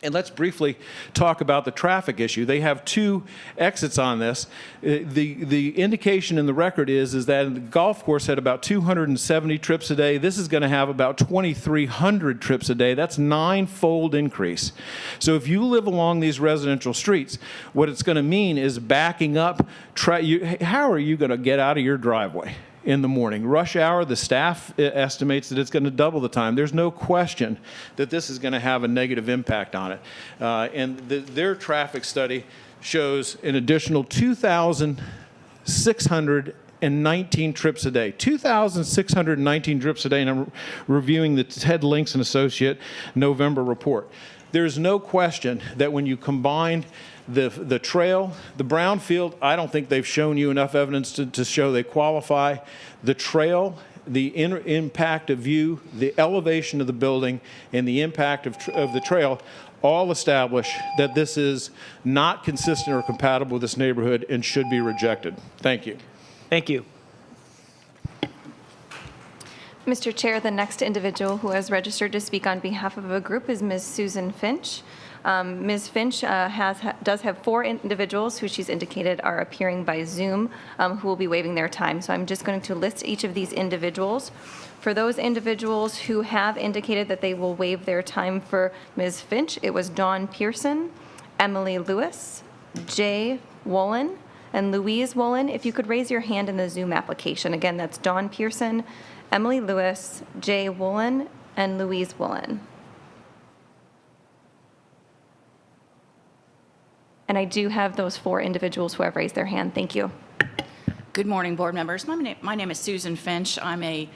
And let's briefly talk about the traffic issue. They have 2 exits on this. The indication in the record is that the golf course had about 270 trips a day. This is going to have about 2,300 trips a day. That's 9-fold increase. So if you live along these residential streets, what it's going to mean is backing up. How are you going to get out of your driveway in the morning? Rush hour, the staff estimates that it's going to double the time. There's no question that this is going to have a negative impact on it. And their traffic study shows an additional 2,619 trips a day. 2,619 trips a day, and I'm reviewing the Ted Links and Associate November report. There's no question that when you combine the trail, the brownfield, I don't think they've shown you enough evidence to show they qualify. The trail, the impact of view, the elevation of the building, and the impact of the trail all establish that this is not consistent or compatible with this neighborhood and should be rejected. Thank you. Thank you. Mr. Chair, the next individual who has registered to speak on behalf of a group is Ms. Susan Finch. Ms. Finch does have 4 individuals who she's indicated are appearing by Zoom who will be waiving their time. So I'm just going to list each of these individuals. For those individuals who have indicated that they will waive their time for Ms. Finch, it was Dawn Pearson, Emily Lewis, Jay Wolin, and Louise Wolin. If you could raise your hand in the Zoom application. Again, that's Dawn Pearson, Emily Lewis, Jay Wolin, and Louise Wolin. And I do have those 4 individuals who have raised their hand. Thank you. Good morning, board members. My name is Susan Finch. I'm a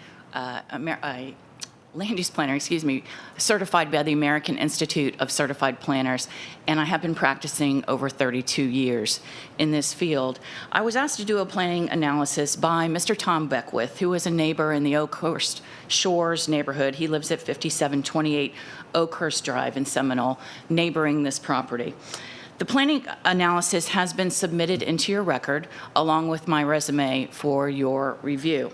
land use planner, certified by the American Institute of Certified Planners, and I have been practicing over 32 years in this field. I was asked to do a planning analysis by Mr. Tom Beckwith, who is a neighbor in the Oakhurst Shores neighborhood. He lives at 5728 Oakhurst Drive in Seminole, neighboring this property. The planning analysis has been submitted into your record along with my resume for your review.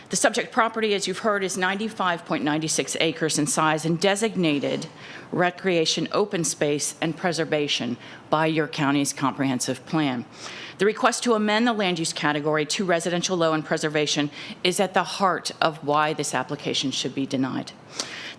The subject property, as you've heard, is 95.96 acres in size and designated recreation, open space, and preservation by your county's comprehensive plan. The request to amend the land use category to residential low and preservation is at the heart of why this application should be denied.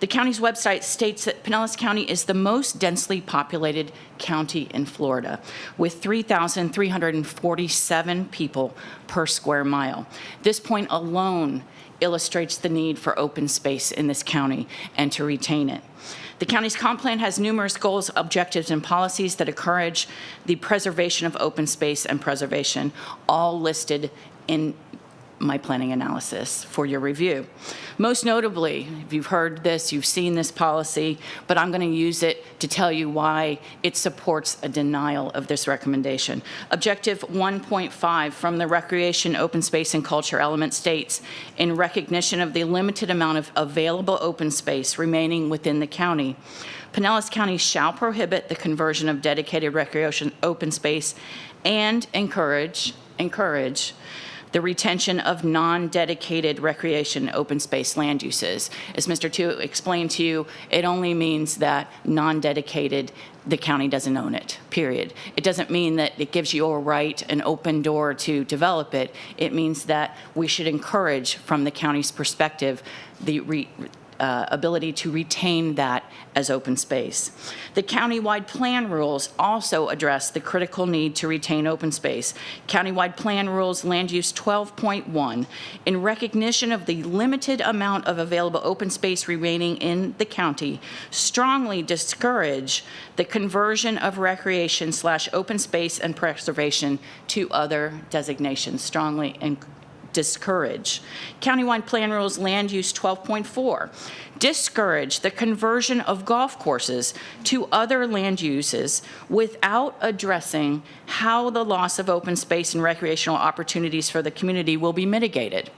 The county's website states that Pinellas County is the most densely populated county in Florida, with 3,347 people per square mile. This point alone illustrates the need for open space in this county and to retain it. The county's comp plan has numerous goals, objectives, and policies that encourage the preservation of open space and preservation, all listed in my planning analysis for your review. Most notably, if you've heard this, you've seen this policy, but I'm going to use it to tell you why it supports a denial of this recommendation. Objective 1.5 from the Recreation, Open Space, and Culture element states, in recognition of the limited amount of available open space remaining within the county, Pinellas County shall prohibit the conversion of dedicated recreation open space and encourage the retention of non-dedicated recreation open space land uses. As Mr. Tu explained to you, it only means that non-dedicated, the county doesn't own it, period. It doesn't mean that it gives you a right, an open door to develop it. It means that we should encourage, from the county's perspective, the ability to retain that as open space. The countywide plan rules also address the critical need to retain open space. Countywide plan rules land use 12.1, in recognition of the limited amount of available open space remaining in the county, strongly discourage the conversion of recreation/open space and preservation to other designations, strongly discourage. Countywide plan rules land use 12.4, discourage the conversion of golf courses to other land uses without addressing how the loss of open space and recreational opportunities for the community will be mitigated.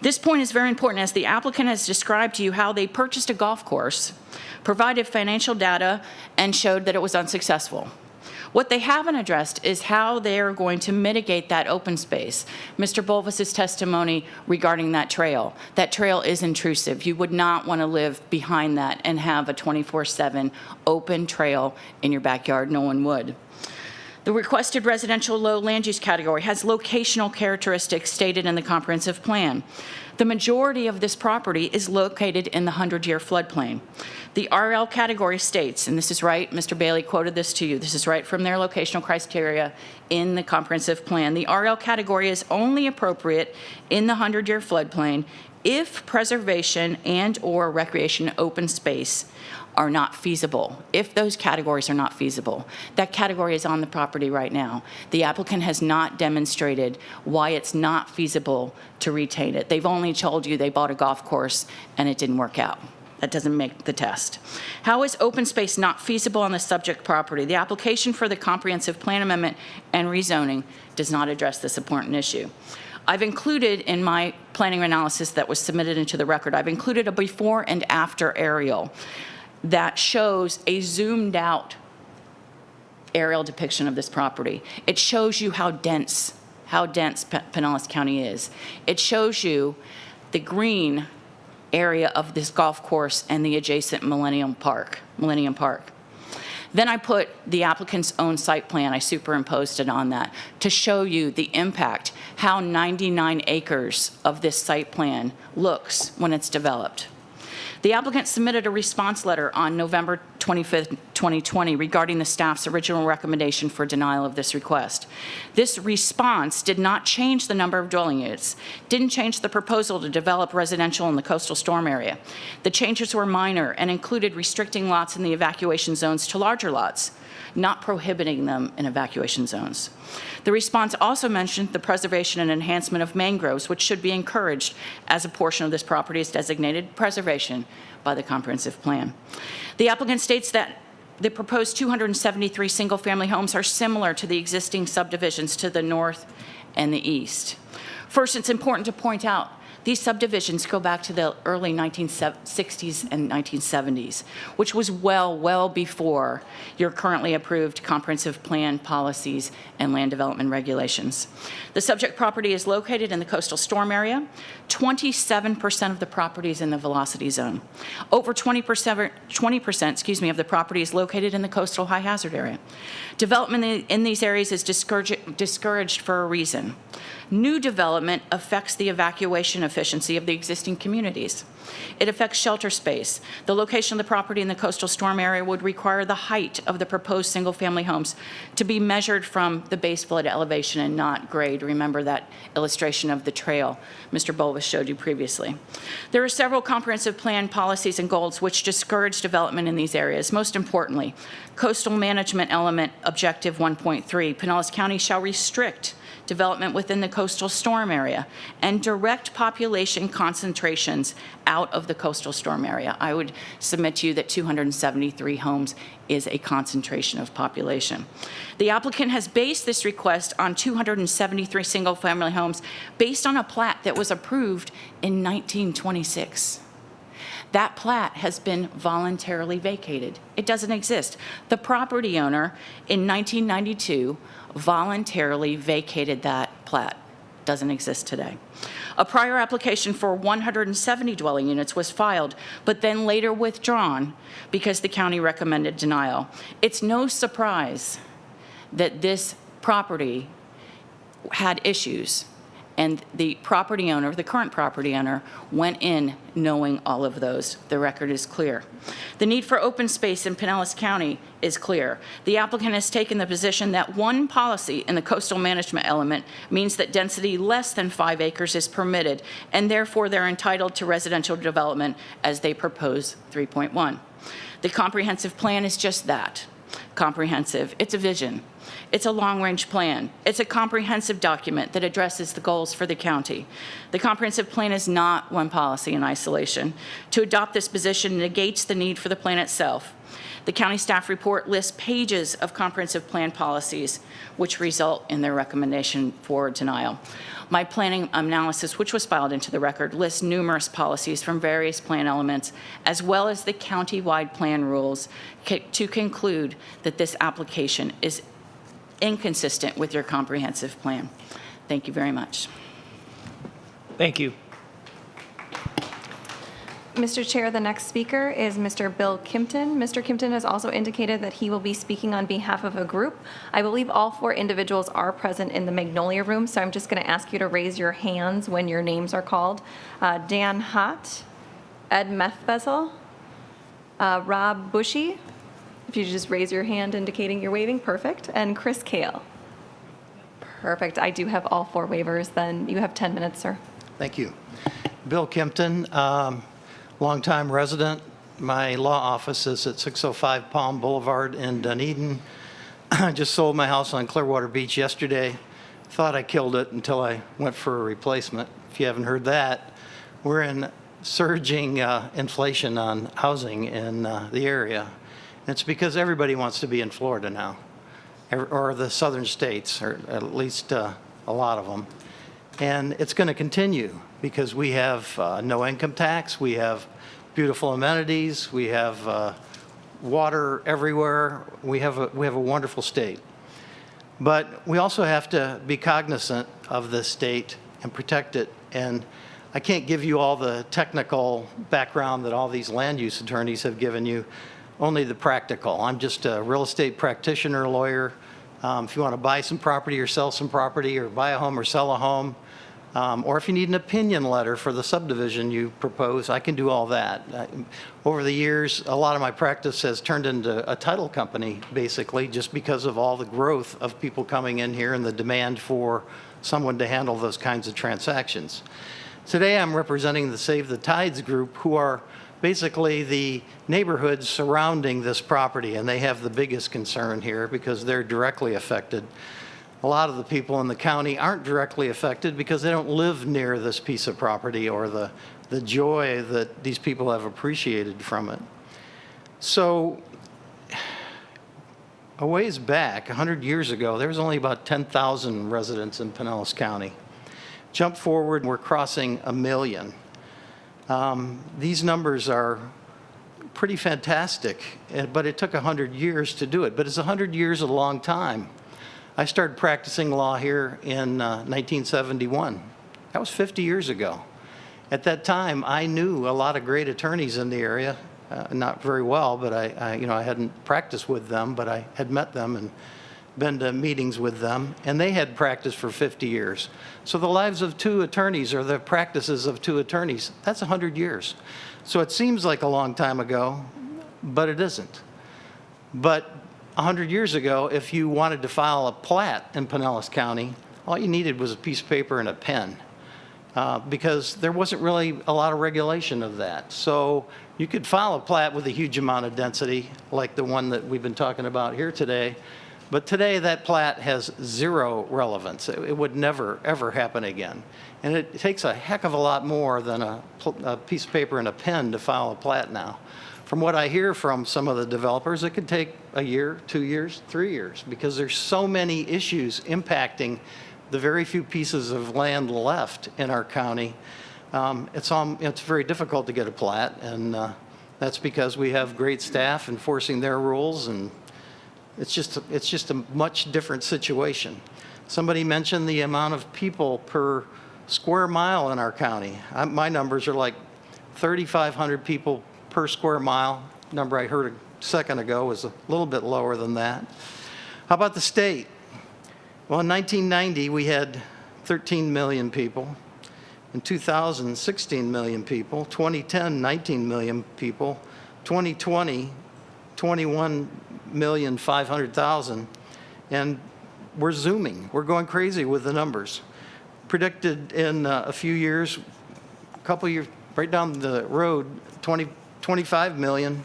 This point is very important, as the applicant has described to you how they purchased a golf course, provided financial data, and showed that it was unsuccessful. What they haven't addressed is how they're going to mitigate that open space. Mr. Bolvas' testimony regarding that trail is intrusive. You would not want to live behind that and have a 24/7 open trail in your backyard. No one would. The requested residential low land use category has locational characteristics stated in the comprehensive plan. The majority of this property is located in the 100-year floodplain. The RL category states, and this is right, Mr. Bailey quoted this to you, this is right from their locational criteria in the comprehensive plan. The RL category is only appropriate in the 100-year floodplain if preservation and/or recreation open space are not feasible. If those categories are not feasible, that category is on the property right now. The applicant has not demonstrated why it's not feasible to retain it. They've only told you they bought a golf course and it didn't work out. That doesn't make the test. How is open space not feasible on the subject property? The application for the comprehensive plan amendment and rezoning does not address this important issue. I've included in my planning analysis that was submitted into the record, I've included a before and after aerial that shows a zoomed out aerial depiction of this property. It shows you how dense Pinellas County is. It shows you the green area of this golf course and the adjacent Millennium Park. Then I put the applicant's own site plan, I superimposed it on that to show you the impact, how 99 acres of this site plan looks when it's developed. The applicant submitted a response letter on November 25th, 2020 regarding the staff's original recommendation for denial of this request. This response did not change the number of dwelling units, didn't change the proposal to develop residential in the coastal storm area. The changes were minor and included restricting lots in the evacuation zones to larger lots, not prohibiting them in evacuation zones. The response also mentioned the preservation and enhancement of mangroves, which should be encouraged as a portion of this property is designated preservation by the comprehensive plan. The applicant states that the proposed 273 single-family homes are similar to the existing subdivisions to the north and the east. First, it's important to point out these subdivisions go back to the early 1960s and 1970s, which was well before your currently approved comprehensive plan policies and land development regulations. The subject property is located in the coastal storm area. 27% of the property is in the velocity zone. Over 20% of the property is located in the coastal high hazard area. Development in these areas is discouraged for a reason. New development affects the evacuation efficiency of the existing communities. It affects shelter space. The location of the property in the coastal storm area would require the height of the proposed single-family homes to be measured from the base flood elevation and not grade. Remember that illustration of the trail Mr. Bolvis showed you previously. There are several comprehensive plan policies and goals which discourage development in these areas. Most importantly, coastal management element objective 1.3, Pinellas County shall restrict development within the coastal storm area and direct population concentrations out of the coastal storm area. I would submit to you that 273 homes is a concentration of population. The applicant has based this request on 273 single-family homes based on a plat that was approved in 1926. That plat has been voluntarily vacated. It doesn't exist. The property owner in 1992 voluntarily vacated that plat. Doesn't exist today. A prior application for 170 dwelling units was filed, but then later withdrawn because the county recommended denial. It's no surprise that this property had issues, and the property owner, the current property owner, went in knowing all of those. The record is clear. The need for open space in Pinellas County is clear. The applicant has taken the position that one policy in the coastal management element means that density less than 5 acres is permitted, and therefore they're entitled to residential development as they propose 3.1. The comprehensive plan is just that, comprehensive. It's a vision. It's a long-range plan. It's a comprehensive document that addresses the goals for the county. The comprehensive plan is not one policy in isolation. To adopt this position negates the need for the plan itself. The county staff report lists pages of comprehensive plan policies, which result in their recommendation for denial. My planning analysis, which was filed into the record, lists numerous policies from various plan elements, as well as the county-wide plan rules, to conclude that this application is inconsistent with your comprehensive plan. Thank you very much. Thank you. Mr. Chair, the next speaker is Mr. Bill Kimpton. Mr. Kimpton has also indicated that he will be speaking on behalf of a group. I believe all 4 individuals are present in the Magnolia Room, so I'm just going to ask you to raise your hands when your names are called. Dan Hott, Ed Methbezel, Rob Bushy, if you just raise your hand indicating you're waving, perfect, and Chris Kale. Perfect. I do have all 4 waivers. Then you have 10 minutes, sir. Thank you. Bill Kimpton, longtime resident. My law office is at 605 Palm Boulevard in Dunedin. I just sold my house on Clearwater Beach yesterday. Thought I killed it until I went for a replacement. If you haven't heard that, we're in surging inflation on housing in the area. It's because everybody wants to be in Florida now, or the southern states, or at least a lot of them. And it's going to continue because we have no income tax, we have beautiful amenities, we have water everywhere, we have a wonderful state. But we also have to be cognizant of the state and protect it. And I can't give you all the technical background that all these land use attorneys have given you. Only the practical. I'm just a real estate practitioner, lawyer. If you want to buy some property or sell some property or buy a home or sell a home, or if you need an opinion letter for the subdivision you propose, I can do all that. Over the years, a lot of my practice has turned into a title company, basically, just because of all the growth of people coming in here and the demand for someone to handle those kinds of transactions. Today, I'm representing the Save the Tides group, who are basically the neighborhoods surrounding this property, and they have the biggest concern here because they're directly affected. A lot of the people in the county aren't directly affected because they don't live near this piece of property or the joy that these people have appreciated from it. So a ways back, 100 years ago, there was only about 10,000 residents in Pinellas County. Jump forward, we're crossing 1 million. These numbers are pretty fantastic, but it took 100 years to do it. But is 100 years a long time? I started practicing law here in 1971. That was 50 years ago. At that time, I knew a lot of great attorneys in the area, not very well, but I hadn't practiced with them, but I had met them and been to meetings with them, and they had practiced for 50 years. So the lives of 2 attorneys or the practices of 2 attorneys, that's 100 years. So it seems like a long time ago, but it isn't. But 100 years ago, if you wanted to file a plat in Pinellas County, all you needed was a piece of paper and a pen, because there wasn't really a lot of regulation of that. So you could file a plat with a huge amount of density, like the one that we've been talking about here today, but today that plat has 0 relevance. It would never, ever happen again. And it takes a heck of a lot more than a piece of paper and a pen to file a plat now. From what I hear from some of the developers, it could take a year, 2 years, 3 years, because there's so many issues impacting the very few pieces of land left in our county. It's very difficult to get a plat, and that's because we have great staff enforcing their rules, and it's just a much different situation. Somebody mentioned the amount of people per square mile in our county. My numbers are like 3,500 people per square mile. Number I heard a second ago was a little bit lower than that. How about the state? Well, in 1990, we had 13 million people. In 2000, 16 million people. 2010, 19 million people. 2020, 21,500,000. And we're zooming. We're going crazy with the numbers. Predicted in a few years, a couple years, right down the road, 25 million.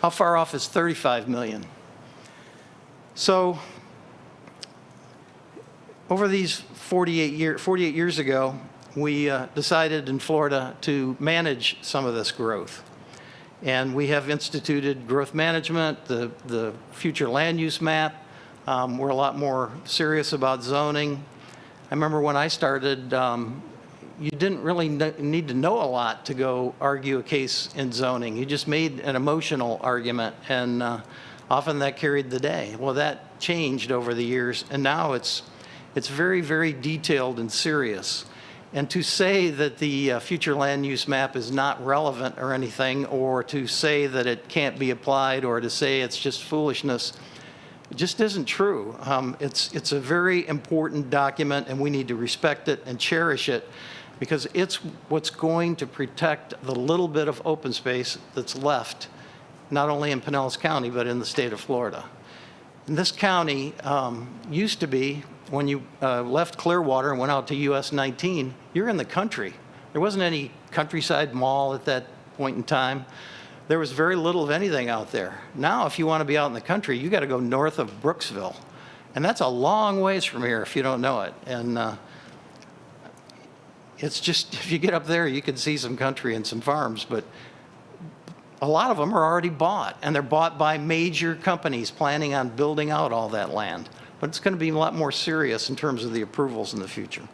How far off is 35 million? So over these 48 years ago, we decided in Florida to manage some of this growth. And we have instituted growth management, the future land use map. We're a lot more serious about zoning. I remember when I started, you didn't really need to know a lot to go argue a case in zoning. You just made an emotional argument, and often that carried the day. Well, that changed over the years, and now it's very, very detailed and serious. And to say that the future land use map is not relevant or anything, or to say that it can't be applied, or to say it's just foolishness, it just isn't true. It's a very important document, and we need to respect it and cherish it, because it's what's going to protect the little bit of open space that's left, not only in Pinellas County, but in the state of Florida. And this county used to be, when you left Clearwater and went out to US 19, you're in the country. There wasn't any countryside mall at that point in time. There was very little of anything out there. Now, if you want to be out in the country, you got to go north of Brooksville. And that's a long ways from here if you don't know it. And it's just, if you get up there, you can see some country and some farms, but a lot of them are already bought, and they're bought by major companies planning on building out all that land. But it's going to be a lot more serious in terms of the approvals in the future.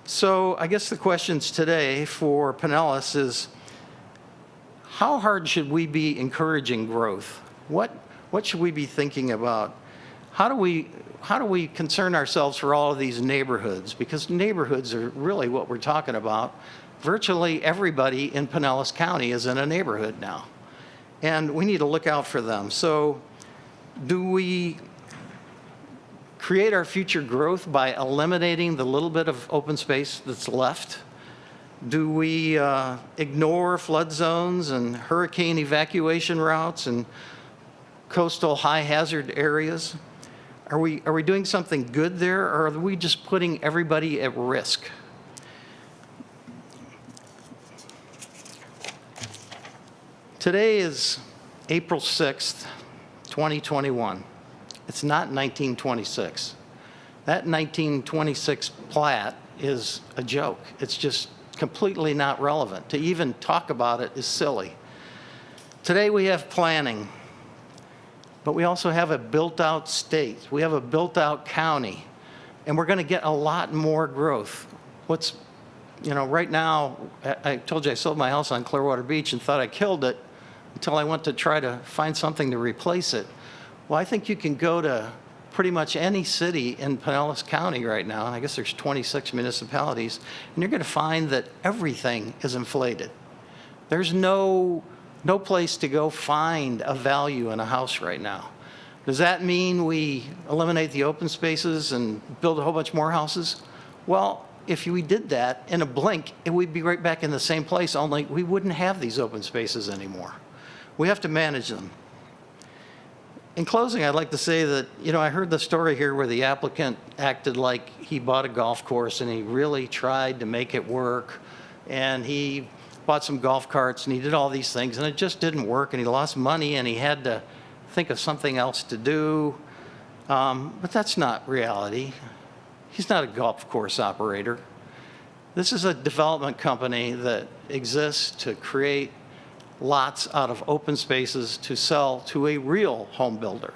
So I guess the questions today for Pinellas is, how hard should we be encouraging growth? What should we be thinking about? How do we concern ourselves for all of these neighborhoods? Because neighborhoods are really what we're talking about. Virtually everybody in Pinellas County is in a neighborhood now, and we need to look out for them. So do we create our future growth by eliminating the little bit of open space that's left? Do we ignore flood zones and hurricane evacuation routes and coastal high hazard areas? Are we doing something good there, or are we just putting everybody at risk? Today is April 6th, 2021. It's not 1926. That 1926 plat is a joke. It's just completely not relevant. To even talk about it is silly. Today we have planning, but we also have a built-out state. We have a built-out county, and we're going to get a lot more growth. Right now, I told you I sold my house on Clearwater Beach and thought I killed it until I went to try to find something to replace it. Well, I think you can go to pretty much any city in Pinellas County right now, and I guess there's 26 municipalities, and you're going to find that everything is inflated. There's no place to go find a value in a house right now. Does that mean we eliminate the open spaces and build a whole bunch more houses? Well, if we did that in a blink, we'd be right back in the same place, only we wouldn't have these open spaces anymore. We have to manage them. In closing, I'd like to say that, I heard the story here where the applicant acted like he bought a golf course and he really tried to make it work. And he bought some golf carts and he did all these things and it just didn't work and he lost money and he had to think of something else to do. But that's not reality. He's not a golf course operator. This is a development company that exists to create lots out of open spaces to sell to a real home builder.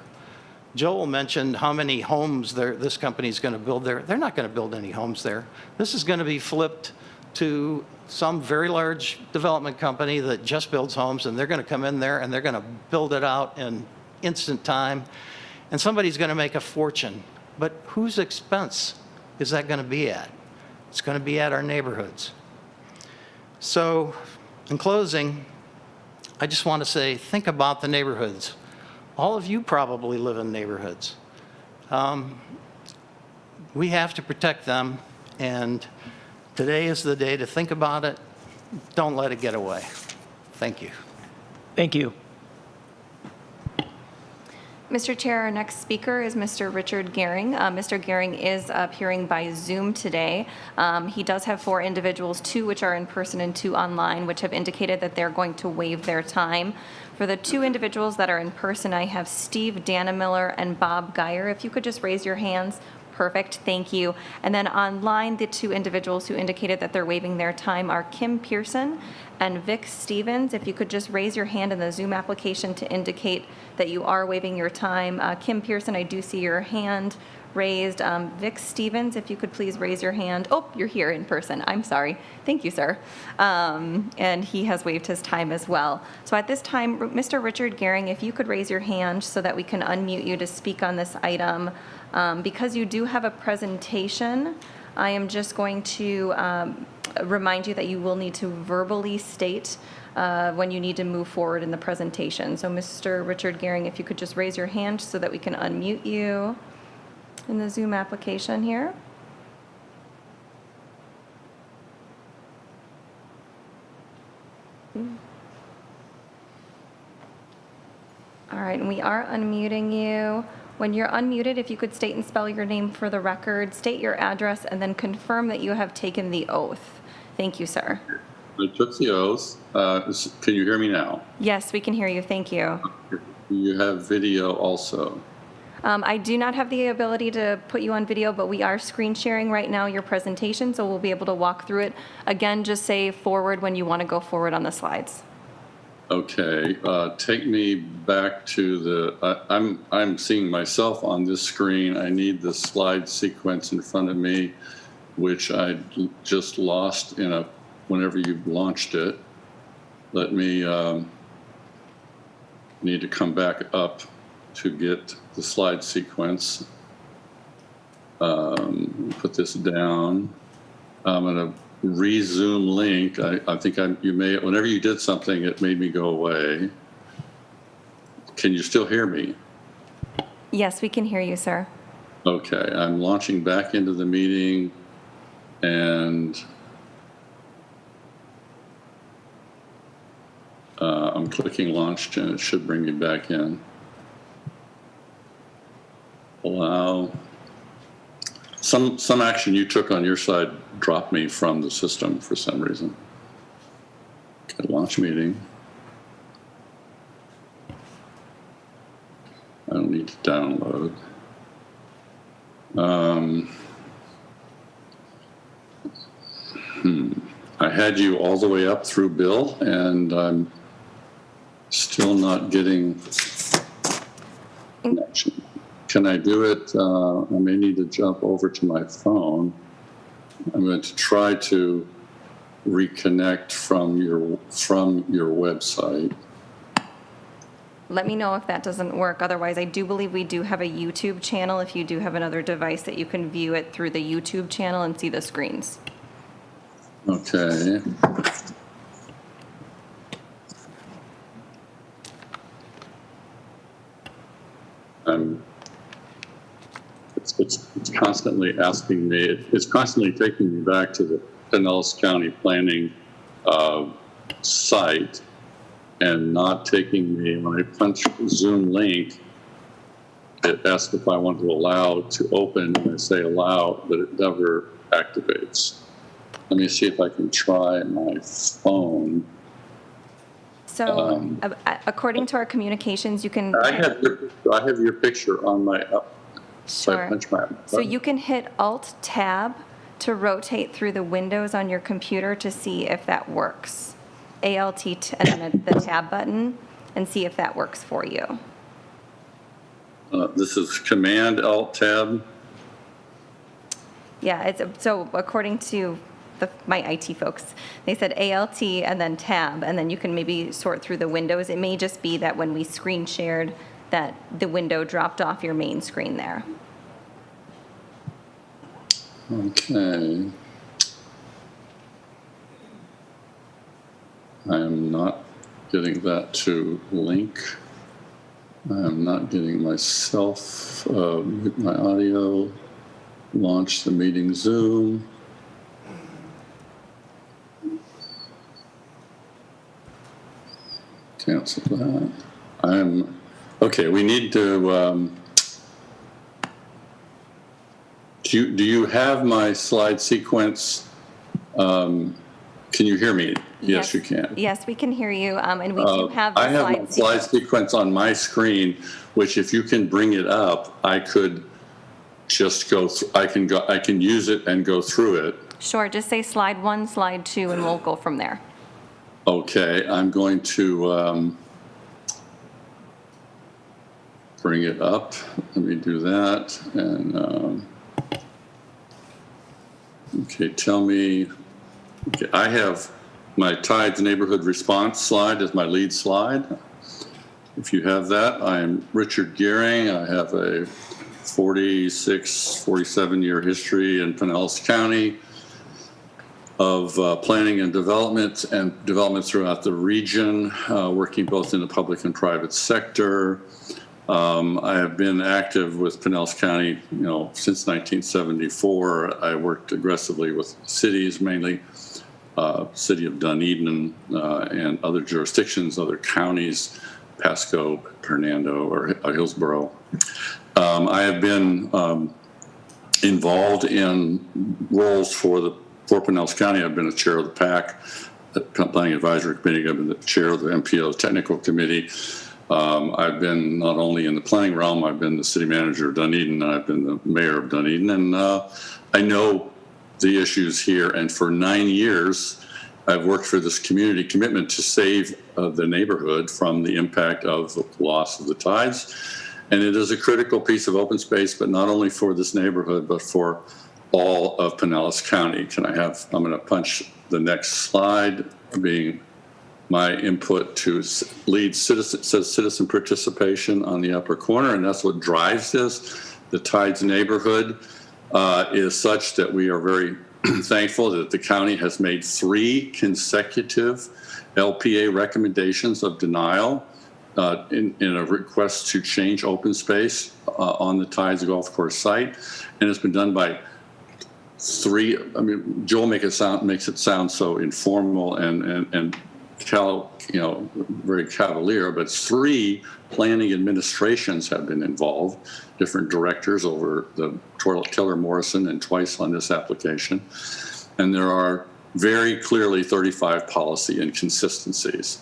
Joel mentioned how many homes this company is going to build there. They're not going to build any homes there. This is going to be flipped to some very large development company that just builds homes, and they're going to come in there and they're going to build it out in instant time, and somebody's going to make a fortune. But whose expense is that going to be at? It's going to be at our neighborhoods. So, in closing, I just want to say, think about the neighborhoods. All of you probably live in neighborhoods. We have to protect them, and today is the day to think about it. Don't let it get away. Thank you. Thank you. Mr. Chair, our next speaker is Mr. Richard Gehring. Mr. Gehring is appearing by Zoom today. He does have 4 individuals, 2 which are in person and 2 online, which have indicated that they're going to waive their time. For the 2 individuals that are in person, I have Steve Dannemiller and Bob Geyer. If you could just raise your hands. Perfect, thank you. And then online, the 2 individuals who indicated that they're waiving their time are Kim Pearson and Vic Stevens. If you could just raise your hand in the Zoom application to indicate that you are waiving your time. Kim Pearson, I do see your hand raised. Vic Stevens, if you could please raise your hand. Oh, you're here in person. I'm sorry. Thank you, sir. And he has waived his time as well. So at this time, Mr. Richard Gehring, if you could raise your hand so that we can unmute you to speak on this item. Because you do have a presentation, I am just going to remind you that you will need to verbally state when you need to move forward in the presentation. So Mr. Richard Gehring, if you could just raise your hand so that we can unmute you in the Zoom application here. All right, and we are unmuting you. When you're unmuted, if you could state and spell your name for the record, state your address, and then confirm that you have taken the oath. Thank you, sir. I took the oath. Can you hear me now? Yes, we can hear you. Thank you. You have video also. I do not have the ability to put you on video, but we are screen sharing right now your presentation, so we'll be able to walk through it. Again, just say forward when you want to go forward on the slides. Okay, take me back to the, I'm seeing myself on this screen. I need the slide sequence in front of me, which I just lost whenever you launched it. Let me, need to come back up to get the slide sequence. Put this down. I'm gonna resume link. I think you may, whenever you did something, it made me go away. Can you still hear me? Yes, we can hear you, sir. Okay, I'm launching back into the meeting and I'm clicking launch and it should bring me back in. Allow. Some action you took on your side dropped me from the system for some reason. Okay, launch meeting. I don't need to download. I had you all the way up through Bill, and I'm still not getting connection. Can I do it? I may need to jump over to my phone. I'm going to try to reconnect from your website. Let me know if that doesn't work. Otherwise, I do believe we do have a YouTube channel if you do have another device that you can view it through the YouTube channel and see the screens. Okay. I'm constantly asking me, it's constantly taking me back to the Pinellas County planning site and not taking me, when I punch Zoom link, it asks if I want to allow to open, and I say allow, but it never activates. Let me see if I can try my phone. So according to our communications, you can. I have your picture on my Sure. punch my So you can hit Alt-Tab to rotate through the windows on your computer to see if that works. Alt and then the tab button, and see if that works for you. This is Command Alt Tab. Yeah, so according to my IT folks, they said ALT and then tab, and then you can maybe sort through the windows. It may just be that when we screen shared, that the window dropped off your main screen there. Okay. I am not getting that to link. I am not getting myself, mute my audio, launch the meeting Zoom. Cancel that. Okay, we need to, do you have my slide sequence? Can you hear me? Yes, you can. Yes, we can hear you, and we do have the I have my slide sequence on my screen, which if you can bring it up, I could just go, I can use it and go through it. Sure, just say slide 1, slide 2, and we'll go from there. Okay, I'm going to bring it up. Let me do that. And okay, tell me. Okay, I have my Tides neighborhood response slide as my lead slide. If you have that, I'm Richard Gearing. I have a 47-year history in Pinellas County of planning and development throughout the region, working both in the public and private sector. I have been active with Pinellas County, since 1974. I worked aggressively with cities, mainly city of Dunedin and other jurisdictions, other counties, Pasco, Hernando, or Hillsborough. I have been involved in roles for Pinellas County. I've been a chair of the PAC, the Planning Advisory Committee. I've been the chair of the MPO Technical Committee. I've been not only in the planning realm, I've been the city manager of Dunedin, and I've been the mayor of Dunedin, and I know the issues here. And for 9 years, I've worked for this community commitment to save the neighborhood from the impact of the loss of the tides. And it is a critical piece of open space, but not only for this neighborhood, but for all of Pinellas County. I'm going to punch the next slide, being my input to lead citizen participation on the upper corner, and that's what drives this. The Tides neighborhood is such that we are very thankful that the county has made 3 consecutive LPA recommendations of denial in a request to change open space on the Tides golf course site, and it's been done by 3. I mean, Joel makes it sound so informal and very cavalier, but 3 planning administrations have been involved, different directors over the Keller Morrison and twice on this application. And there are very clearly 35 policy inconsistencies.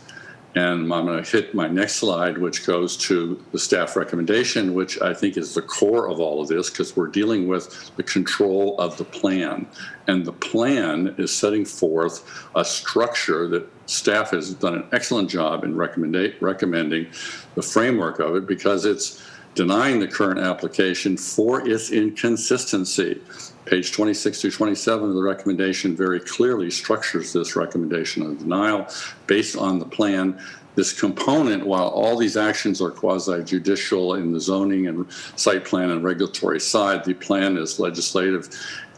And I'm going to hit my next slide, which goes to the staff recommendation, which I think is the core of all of this, because we're dealing with the control of the plan. And the plan is setting forth a structure that staff has done an excellent job in recommending the framework of it, because it's denying the current application for its inconsistency. Page 26 through 27 of the recommendation very clearly structures this recommendation of denial based on the plan this component, while all these actions are quasi-judicial in the zoning and site plan and regulatory side, the plan is legislative,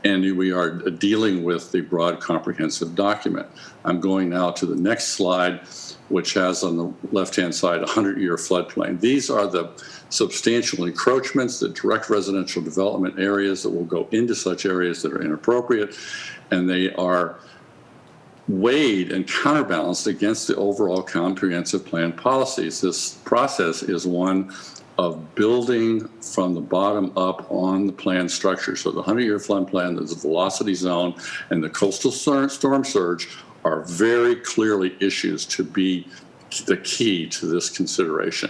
and we are dealing with the broad comprehensive document. I'm going now to the next slide, which has on the left-hand side a 100-year floodplain. These are the substantial encroachments, the direct residential development areas that will go into such areas that are inappropriate, and they are weighed and counterbalanced against the overall comprehensive plan policies. This process is one of building from the bottom up on the plan structure. So the 100-year flood plan, the velocity zone, and the coastal storm surge are very clearly issues to be the key to this consideration.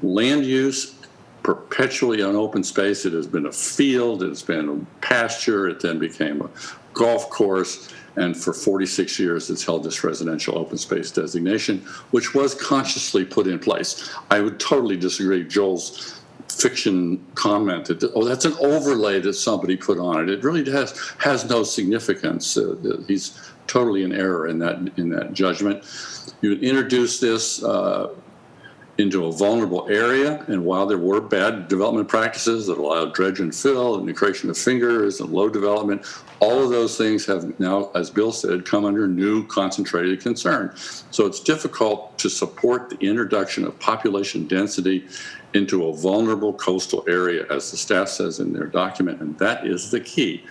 Land use, perpetually on open space. It has been a field, it's been a pasture, it then became a golf course, and for 46 years it's held this residential open space designation, which was consciously put in place. I would totally disagree with Joel's fiction comment that, oh, that's an overlay that somebody put on it. It really has no significance. He's totally in error in that judgment. You introduce this into a vulnerable area, and while there were bad development practices that allowed dredge and fill and the creation of fingers and low development, all of those things have now, as Bill said, come under new concentrated concern. So it's difficult to support the introduction of population density into a vulnerable coastal area, as the staff says in their document, and that is the key.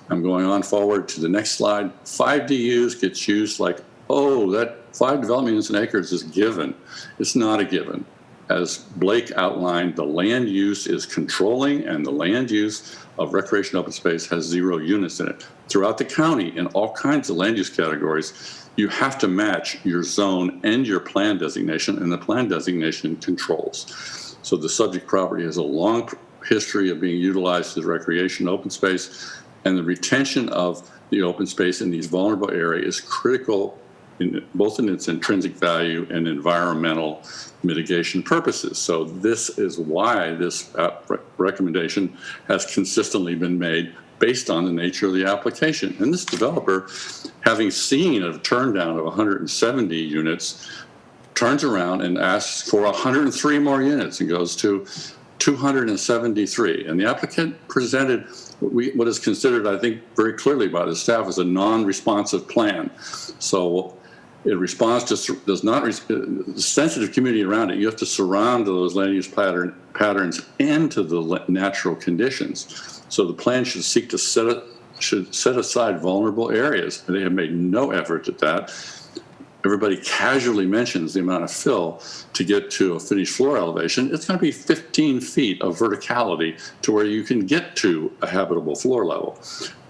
I'm going on forward to the next slide. 5 DUs gets used like, oh, that 5 development units and acres is given. It's not a given. As Blake outlined, the land use is controlling, and the land use of recreation open space has 0 units in it. Throughout the county, in all kinds of land use categories, you have to match your zone and your plan designation, and the plan designation controls. So the subject property has a long history of being utilized as recreation open space, and the retention of the open space in these vulnerable areas is critical both in its intrinsic value and environmental mitigation purposes. So this is why this recommendation has consistently been made based on the nature of the application. And this developer, having seen a turn down of 170 units, turns around and asks for 103 more units and goes to 273. And the applicant presented what is considered, I think, very clearly by the staff as a non-responsive plan. So it responds to, does not, the sensitive community around it, you have to surround those land use patterns into the natural conditions. So the plan should seek to set aside vulnerable areas. And they have made no effort at that. Everybody casually mentions the amount of fill to get to a finished floor elevation. It's going to be 15 feet of verticality to where you can get to a habitable floor level.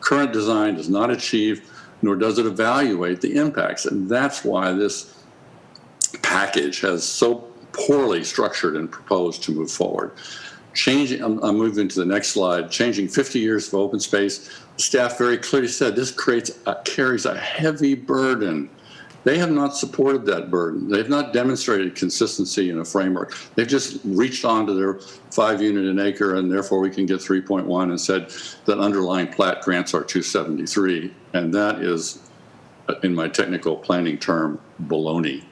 Current design does not achieve, nor does it evaluate the impacts. And that's why this package has so poorly structured and proposed to move forward. I'm moving to the next slide. Changing 50 years of open space. The staff very clearly said this carries a heavy burden. They have not supported that burden. They've not demonstrated consistency in a framework. They've just reached onto their 5 unit an acre, and therefore we can get 3.1, and said that underlying plat grants are 273. And that is, in my technical planning term, baloney.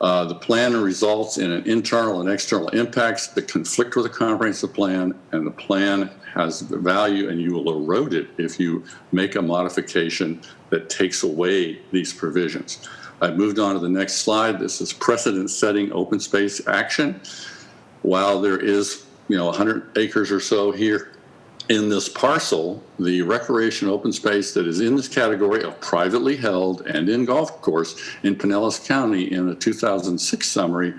The plan results in an internal and external impacts that conflict with the comprehensive plan, and the plan has value, and you will erode it if you make a modification that takes away these provisions. I've moved on to the next slide. This is precedent-setting open space action. While there is, 100 acres or so here in this parcel, the recreation open space that is in this category of privately held and in golf course in Pinellas County in a 2006 summary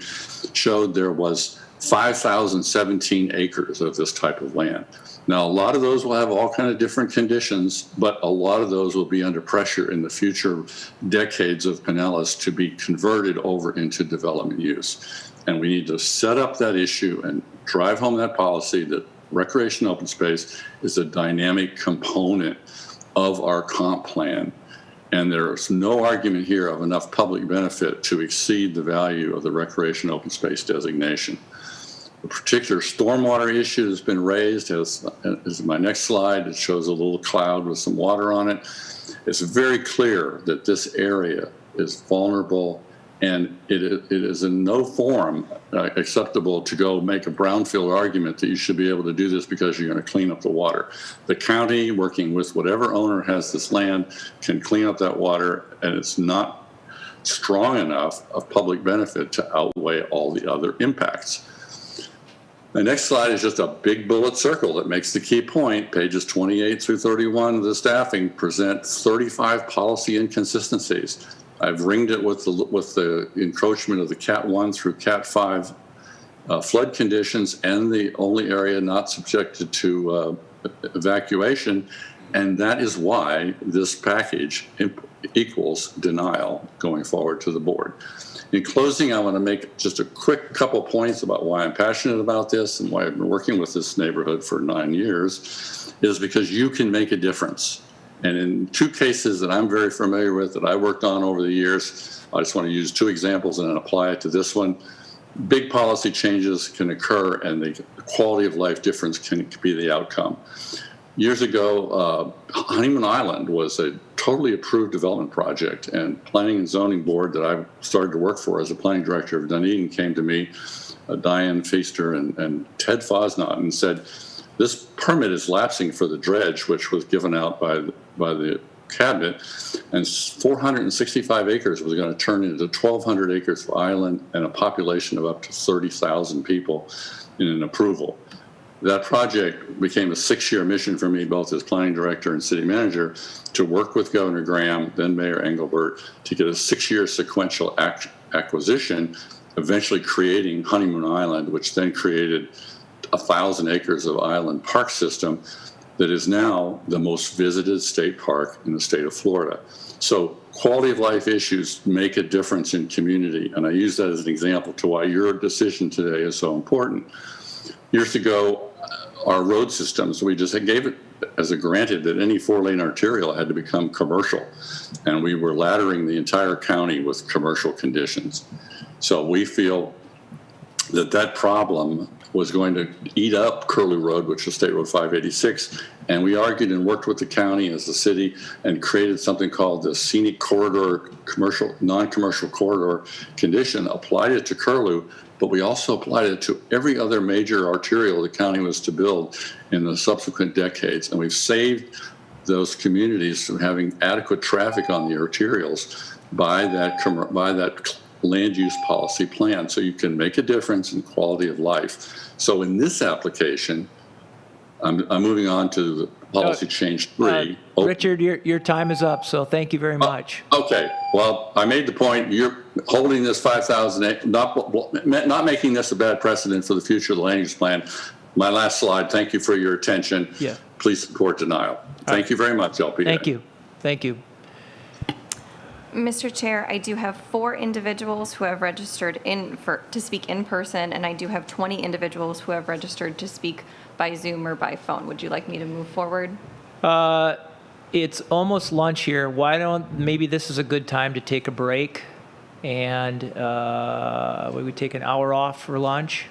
showed there was 5,017 acres of this type of land. Now, a lot of those will have all kinds of different conditions, but a lot of those will be under pressure in the future decades of Pinellas to be converted over into development use. And we need to set up that issue and drive home that policy that recreation open space is a dynamic component of our comp plan. And there's no argument here of enough public benefit to exceed the value of the recreation open space designation. A particular stormwater issue has been raised, as my next slide. It shows a little cloud with some water on it. It's very clear that this area is vulnerable And it is in no form acceptable to go make a brownfield argument that you should be able to do this because you're going to clean up the water. The county, working with whatever owner has this land, can clean up that water, and it's not strong enough of public benefit to outweigh all the other impacts. The next slide is just a big bullet circle that makes the key point. Pages 28 through 31 of the staffing present 35 policy inconsistencies. I've ringed it with the encroachment of the Cat 1 through Cat 5 flood conditions and the only area not subjected to evacuation. And that is why this package equals denial going forward to the board. In closing, I want to make just a quick couple points about why I'm passionate about this and why I've been working with this neighborhood for 9 years, is because you can make a difference. And in 2 cases that I'm very familiar with that I worked on over the years, I just want to use 2 examples and then apply it to this one. Big policy changes can occur and the quality of life difference can be the outcome. Years ago, Honeymoon Island was a totally approved development project, and Planning and Zoning Board that I started to work for as a planning director of Dunedin came to me, Diane Feaster and Ted Fosnot, and said, this permit is lapsing for the dredge, which was given out by the cabinet, and 465 acres was going to turn into 1,200 acres of island and a population of up to 30,000 people in an approval. That project became a 6-year mission for me, both as planning director and city manager, to work with Governor Graham, then Mayor Engelbert, to get a 6-year sequential acquisition, eventually creating Honeymoon Island, which then created 1,000 acres of island park system that is now the most visited state park in the state of Florida. So quality of life issues make a difference in community, and I use that as an example to why your decision today is so important. Years ago, our road systems, we just gave it as a granted that any 4-lane arterial had to become commercial, and we were laddering the entire county with commercial conditions. So we feel that that problem was going to eat up Curlew Road, which is State Road 586, and we argued and worked with the county as the city and created something called the Scenic Corridor Commercial, Non-Commercial Corridor condition, applied it to Curlew, but we also applied it to every other major arterial the county was to build in the subsequent decades. And we've saved those communities from having adequate traffic on the arterials by that land use policy plan. So you can make a difference in quality of life. So in this application, I'm moving on to the policy change 3. Richard, your time is up, so thank you very much. Okay, well, I made the point. You're holding this 5,000, not making this a bad precedent for the future of the land use plan. My last slide, thank you for your attention. Yeah. Please support denial. Thank you very much, LPA. Thank you. Thank you. Mr. Chair, I do have 4 individuals who have registered to speak in person, and I do have 20 individuals who have registered to speak by Zoom or by phone. Would you like me to move forward? It's almost lunch here. Maybe this is a good time to take a break, and we would take an hour off for lunch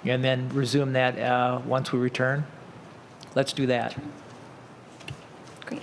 and then resume that once we return. Let's do that. Great.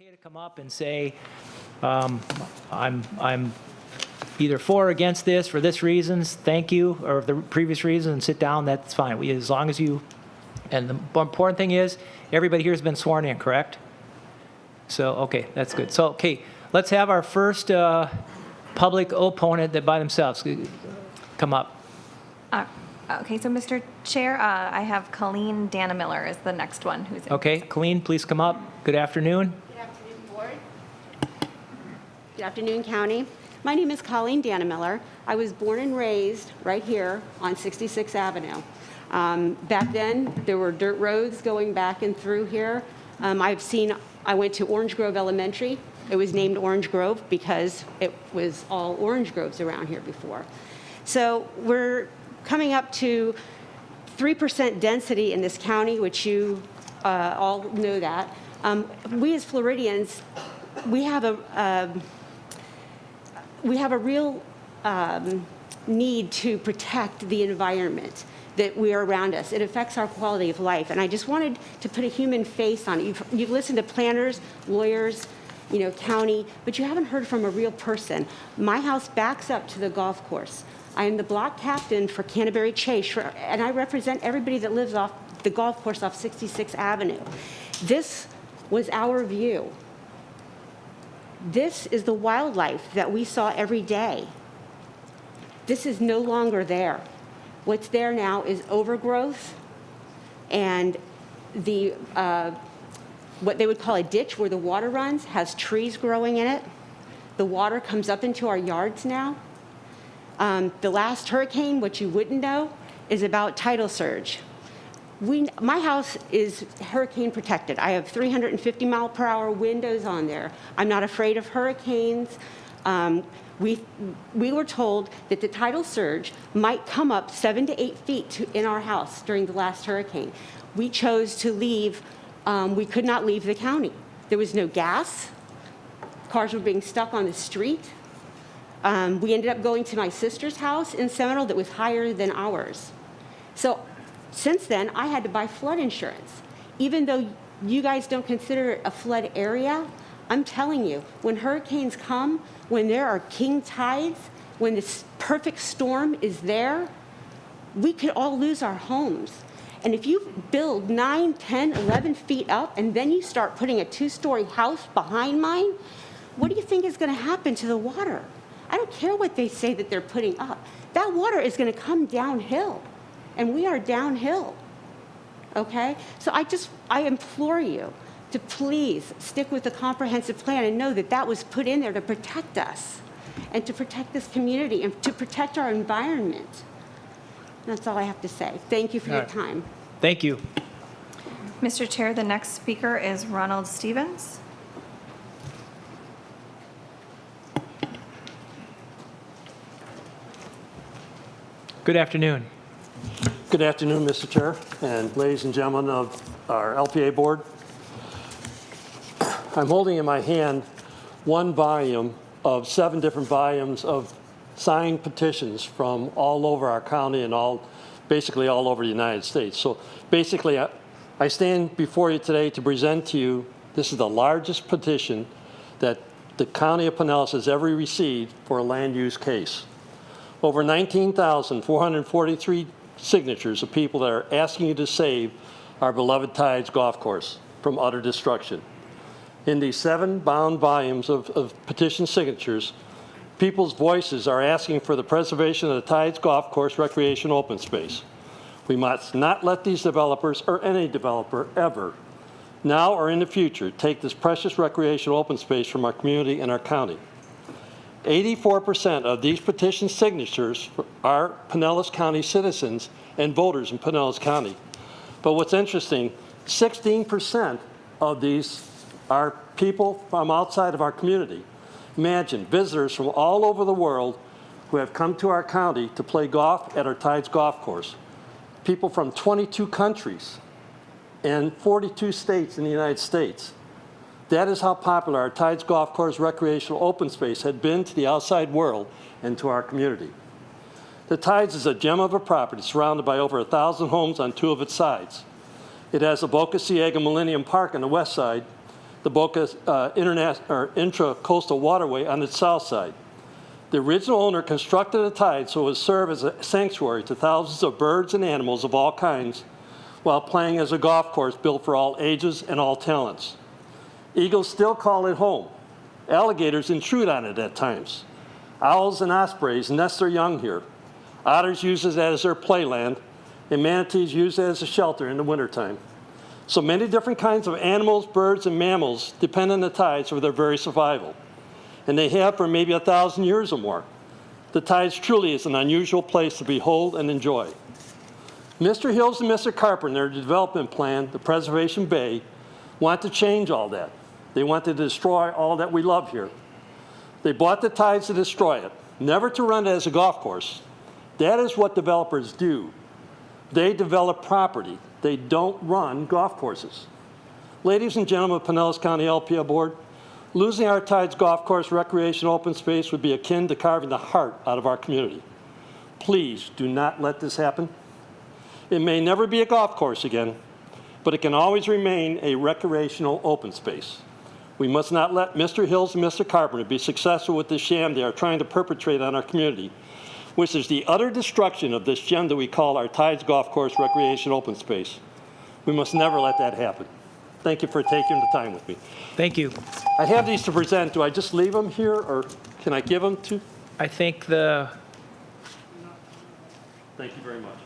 okay to come up and say, I'm either for or against this for this reasons, thank you, or the previous reasons, and sit down, that's fine. As long as you, and the important thing is, everybody here has been sworn in, correct? So, okay, that's good. So, okay, let's have our first public opponent that by themselves come up. Okay, so Mr. Chair, I have Colleen Danamiller is the next one who's in. Okay, Colleen, please come up. Good afternoon. Good afternoon, Board. Good afternoon, County. My name is Colleen Danamiller. I was born and raised right here on 66th Avenue. Back then, there were dirt roads going back and through here. I went to Orange Grove Elementary. It was named Orange Grove because it was all orange groves around here before. So we're coming up to 3% density in this county, which you all know that. We as Floridians, we have a real need to protect the environment that we are around us. It affects our quality of life. And I just wanted to put a human face on it. You've listened to planners, lawyers, county, but you haven't heard from a real person. My house backs up to the golf course. I am the block captain for Canterbury Chase, and I represent everybody that lives off the golf course off 66th Avenue. This was our view. This is the wildlife that we saw every day. This is no longer there. What's there now is overgrowth and what they would call a ditch where the water runs has trees growing in it. The water comes up into our yards now. The last hurricane, what you wouldn't know, is about tidal surge. My house is hurricane protected. I have 350 mile per hour windows on there. I'm not afraid of hurricanes. We were told that the tidal surge might come up 7 to 8 feet in our house during the last hurricane. We chose to leave. We could not leave the county. There was no gas. Cars were being stuck on the street. We ended up going to my sister's house in Seminole that was higher than ours. So since then, I had to buy flood insurance. Even though you guys don't consider it a flood area, I'm telling you, when hurricanes come, when there are king tides, when this perfect storm is there, we could all lose our homes. And if you build 9, 10, 11 feet up, and then you start putting a 2-story house behind mine, what do you think is going to happen to the water? I don't care what they say that they're putting up. That water is going to come downhill, and we are downhill, okay? So I implore you to please stick with the comprehensive plan and know that that was put in there to protect us and to protect this community and to protect our environment. That's all I have to say. Thank you for your time. Thank you. Mr. Chair, the next speaker is Ronald Stevens. Good afternoon. Good afternoon, Mr. Chair, and ladies and gentlemen of our LPA board. I'm holding in my hand one volume of 7 different volumes of signed petitions from all over our county and basically all over the United States. So basically, I stand before you today to present to you, this is the largest petition that the County of Pinellas has ever received for a land use case. Over 19,443 signatures of people that are asking you to save our beloved Tides Golf Course from utter destruction. In these 7 bound volumes of petition signatures, people's voices are asking for the preservation of the Tides Golf Course recreation open space. We must not let these developers, or any developer ever, now or in the future, take this precious recreational open space from our community and our county. 84% of these petition signatures are Pinellas County citizens and voters in Pinellas County. But what's interesting, 16% of these are people from outside of our community. Imagine visitors from all over the world who have come to our county to play golf at our Tides Golf Course. People from 22 countries and 42 states in the United States. That is how popular our Tides Golf Course recreational open space had been to the outside world and to our community. The Tides is a gem of a property surrounded by over 1,000 homes on 2 of its sides. It has the Boca Ciega Millennium Park on the west side, the Boca Intracoastal Waterway on its south side. The original owner constructed a tide so it would serve as a sanctuary to thousands of birds and animals of all kinds, while playing as a golf course built for all ages and all talents. Eagles still call it home. Alligators intrude on it at times. Owls and ospreys nest their young here. Otters use it as their playland, and manatees use it as a shelter in the wintertime. So many different kinds of animals, birds, and mammals depend on the tides for their very survival, and they have for maybe 1,000 years or more. The tides truly is an unusual place to behold and enjoy. Mr. Hills and Mr. Carpenter, the development plan, the Preservation Bay, want to change all that. They want to destroy all that we love here. They bought the tides to destroy it, never to run it as a golf course. That is what developers do. They develop property. They don't run golf courses. Ladies and gentlemen of Pinellas County LPA Board, losing our tides golf course recreation open space would be akin to carving the heart out of our community. Please do not let this happen. It may never be a golf course again, but it can always remain a recreational open space. We must not let Mr. Hills and Mr. Carpenter be successful with this sham they are trying to perpetrate on our community, which is the utter destruction of this gem that we call our Tides Golf Course recreation open space. We must never let that happen. Thank you for taking the time with me. Thank you. I have these to present. Do I just leave them here, or can I give them to? I think the, Thank you very much.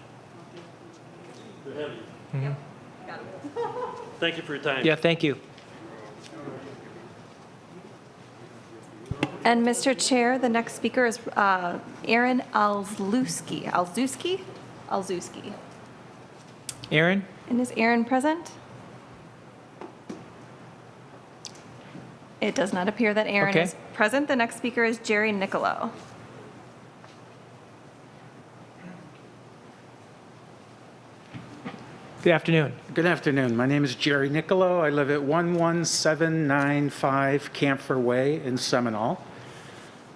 They're heavy. Thank you for your time. yeah, thank you. And Mr. Chair, the next speaker is Aaron Alzewski. Alzewski. Aaron? And is Aaron present? It does not appear that Aaron Okay. is present. The next speaker is Jerry Nicolo. Good afternoon. Good afternoon. My name is Jerry Nicolo. I live at 11795 Camphor Way in Seminole.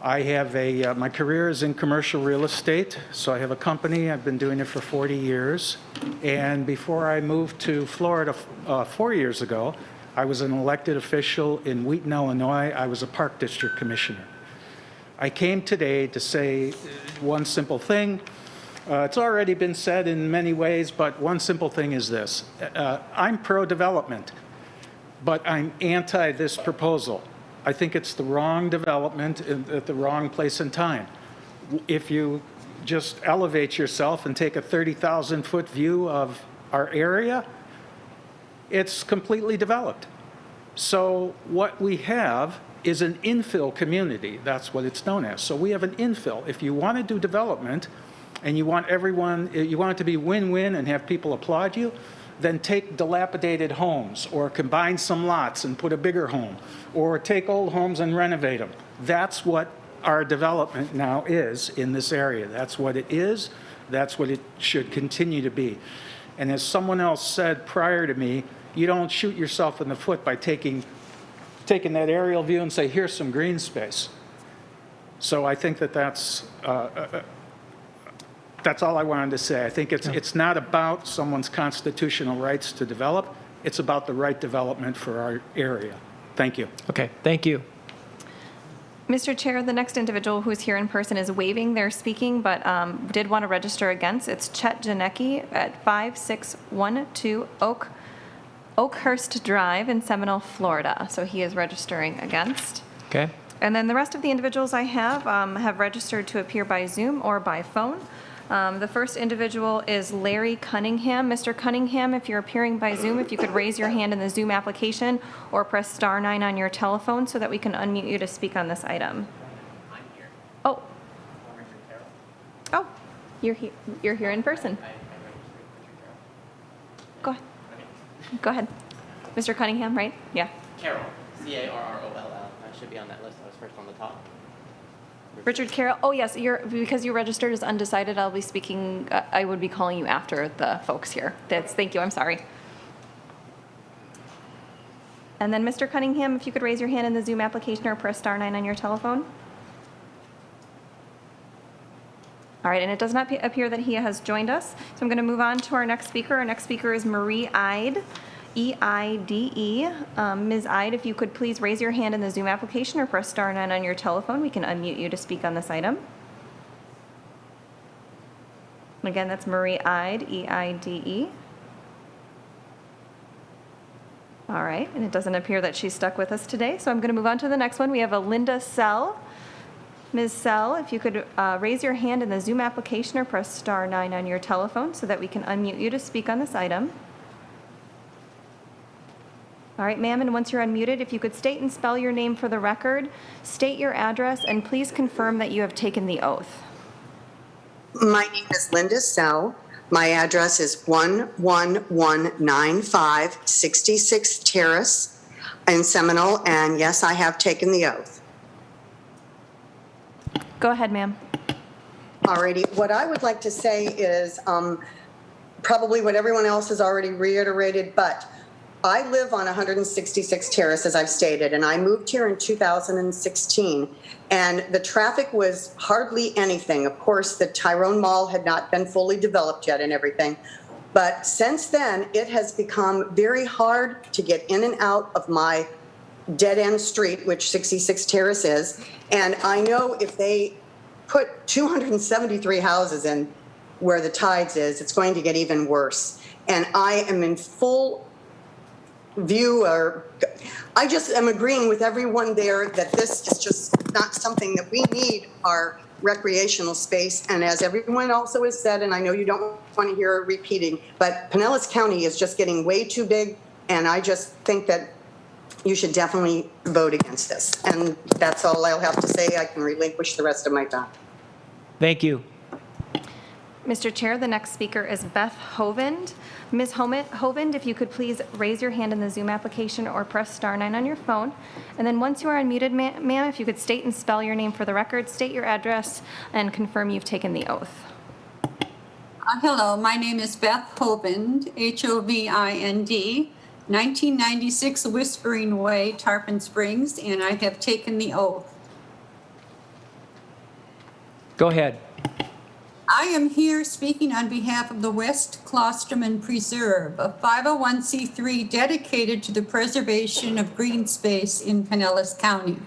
I have my career is in commercial real estate, so I have a company. I've been doing it for 40 years. And before I moved to Florida 4 years ago, I was an elected official in Wheaton, Illinois. I was a Park District Commissioner. I came today to say one simple thing. It's already been said in many ways, but one simple thing is this. I'm pro-development, but I'm anti this proposal. I think it's the wrong development at the wrong place and time. If you just elevate yourself and take a 30,000-foot view of our area, it's completely developed. So what we have is an infill community. That's what it's known as. So we have an infill. If you want to do development, and you want it to be win-win and have people applaud you, then take dilapidated homes or combine some lots and put a bigger home, or take old homes and renovate them. That's what our development now is in this area. That's what it is. That's what it should continue to be. And as someone else said prior to me, you don't shoot yourself in the foot by taking that aerial view and say, here's some green space. So I think that's all I wanted to say. I think it's not about someone's constitutional rights to develop. It's about the right development for our area. Thank you. Okay, thank you. Mr. Chair, the next individual who is here in person is waiving their speaking, but did want to register against. It's Chet Janecki at 5612 Oakhurst Drive in Seminole, Florida. So he is registering against. Okay. And then the rest of the individuals I have registered to appear by Zoom or by phone. The first individual is Larry Cunningham. Mr. Cunningham, if you're appearing by Zoom, if you could raise your hand in the Zoom application or press star 9 on your telephone so that we can unmute you to speak on this item. Oh. Oh, you're here in person. Go ahead. Go ahead. Mr. Cunningham, right? Yeah. Carroll, C-A-R-R-O-L-L. I should be on that list. I was first on the top. Richard Carroll. Oh, yes. Because you registered as undecided, I'll be speaking. I would be calling you after the folks here. Thank you. I'm sorry. And then, Mr. Cunningham, if you could raise your hand in the Zoom application or press star 9 on your telephone. All right, and it does not appear that he has joined us. So I'm going to move on to our next speaker. Our next speaker is Marie Ide. E-I-D-E. Ms. Ide, if you could please raise your hand in the Zoom application or press star 9 on your telephone, we can unmute you to speak on this item. Again, that's Marie Ide, E-I-D-E. All right, and it doesn't appear that she's stuck with us today, so I'm going to move on to the next one. We have a Linda Sell. Ms. Sell, if you could raise your hand in the Zoom application or press star 9 on your telephone so that we can unmute you to speak on this item. All right, ma'am, and once you're unmuted, if you could state and spell your name for the record, state your address, and please confirm that you have taken the oath. My name is Linda Sell. My address is 11195 66 Terrace in Seminole, and yes, I have taken the oath. Go ahead, ma'am. Alrighty, what I would like to say is probably what everyone else has already reiterated, but I live on 166 Terrace, as I've stated, and I moved here in 2016, and the traffic was hardly anything. Of course, the Tyrone Mall had not been fully developed yet and everything, but since then, it has become very hard to get in and out of my dead-end street, which 66 Terrace is, and I know if they put 273 houses in where the Tides is, it's going to get even worse. And I am in full view, or I just am agreeing with everyone there that this is just not something that we need our recreational space. And as everyone also has said, and I know you don't want to hear repeating, but Pinellas County is just getting way too big, and I just think that you should definitely vote against this. And that's all I'll have to say. I can relinquish the rest of my time. Thank you. Mr. Chair, the next speaker is Beth Hovind. Ms. Hovind, if you could please raise your hand in the Zoom application or press star 9 on your phone. And then once you are unmuted, ma'am, if you could state and spell your name for the record, state your address, and confirm you've taken the oath. Hello, my name is Beth Hovind, H-O-V-I-N-D, 1996 Whispering Way, Tarpon Springs, and I have taken the oath. Go ahead. I am here speaking on behalf of the West Closterman Preserve, a 501c3 dedicated to the preservation of green space in Pinellas County.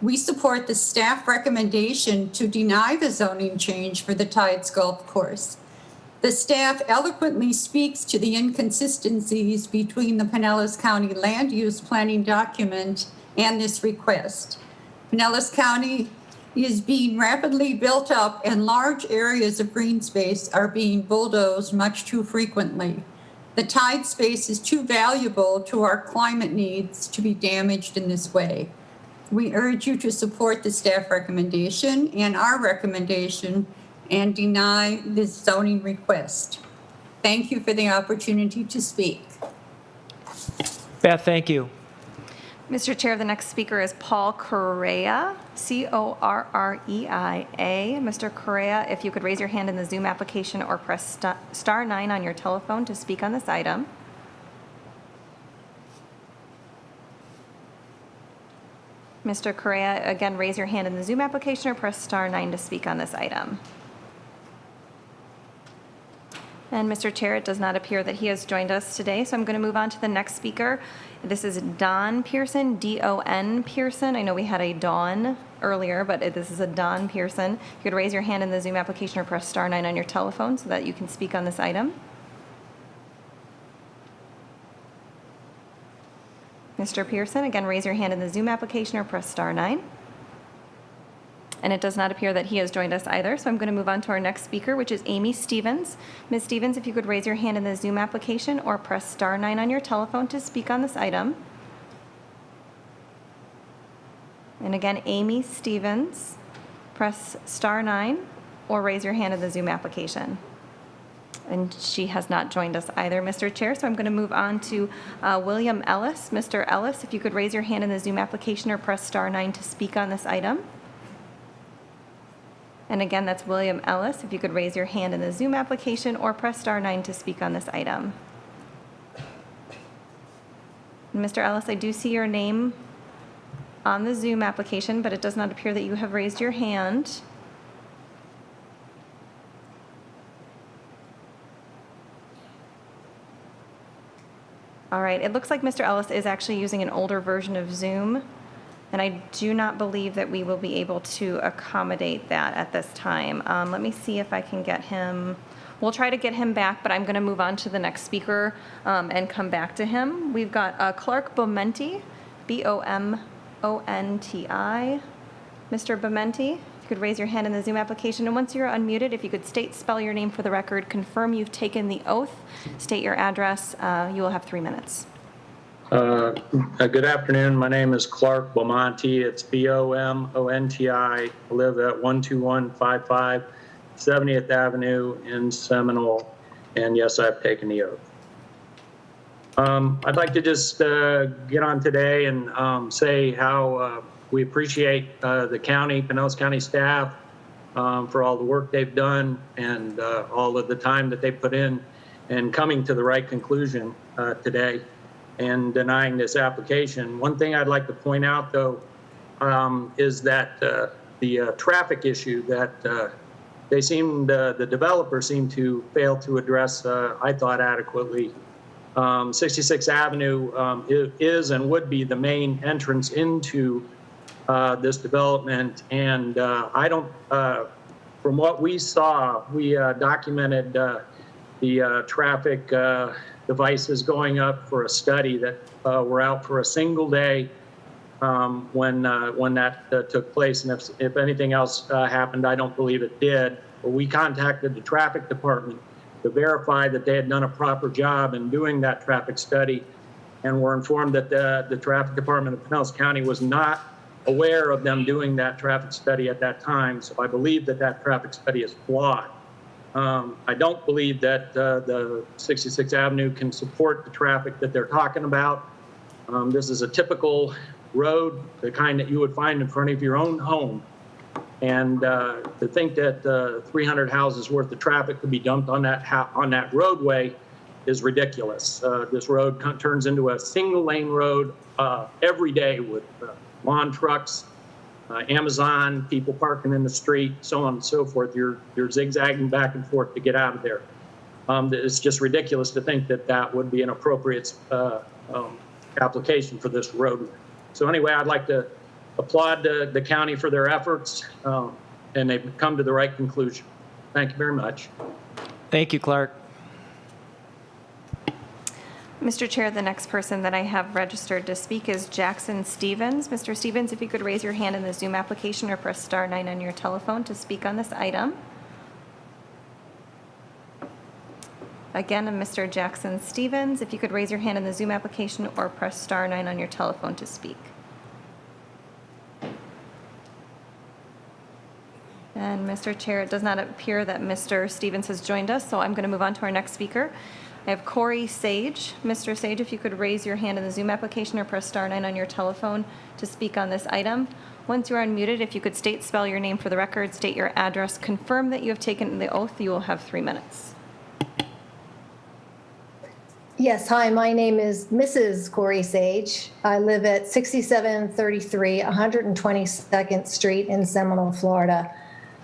We support the staff recommendation to deny the zoning change for the Tides Golf Course. The staff eloquently speaks to the inconsistencies between the Pinellas County land use planning document and this request. Pinellas County is being rapidly built up and large areas of green space are being bulldozed much too frequently. The tide space is too valuable to our climate needs to be damaged in this way. We urge you to support the staff recommendation and our recommendation and deny this zoning request. Thank you for the opportunity to speak. Beth, thank you. Mr. Chair, the next speaker is Paul Correa, C-O-R-R-E-I-A. Mr. Correa, if you could raise your hand in the Zoom application or press star 9 on your telephone to speak on this item. Mr. Correa, again, raise your hand in the Zoom application or press star 9 to speak on this item. And Mr. Chair, it does not appear that he has joined us today, so I'm going to move on to the next speaker. This is Don Pearson, D-O-N Pearson. I know we had a Dawn earlier, but this is a Don Pearson. If you could raise your hand in the Zoom application or press star 9 on your telephone so that you can speak on this item. Mr. Pearson, again, raise your hand in the Zoom application or press star 9. And it does not appear that he has joined us either, so I'm going to move on to our next speaker, which is Amy Stevens. Ms. Stevens, if you could raise your hand in the Zoom application or press star 9 on your telephone to speak on this item. And again, Amy Stevens, press star 9 or raise your hand in the Zoom application. And she has not joined us either, Mr. Chair, so I'm going to move on to William Ellis. Mr. Ellis, if you could raise your hand in the Zoom application or press star 9 to speak on this item. And again, that's William Ellis. If you could raise your hand in the Zoom application or press star 9 to speak on this item. And Mr. Ellis, I do see your name on the Zoom application, but it does not appear that you have raised your hand. All right, it looks like Mr. Ellis is actually using an older version of Zoom, and I do not believe that we will be able to accommodate that at this time. Let me see if I can get him. We'll try to get him back, but I'm going to move on to the next speaker and come back to him. We've got Clark Bomenti, B-O-M-O-N-T-I. Mr. Bomenti, if you could raise your hand in the Zoom application, and once you're unmuted, if you could spell your name for the record, confirm you've taken the oath, state your address, you will have 3 minutes. Good afternoon. My name is Clark Bomonti. It's B-O-M-O-N-T-I. I live at 12155 70th Avenue in Seminole. And yes, I've taken the oath. I'd like to just get on today and say how we appreciate the county, Pinellas County staff for all the work they've done and all of the time that they put in coming to the right conclusion today and denying this application. One thing I'd like to point out, though, is that the traffic issue that the developers seem to fail to address, I thought, adequately. 66th Avenue is and would be the main entrance into this development, and I don't, from what we saw, we documented the traffic devices going up for a study that were out for a single day when that took place. And if anything else happened, I don't believe it did. But we contacted the traffic department to verify that they had done a proper job in doing that traffic study, and were informed that the traffic department of Pinellas County was not aware of them doing that traffic study at that time. So I believe that traffic study is flawed. I don't believe that the 66th Avenue can support the traffic that they're talking about. This is a typical road, the kind that you would find in front of your own home. And to think that 300 houses worth of traffic could be dumped on that roadway is ridiculous. This road turns into a single lane road every day with lawn trucks, Amazon, people parking in the street, so on and so forth. You're zigzagging back and forth to get out of there. It's just ridiculous to think that would be an appropriate application for this roadway. So anyway, I'd like to applaud the county for their efforts, and they've come to the right conclusion. Thank you very much. Thank you, Clark. Mr. Chair, the next person that I have registered to speak is Jackson Stevens. Mr. Stevens, if you could raise your hand in the Zoom application or press *9 on your telephone to speak on this item. Again, Mr. Jackson Stevens, if you could raise your hand in the Zoom application or press *9 on your telephone to speak. And Mr. Chair, it does not appear that Mr. Stevens has joined us, so I'm going to move on to our next speaker. I have Corey Sage. Mr. Sage, if you could raise your hand in the Zoom application or press *9 on your telephone to speak on this item. Once you are unmuted, if you could spell your name for the record, state your address, confirm that you have taken the oath, you will have 3 minutes. Yes, hi, my name is Mrs. Corey Sage. I live at 6733 122nd Street in Seminole, Florida,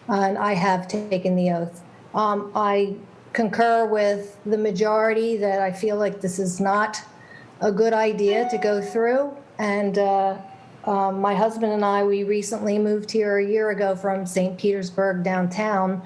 and I have taken the oath. I concur with the majority that I feel like this is not a good idea to go through. And my husband and I, we recently moved here a year ago from St. Petersburg downtown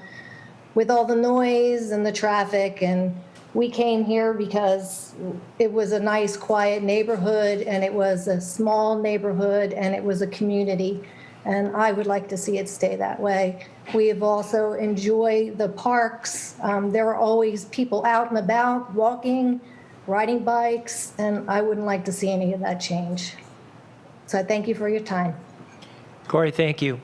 with all the noise and the traffic. And we came here because it was a nice, quiet neighborhood, and it was a small neighborhood, and it was a community. And I would like to see it stay that way. We have also enjoyed the parks. There are always people out and about, walking, riding bikes, and I wouldn't like to see any of that change. So I thank you for your time. Corey, thank you.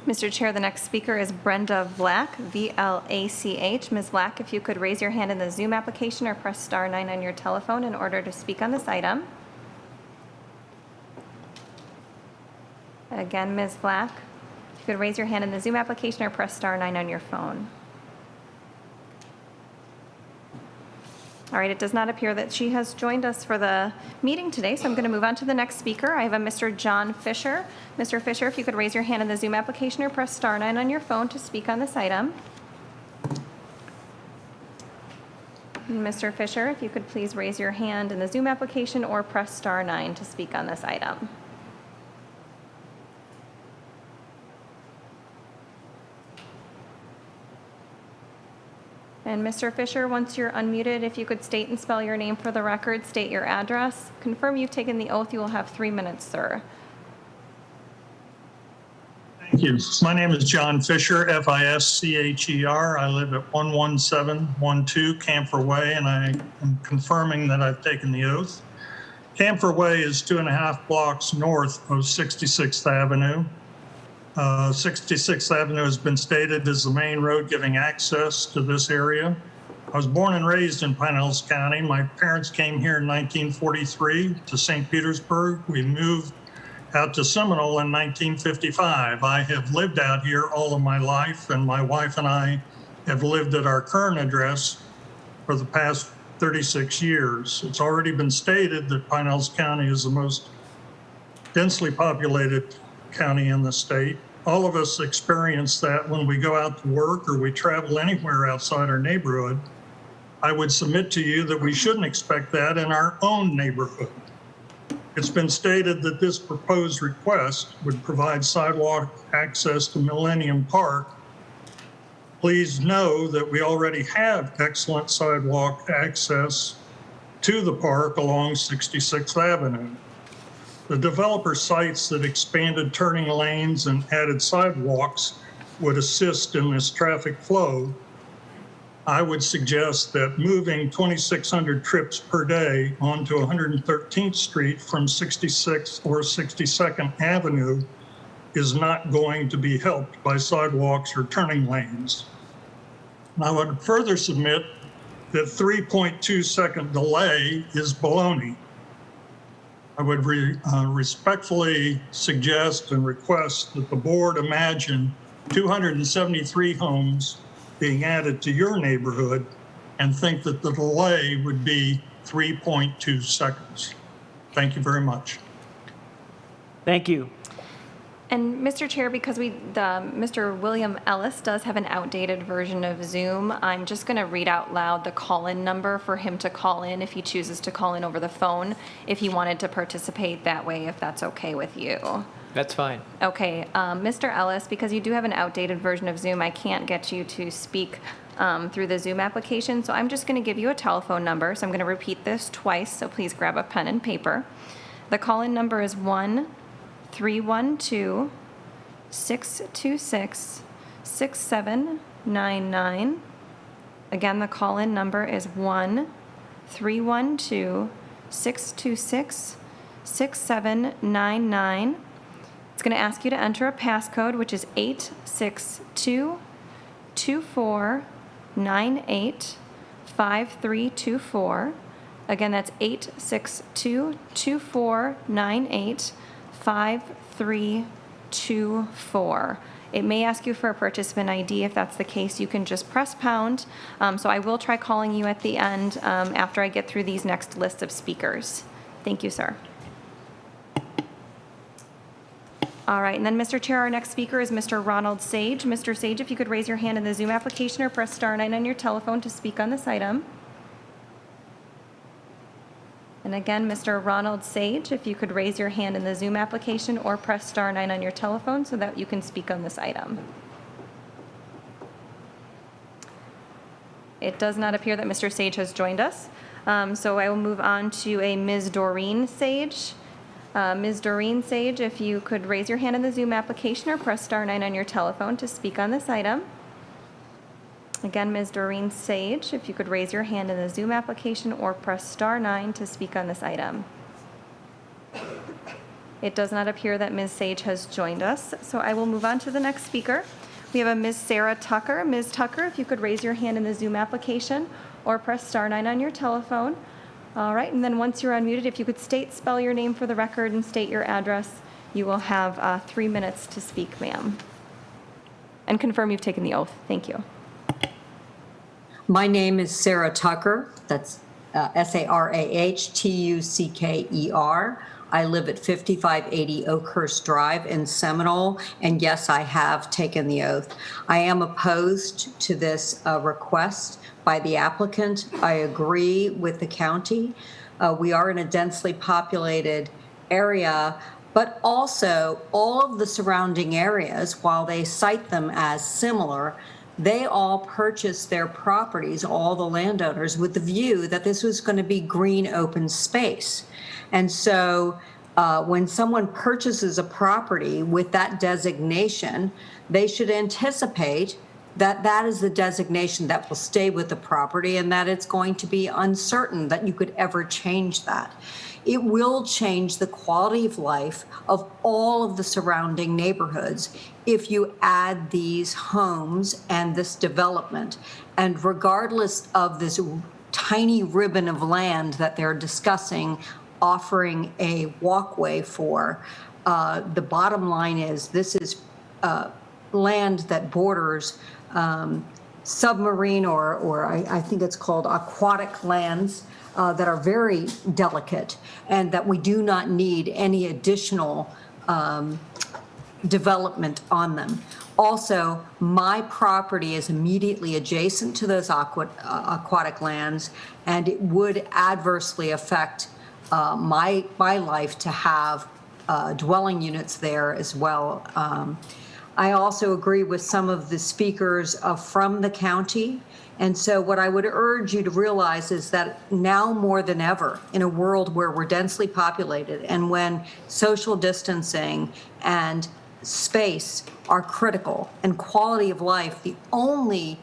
Mr. Chair, the next speaker is Brenda Vlach, V-L-A-C-H. Ms. Vlach, if you could raise your hand in the Zoom application or press *9 on your telephone in order to speak on this item. Again, Ms. Vlach, if you could raise your hand in the Zoom application or press *9 on your phone. All right, it does not appear that she has joined us for the meeting today, so I'm going to move on to the next speaker. I have a Mr. John Fisher. Mr. Fisher, if you could raise your hand in the Zoom application or press *9 on your phone to speak on this item. Mr. Fisher, if you could please raise your hand in the Zoom application or press star 9 to speak on this item. And Mr. Fisher, once you're unmuted, if you could state and spell your name for the record, state your address, confirm you've taken the oath, you will have 3 minutes, sir. Thank you. My name is John Fisher, Fischer. I live at 11712 Camphor Way, and I am confirming that I've taken the oath. Camphor Way is 2.5 blocks north of 66th Avenue. 66th Avenue has been stated as the main road giving access to this area. I was born and raised in Pinellas County. My parents came here in 1943 to St. Petersburg. We moved out to Seminole in 1955. I have lived out here all of my life, and my wife and I have lived at our current address for the past 36 years. It's already been stated that Pinellas County is the most densely populated county in the state. All of us experience that when we go out to work or we travel anywhere outside our neighborhood. I would submit to you that we shouldn't expect that in our own neighborhood. It's been stated that this proposed request would provide sidewalk access to Millennium Park. Please know that we already have excellent sidewalk access to the park along 66th Avenue. The developer cites that expanded turning lanes and added sidewalks would assist in this traffic flow. I would suggest that moving 2,600 trips per day onto 113th Street from 66th or 62nd Avenue is not going to be helped by sidewalks or turning lanes. And I would further submit that 3.2-second delay is baloney. I would respectfully suggest and request that the board imagine 273 homes being added to your neighborhood and think that the delay would be 3.2 seconds. Thank you very much. Thank you. And Mr. Chair, because Mr. William Ellis does have an outdated version of Zoom, I'm just going to read out loud the call-in number for him to call in if he chooses to call in over the phone, if he wanted to participate that way, if that's okay with you. That's fine. Okay, Mr. Ellis, because you do have an outdated version of Zoom, I can't get you to speak through the Zoom application, so I'm just going to give you a telephone number. So I'm going to repeat this twice, so please grab a pen and paper. The call-in number is 1-312-626-6799. Again, the call-in number is 1-312-626-6799. It's going to ask you to enter a passcode, which is 862-2498-5324. Again, that's 862-2498-5324. It may ask you for a participant ID. If that's the case, you can just press pound. So I will try calling you at the end after I get through these next list of speakers. Thank you, sir. All right, and then, Mr. Chair, our next speaker is Mr. Ronald Sage. Mr. Sage, if you could raise your hand in the Zoom application or press star 9 on your telephone to speak on this item. And again, Mr. Ronald Sage, if you could raise your hand in the Zoom application or press star 9 on your telephone so that you can speak on this item. It does not appear that Mr. Sage has joined us, so I will move on to a Ms. Doreen Sage. Ms. Doreen Sage, if you could raise your hand in the Zoom application or press star 9 on your telephone to speak on this item. Again, Ms. Doreen Sage, if you could raise your hand in the Zoom application or press star 9 to speak on this item. It does not appear that Ms. Sage has joined us, so I will move on to the next speaker. We have a Ms. Sarah Tucker. Ms. Tucker, if you could raise your hand in the Zoom application or press star 9 on your telephone. All right, and then once you're unmuted, if you could spell your name for the record and state your address, you will have 3 minutes to speak, ma'am. And confirm you've taken the oath. Thank you. My name is Sarah Tucker. That's Sarahtucker. I live at 5580 Oakhurst Drive in Seminole, and yes, I have taken the oath. I am opposed to this request by the applicant. I agree with the county. We are in a densely populated area, but also all of the surrounding areas, while they cite them as similar, they all purchased their properties, all the landowners, with the view that this was going to be green open space. And so when someone purchases a property with that designation, they should anticipate that that is the designation that will stay with the property and that it's going to be uncertain that you could ever change that. It will change the quality of life of all of the surrounding neighborhoods if you add these homes and this development. And regardless of this tiny ribbon of land that they're discussing offering a walkway for, the bottom line is this is land that borders submarine or I think it's called aquatic lands that are very delicate, and that we do not need any additional development on them. Also, my property is immediately adjacent to those aquatic lands, and it would adversely affect my life to have dwelling units there as well. I also agree with some of the speakers from the county. And so what I would urge you to realize is that now more than ever, in a world where we're densely populated and when social distancing and space are critical and quality of life, the only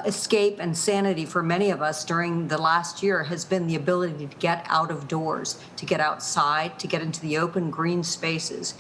escape and sanity for many of us during the last year has been the ability to get out of doors, to get outside, to get into the open green spaces.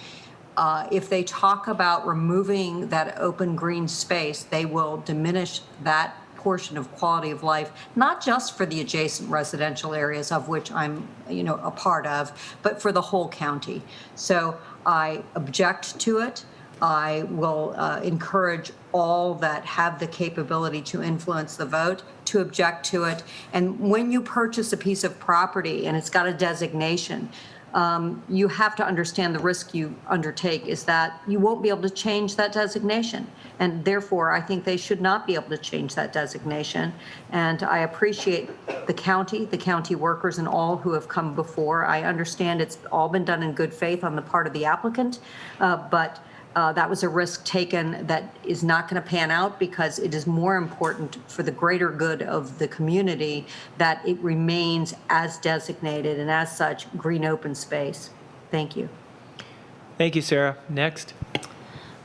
If they talk about removing that open green space, they will diminish that portion of quality of life, not just for the adjacent residential areas of which I'm, a part of, but for the whole county. So I object to it. I will encourage all that have the capability to influence the vote to object to it. And when you purchase a piece of property and it's got a designation, you have to understand the risk you undertake is that you won't be able to change that designation. And therefore, I think they should not be able to change that designation. And I appreciate the county workers, and all who have come before. I understand it's all been done in good faith on the part of the applicant, but that was a risk taken that is not going to pan out, because it is more important for the greater good of the community that it remains as designated and as such green open space. Thank you. Thank you, Sarah. Next.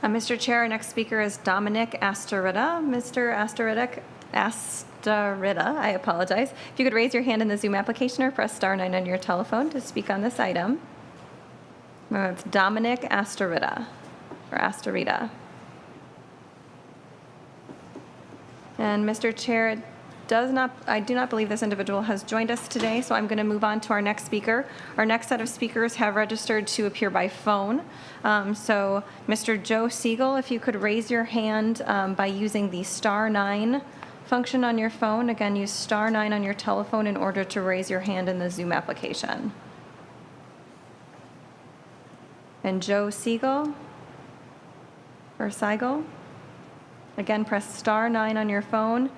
Mr. Chair, our next speaker is Dominic Astorita. Mr. Astorita, I apologize. If you could raise your hand in the Zoom application or press star 9 on your telephone to speak on this item. It's Dominic Astorita. Or Astorita. And Mr. Chair, I do not believe this individual has joined us today, so I'm going to move on to our next speaker. Our next set of speakers have registered to appear by phone. So Mr. Joe Siegel, if you could raise your hand by using the star 9 function on your phone. Again, use star 9 on your telephone in order to raise your hand in the Zoom application. And Joe Siegel? Or Seigel. Again, press star 9 on your phone.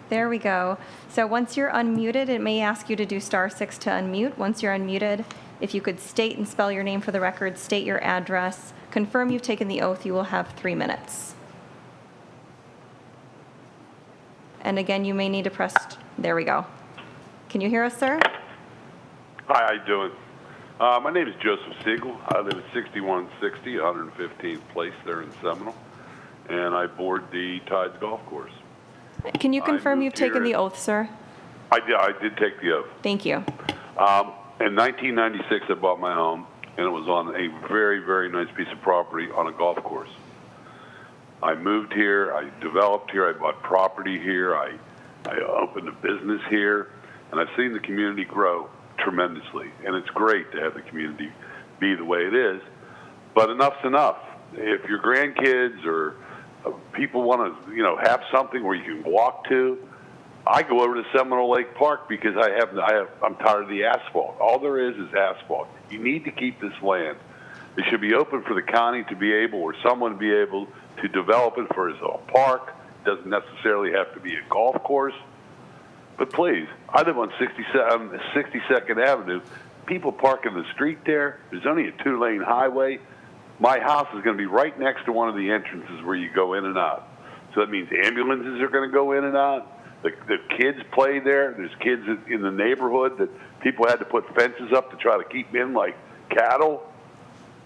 There we go. So once you're unmuted, it may ask you to do star 6 to unmute. Once you're unmuted, if you could state and spell your name for the record, state your address, confirm you've taken the oath, you will have 3 minutes. And again, you may need to press, there we go. Can you hear us, sir? Hi, how you doing? My name is Joseph Siegel. I live at 6160 115th Place there in Seminole, and I board the Tides Golf Course. Can you confirm you've taken the oath, sir? I did take the oath. Thank you. In 1996, I bought my home, and it was on a very, very nice piece of property on a golf course. I moved here, I developed here, I bought property here, I opened a business here, and I've seen the community grow tremendously, and it's great to have the community be the way it is, but enough's enough. If your grandkids or people want to, have something where you can walk to, I go over to Seminole Lake Park because I'm tired of the asphalt. All there is asphalt. You need to keep this land. It should be open for the county to be able, or someone to be able to develop it for his own park. It doesn't necessarily have to be a golf course. But please, I live on 62nd Avenue. People park in the street there. There's only a 2-lane highway. My house is going to be right next to one of the entrances where you go in and out. So that means ambulances are going to go in and out. The kids play there. There's kids in the neighborhood that people had to put fences up to try to keep in like cattle.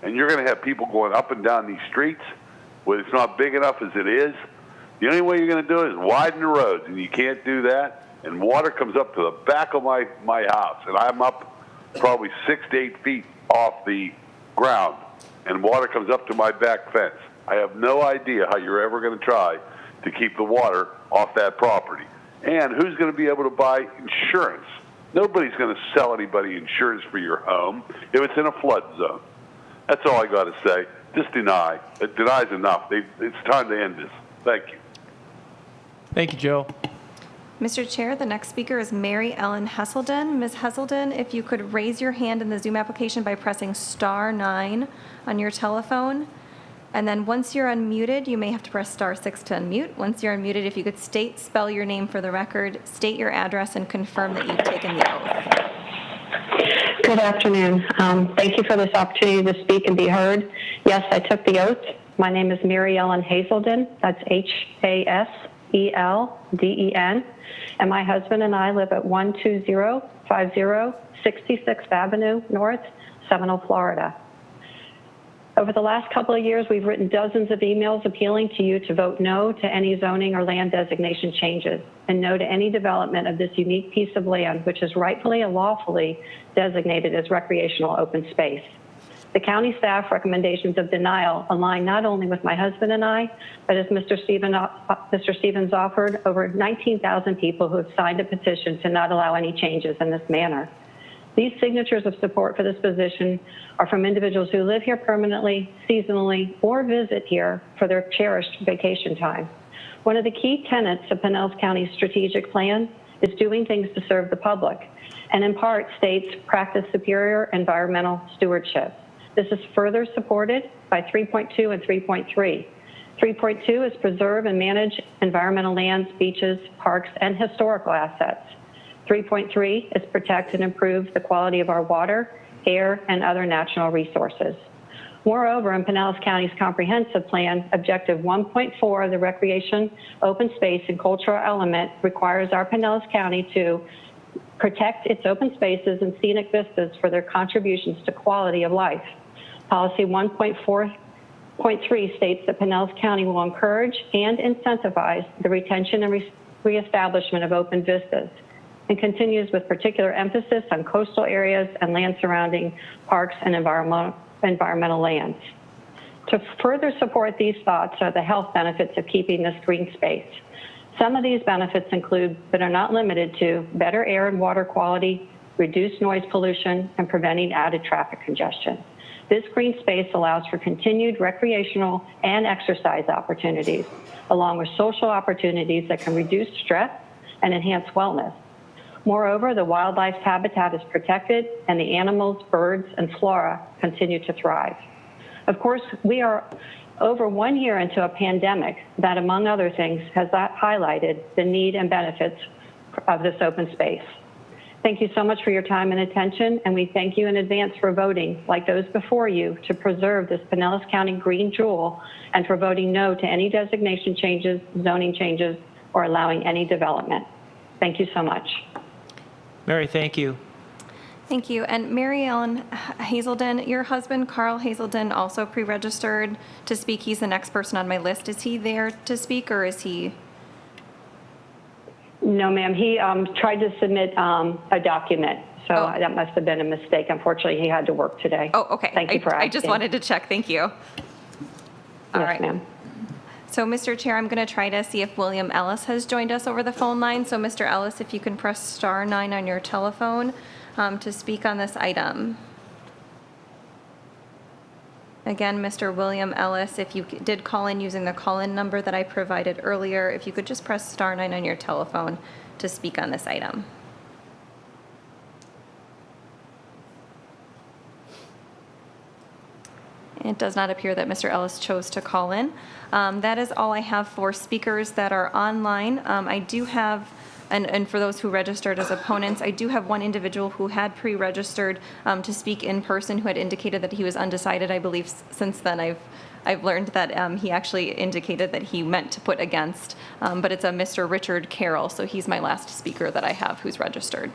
And you're going to have people going up and down these streets where it's not big enough as it is. The only way you're going to do it is widen the roads, and you can't do that. And water comes up to the back of my house, and I'm up probably 6 to 8 feet off the ground, and water comes up to my back fence. I have no idea how you're ever going to try to keep the water off that property. And who's going to be able to buy insurance? Nobody's going to sell anybody insurance for your home if it's in a flood zone. That's all I got to say. Just deny. It denies enough. It's time to end this. Thank you. Thank you, Joe. Mr. Chair, the next speaker is Mary Ellen Hesselden. Ms. Hesselden, if you could raise your hand in the Zoom application by pressing *9 on your telephone. And then once you're unmuted, you may have to press *6 to unmute. Once you're unmuted, if you could spell your name for the record, state your address, and confirm that you've taken the oath. Good afternoon. Thank you for this opportunity to speak and be heard. Yes, I took the oath. My name is Mary Ellen Hazelden. That's Haselden. And my husband and I live at 12050 66th Avenue North, Seminole, Florida. Over the last couple of years, we've written dozens of emails appealing to you to vote no to any zoning or land designation changes and no to any development of this unique piece of land, which is rightfully and lawfully designated as recreational open space. The county staff recommendations of denial align not only with my husband and I, but as Mr. Stevens offered, over 19,000 people who have signed a petition to not allow any changes in this manner. These signatures of support for this position are from individuals who live here permanently, seasonally, or visit here for their cherished vacation time. One of the key tenets of Pinellas County's strategic plan is doing things to serve the public, and in part states practice superior environmental stewardship. This is further supported by 3.2 and 3.3. 3.2 is preserve and manage environmental lands, beaches, parks, and historical assets. 3.3 is protect and improve the quality of our water, air, and other natural resources. Moreover, in Pinellas County's comprehensive plan, Objective 1.4 of the Recreation, Open Space, and Cultural Element requires our Pinellas County to protect its open spaces and scenic vistas for their contributions to quality of life. Policy 1.4.3 states that Pinellas County will encourage and incentivize the retention and reestablishment of open vistas, and continues with particular emphasis on coastal areas and land surrounding parks and environmental lands. To further support these thoughts are the health benefits of keeping this green space. Some of these benefits include, but are not limited to, better air and water quality, reduced noise pollution, and preventing added traffic congestion. This green space allows for continued recreational and exercise opportunities, along with social opportunities that can reduce stress and enhance wellness. Moreover, the wildlife's habitat is protected and the animals, birds, and flora continue to thrive. Of course, we are over 1 year into a pandemic that, among other things, has highlighted the need and benefits of this open space. Thank you so much for your time and attention, and we thank you in advance for voting, like those before you, to preserve this Pinellas County green jewel and for voting no to any designation changes, zoning changes, or allowing any development. Thank you so much. Mary, thank you. Thank you. And Mary Ellen Hazelden, your husband, Carl Hazelden, also pre-registered to speak. He's the next person on my list. Is he there to speak, or is he? No, ma'am. He tried to submit a document, so that must have been a mistake. Unfortunately, he had to work today. Oh, okay. Thank you for asking. I just wanted to check. Thank you. All right, ma'am. So, Mr. Chair, I'm going to try to see if William Ellis has joined us over the phone line. So, Mr. Ellis, if you can press *9 on your telephone to speak on this item. Again, Mr. William Ellis, if you did call in using the call-in number that I provided earlier, if you could just press *9 on your telephone to speak on this item. It does not appear that Mr. Ellis chose to call in. That is all I have for speakers that are online. I do have, and for those who registered as opponents, I do have one individual who had pre-registered to speak in person who had indicated that he was undecided. I believe since then I've learned that he actually indicated that he meant to put against, but it's a Mr. Richard Carroll, so he's my last speaker that I have who's registered.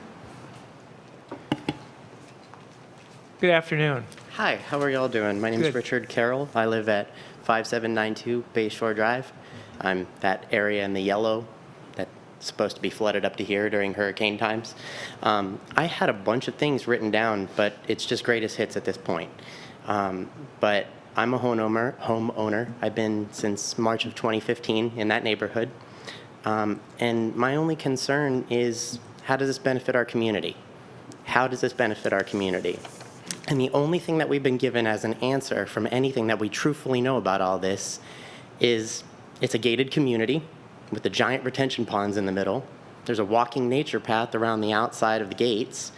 Good afternoon. Hi, how are y'all doing? My name is Good. Richard Carroll. I live at 5792 Bayshore Drive. I'm that area in the yellow that's supposed to be flooded up to here during hurricane times. I had a bunch of things written down, but it's just greatest hits at this point. But I'm a homeowner. I've been since March of 2015 in that neighborhood. And my only concern is, how does this benefit our community? How does this benefit our community? And the only thing that we've been given as an answer from anything that we truthfully know about all this is it's a gated community with the giant retention ponds in the middle. There's a walking nature path around the outside of the gates.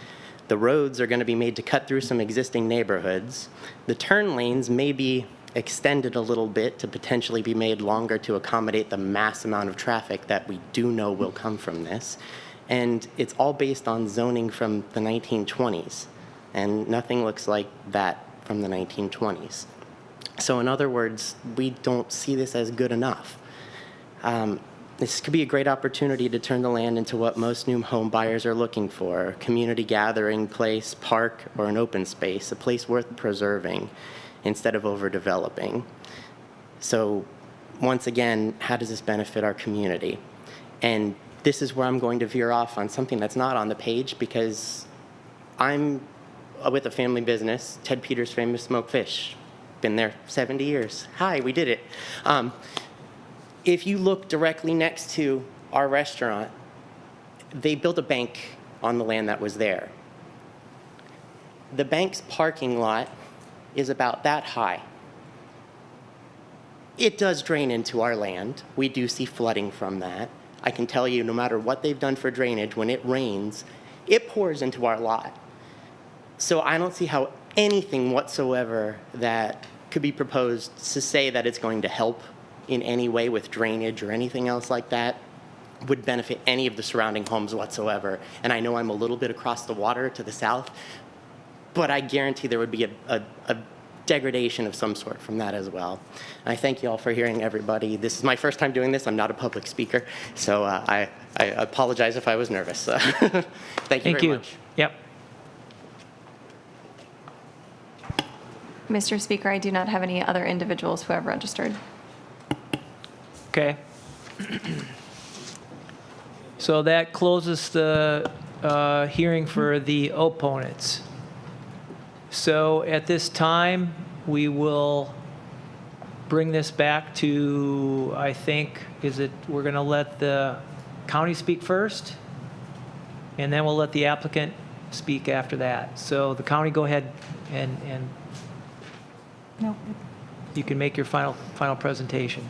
The roads are going to be made to cut through some existing neighborhoods. The turn lanes may be extended a little bit to potentially be made longer to accommodate the mass amount of traffic that we do know will come from this. And it's all based on zoning from the 1920s. And nothing looks like that from the 1920s. So in other words, we don't see this as good enough. This could be a great opportunity to turn the land into what most new home buyers are looking for: a community gathering place, park, or an open space, a place worth preserving instead of overdeveloping. So once again, how does this benefit our community? And this is where I'm going to veer off on something that's not on the page, because I'm with a family business, Ted Peters' Famous Smoked Fish. Been there 70 years. Hi, we did it. If you look directly next to our restaurant, they built a bank on the land that was there. The bank's parking lot is about that high. It does drain into our land. We do see flooding from that. I can tell you, no matter what they've done for drainage, when it rains, it pours into our lot. So I don't see how anything whatsoever that could be proposed to say that it's going to help in any way with drainage or anything else like that would benefit any of the surrounding homes whatsoever. And I know I'm a little bit across the water to the south, but I guarantee there would be a degradation of some sort from that as well. And I thank you all for hearing everybody. This is my first time doing this. I'm not a public speaker, so I apologize if I was nervous. Thank you very much. Yep. Mr. Speaker, I do not have any other individuals who have registered. Okay. So that closes the hearing for the opponents. So at this time, we will bring this back to, I think, we're going to let the county speak first, and then we'll let the applicant speak after that. So the county, go ahead and No. you can make your final presentation.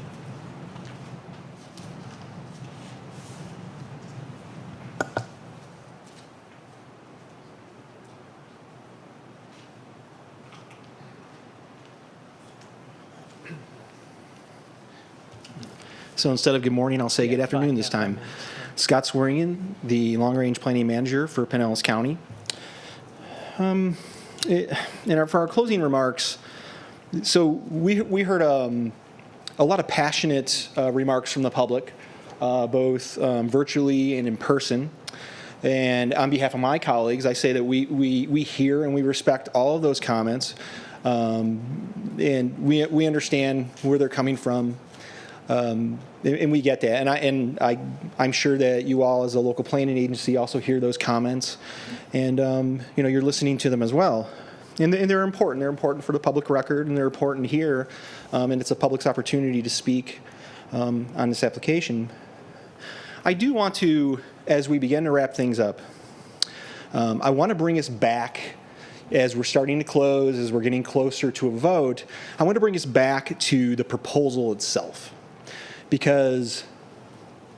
So instead of good morning, I'll say good afternoon this time. Scott Swearingen, the Long Range Planning Manager for Pinellas County. For our closing remarks, so we heard a lot of passionate remarks from the public, both virtually and in person. And on behalf of my colleagues, I say that we hear and we respect all of those comments, and we understand where they're coming from. And we get that, and I'm sure that you all, as a local planning agency, also hear those comments, and you're listening to them as well, and they're important. They're important for the public record, and they're important here, and it's a public's opportunity to speak on this application. I do want to, as we begin to wrap things up, I want to bring us back as we're starting to close, as we're getting closer to a vote, I want to bring us back to the proposal itself. Because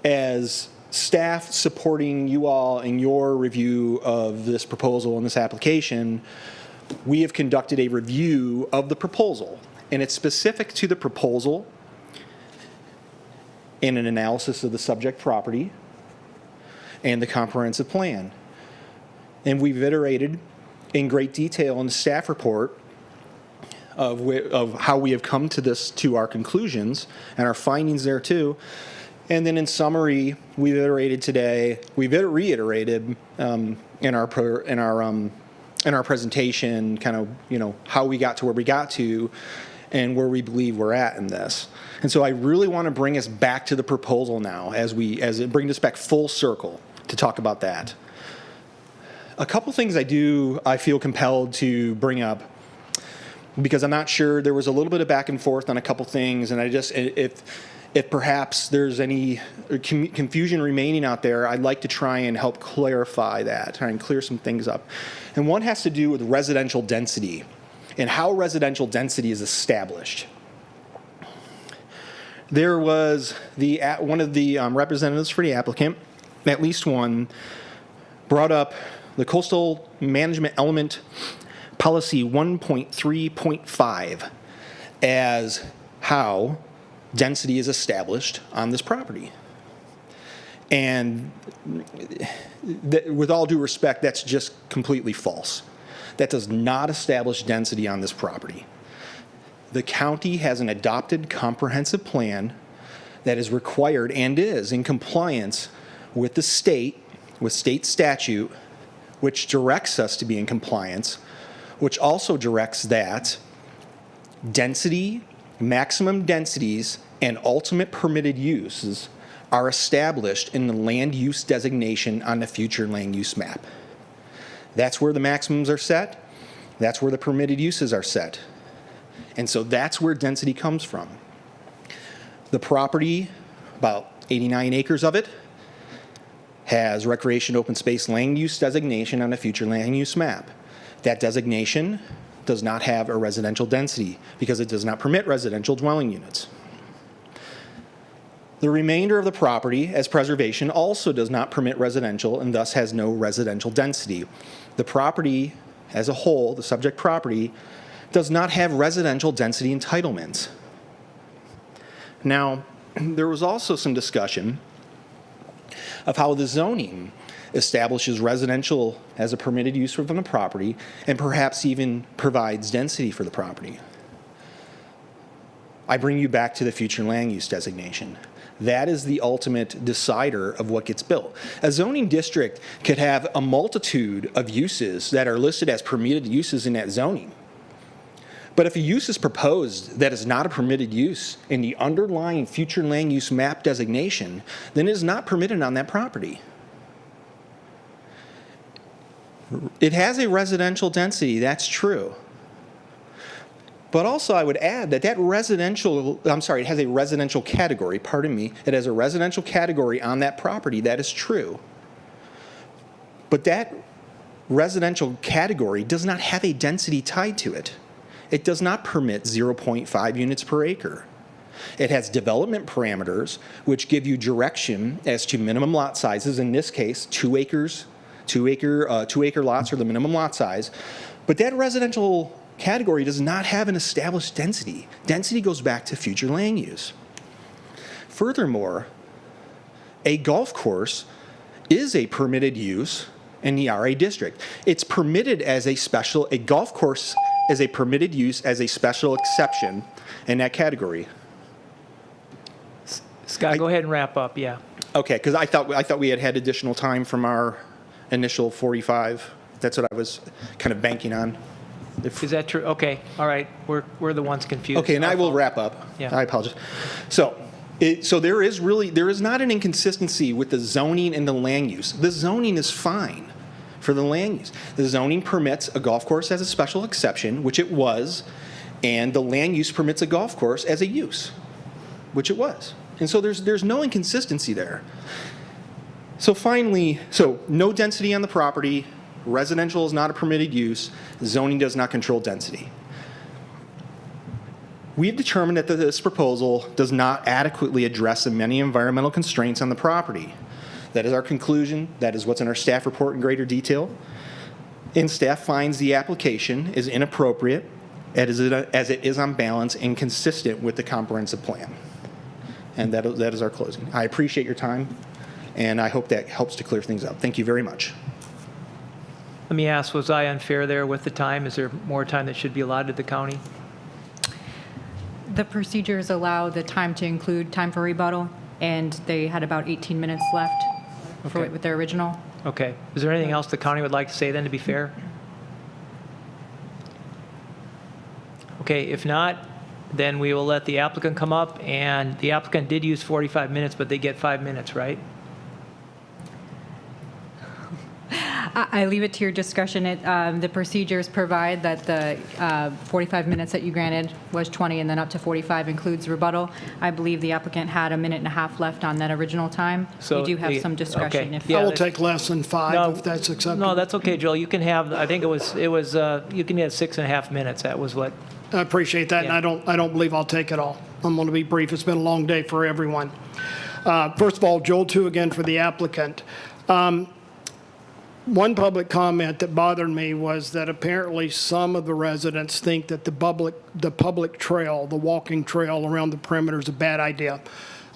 as staff supporting you all in your review of this proposal and this application, we have conducted a review of the proposal. And it's specific to the proposal and an analysis of the subject property and the comprehensive plan. And we've iterated in great detail in the staff report of how we have come to our conclusions and our findings there too. And then in summary, we've iterated today, we've reiterated in our presentation kind of, how we got to where we got to and where we believe we're at in this. And so I really want to bring us back to the proposal now as it brings us back full circle to talk about that. A couple things I feel compelled to bring up, because I'm not sure, there was a little bit of back and forth on a couple things, and if perhaps there's any confusion remaining out there, I'd like to try and help clarify that, try and clear some things up. And one has to do with residential density and how residential density is established. There was one of the representatives for the applicant, at least one, brought up the Coastal Management Element Policy 1.3.5 as how density is established on this property. And with all due respect, that's just completely false. That does not establish density on this property. The county has an adopted comprehensive plan that is required and is in compliance with the state, with state statute, which directs us to be in compliance, which also directs that density, maximum densities, and ultimate permitted uses are established in the land use designation on the future land use map. That's where the maximums are set. That's where the permitted uses are set. And so that's where density comes from. The property, about 89 acres of it, has recreation open space land use designation on a future land use map. That designation does not have a residential density because it does not permit residential dwelling units. The remainder of the property as preservation also does not permit residential and thus has no residential density. The property as a whole, the subject property, does not have residential density entitlements. Now, there was also some discussion of how the zoning establishes residential as a permitted use from the property and perhaps even provides density for the property. I bring you back to the future land use designation. That is the ultimate decider of what gets built. A zoning district could have a multitude of uses that are listed as permitted uses in that zoning. But if a use is proposed that is not a permitted use in the underlying future land use map designation, then it is not permitted on that property. It has a residential density, that's true. But also I would add that it has a residential category, pardon me. It has a residential category on that property, that is true. But that residential category does not have a density tied to it. It does not permit 0.5 units per acre. It has development parameters which give you direction as to minimum lot sizes, in this case 2 acres, 2 acre lots are the minimum lot size. But that residential category does not have an established density. Density goes back to future land use. Furthermore, a golf course is a permitted use in the RA district. It's permitted as a golf course is a permitted use as a special exception in that category. Scott, go ahead and wrap up, yeah. Okay, because I thought we had additional time from our initial 45. That's what I was kind of banking on. Is that true? Okay, all right. We're the ones confused. Okay, and I will wrap up. Yeah. I apologize. So there is not an inconsistency with the zoning and the land use. The zoning is fine for the land use. The zoning permits a golf course as a special exception, which it was, and the land use permits a golf course as a use, which it was. And so there's no inconsistency there. So finally, no density on the property, residential is not a permitted use. Zoning does not control density. We've determined that this proposal does not adequately address the many environmental constraints on the property. That is our conclusion. That is what's in our staff report in greater detail. And staff finds the application is inappropriate as it is on balance and consistent with the comprehensive plan. And that is our closing. I appreciate your time, and I hope that helps to clear things up. Thank you very much. Let me ask, was I unfair there with the time? Is there more time that should be allotted to the county? The procedures allow the time to include time for rebuttal, and they had about 18 minutes left with their original. Okay. Is there anything else the county would like to say then, to be fair? Okay, if not, then we will let the applicant come up, and the applicant did use 45 minutes, but they get 5 minutes, right? I leave it to your discussion. The procedures provide that the 45 minutes that you granted was 20, and then up to 45 includes rebuttal. I believe the applicant had a minute and a half left on that original time. So We do have some discussion. okay. If Yeah, I will take less than 5 if that's acceptable. No, that's okay, Joel. You can have, I think it was you can have 6.5 minutes. That was what. I appreciate that, and I don't believe I'll take it all. I'm going to be brief. It's been a long day for everyone. First of all, Joel Tu again for the applicant. One public comment that bothered me was that apparently some of the residents think that the public trail, the walking trail around the perimeter is a bad idea.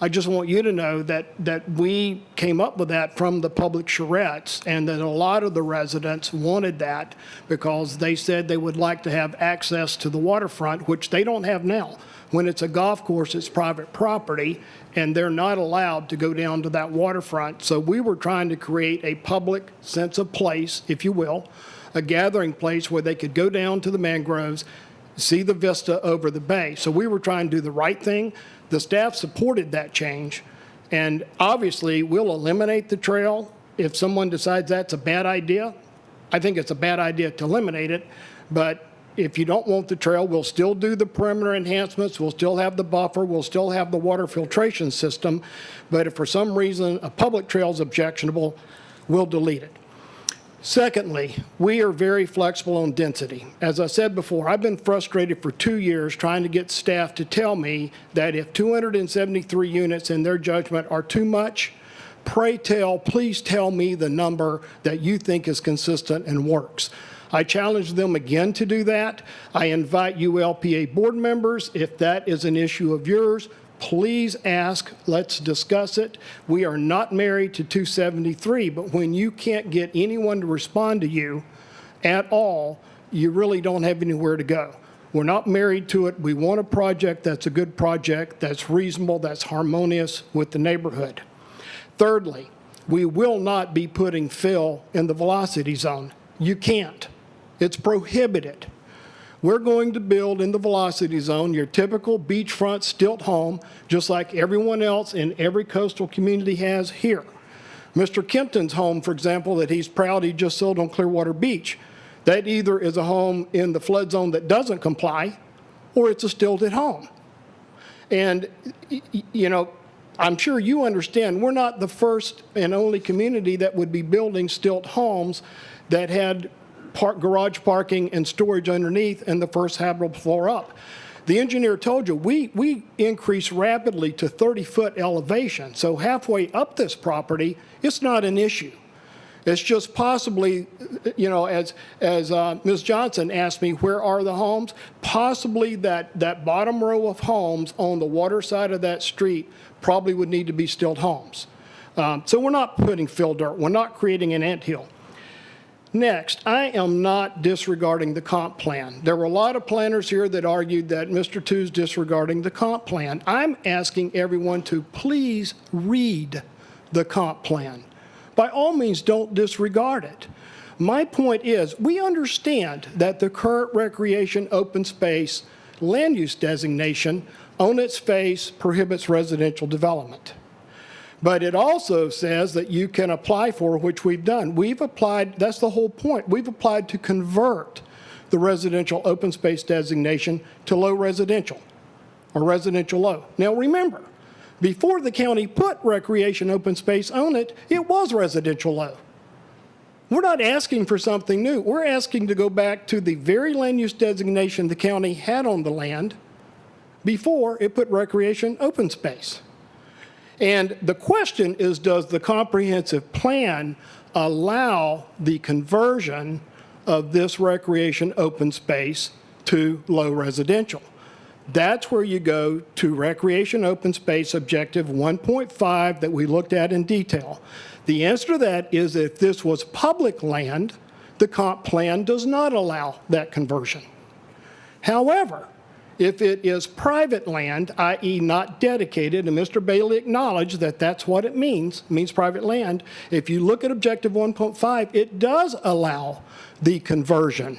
I just want you to know that we came up with that from the public charrettes, and that a lot of the residents wanted that because they said they would like to have access to the waterfront, which they don't have now. When it's a golf course, it's private property, and they're not allowed to go down to that waterfront. So we were trying to create a public sense of place, if you will, a gathering place where they could go down to the mangroves, see the vista over the bay. So we were trying to do the right thing. The staff supported that change, and obviously we'll eliminate the trail if someone decides that's a bad idea. I think it's a bad idea to eliminate it, but if you don't want the trail, we'll still do the perimeter enhancements, we'll still have the buffer, we'll still have the water filtration system, but if for some reason a public trail is objectionable, we'll delete it. Secondly, we are very flexible on density. As I said before, I've been frustrated for 2 years trying to get staff to tell me that if 273 units in their judgment are too much, please tell me the number that you think is consistent and works. I challenge them again to do that. I invite you LPA board members, if that is an issue of yours, please ask, let's discuss it. We are not married to 273, but when you can't get anyone to respond to you at all, you really don't have anywhere to go. We're not married to it. We want a project that's a good project, that's reasonable, that's harmonious with the neighborhood. Thirdly, we will not be putting fill in the velocity zone. You can't. It's prohibited. We're going to build in the velocity zone your typical beachfront stilt home, just like everyone else in every coastal community has here. Mr. Kempton's home, for example, that he's proud he just sold on Clearwater Beach, that either is a home in the flood zone that doesn't comply, or it's a stilted home. And, you know, I'm sure you understand, we're not the first and only community that would be building stilt homes that had garage parking and storage underneath and the first habitable floor up. The engineer told you, we increase rapidly to 30-foot elevation. So halfway up this property, it's not an issue. It's just possibly, you know, as Ms. Johnson asked me, where are the homes? Possibly that bottom row of homes on the water side of that street probably would need to be stilt homes. So we're not putting fill dirt. We're not creating an anthill. Next, I am not disregarding the comp plan. There were a lot of planners here that argued that Mr. Tu's disregarding the comp plan. I'm asking everyone to please read the comp plan. By all means, don't disregard it. My point is, we understand that the current recreation open space land use designation on its face prohibits residential development. But it also says that you can apply for, which we've done. We've applied, that's the whole point. We've applied to convert the residential open space designation to low residential, or residential low. Now remember, before the county put recreation open space on it, it was residential low. We're not asking for something new. We're asking to go back to the very land use designation the county had on the land before it put recreation open space. And the question is, does the comprehensive plan allow the conversion of this recreation open space to low residential? That's where you go to recreation open space objective 1.5 that we looked at in detail. The answer to that is if this was public land, the comp plan does not allow that conversion. However, if it is private land, i.e. not dedicated, and Mr. Bailey acknowledged that that's what it means private land, if you look at objective 1.5, it does allow the conversion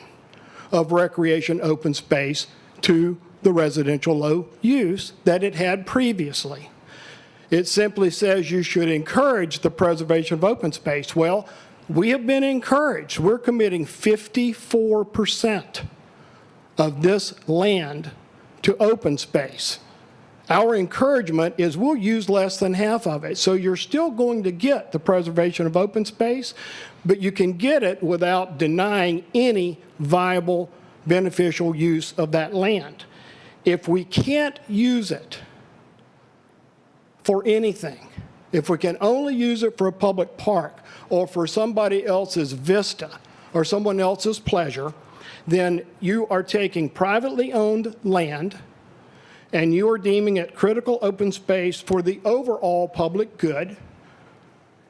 of recreation open space to the residential low use that it had previously. It simply says you should encourage the preservation of open space. Well, we have been encouraged. We're committing 54% of this land to open space. Our encouragement is we'll use less than half of it. So you're still going to get the preservation of open space, but you can get it without denying any viable, beneficial use of that land. If we can't use it for anything, if we can only use it for a public park or for somebody else's vista or someone else's pleasure, then you are taking privately owned land and you are deeming it critical open space for the overall public good.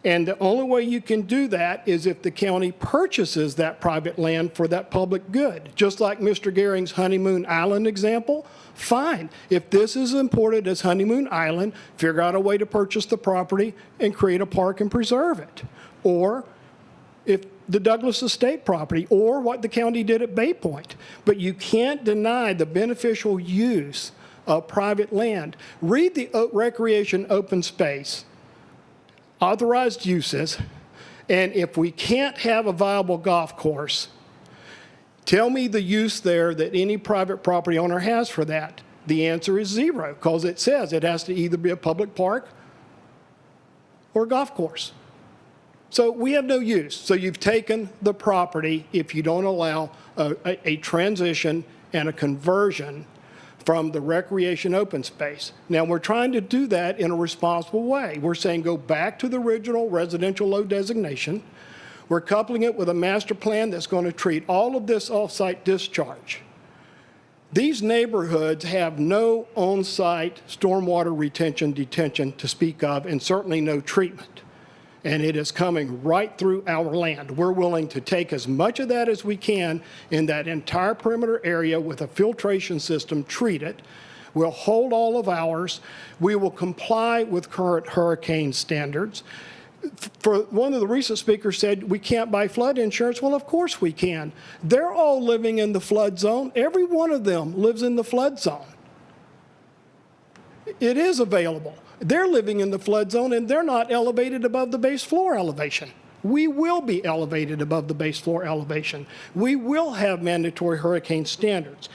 And the only way you can do that is if the county purchases that private land for that public good. Just like Mr. Gehring's Honeymoon Island example, fine. If this is imported as Honeymoon Island, figure out a way to purchase the property and create a park and preserve it. Or if the Douglas Estate property, or what the county did at Bay Point. But you can't deny the beneficial use of private land. Read the recreation open space authorized uses, and if we can't have a viable golf course, tell me the use there that any private property owner has for that. The answer is zero, because it says it has to either be a public park or a golf course. So we have no use. So you've taken the property if you don't allow a transition and a conversion from the recreation open space. Now, we're trying to do that in a responsible way. We're saying go back to the original residential low designation. We're coupling it with a master plan that's going to treat all of this off-site discharge. These neighborhoods have no on-site stormwater detention to speak of, and certainly no treatment. And it is coming right through our land. We're willing to take as much of that as we can in that entire perimeter area with a filtration system, treat it. We'll hold all of ours. We will comply with current hurricane standards. For one of the recent speakers said we can't buy flood insurance. Well, of course we can. They're all living in the flood zone. Every one of them lives in the flood zone. It is available. They're living in the flood zone and they're not elevated above the base floor elevation. We will be elevated above the base floor elevation. We will have mandatory hurricane standards.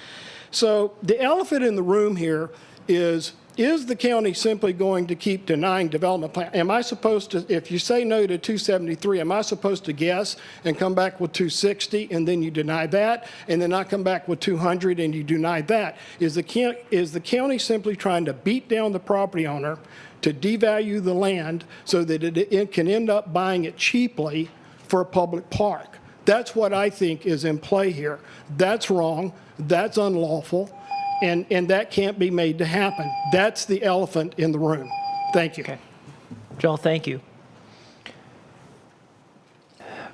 So the elephant in the room here is the county simply going to keep denying development plan? Am I supposed to, if you say no to 273, am I supposed to guess and come back with 260 and then you deny that, and then I come back with 200 and you deny that? Is the county simply trying to beat down the property owner to devalue the land so that it can end up buying it cheaply for a public park? That's what I think is in play here. That's wrong. That's unlawful. And that can't be made to happen. That's the elephant in the room. Thank you. Okay. Joel, thank you.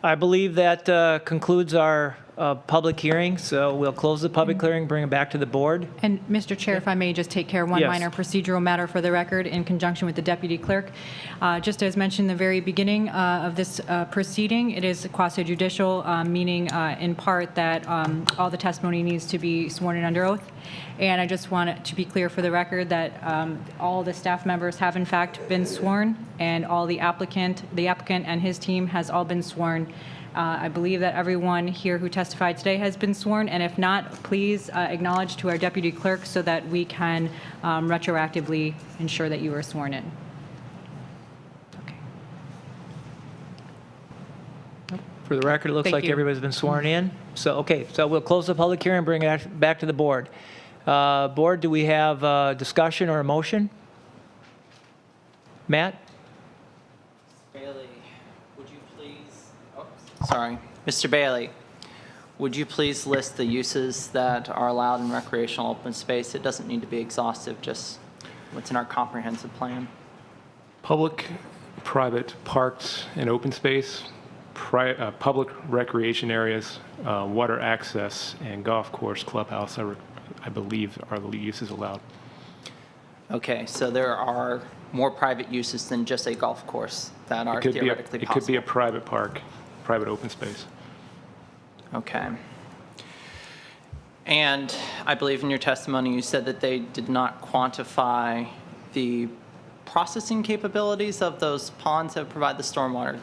I believe that concludes our public hearing, so we'll close the public hearing, bring it back to the board. And Mr. Chair, if I may just take care of one Yes. minor procedural matter for the record in conjunction with the deputy clerk. Just as mentioned in the very beginning of this proceeding, it is quasi-judicial, meaning in part that all the testimony needs to be sworn in under oath. And I just want it to be clear for the record that all the staff members have in fact been sworn, and all the applicant and his team has all been sworn. I believe that everyone here who testified today has been sworn, and if not, please acknowledge to our deputy clerk so that we can retroactively ensure that you are sworn in. Okay. For the record, it looks Thank like you. everybody's been sworn in. So, okay, so we'll close the public hearing and bring it back to the board. Board, do we have discussion or a motion? Matt? Bailey, would you please, sorry, Mr. Bailey, would you please list the uses that are allowed in recreational open space? It doesn't need to be exhaustive, just what's in our comprehensive plan. Public, private parks and open space, public recreation areas, water access, and golf course clubhouse, I believe are the uses allowed. Okay, so there are more private uses than just a golf course that are theoretically It possible. could be a private park, private open space. Okay. And I believe in your testimony you said that they did not quantify the processing capabilities of those ponds that provide the stormwater,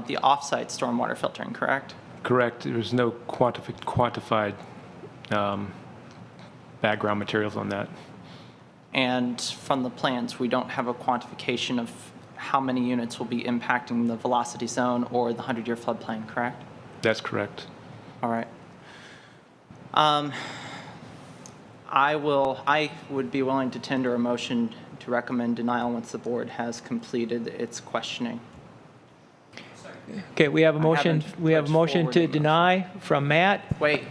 the off-site stormwater filtering, correct? Correct. There's no quantified background materials on that. And from the plans, we don't have a quantification of how many units will be impacting the velocity zone or the 100-year floodplain, correct? That's correct. All right. I would be willing to tender a motion to recommend denial once the board has completed its questioning. Okay, we have a I motion, haven't we have a pushed motion forward to the motion. deny from Matt. Wait,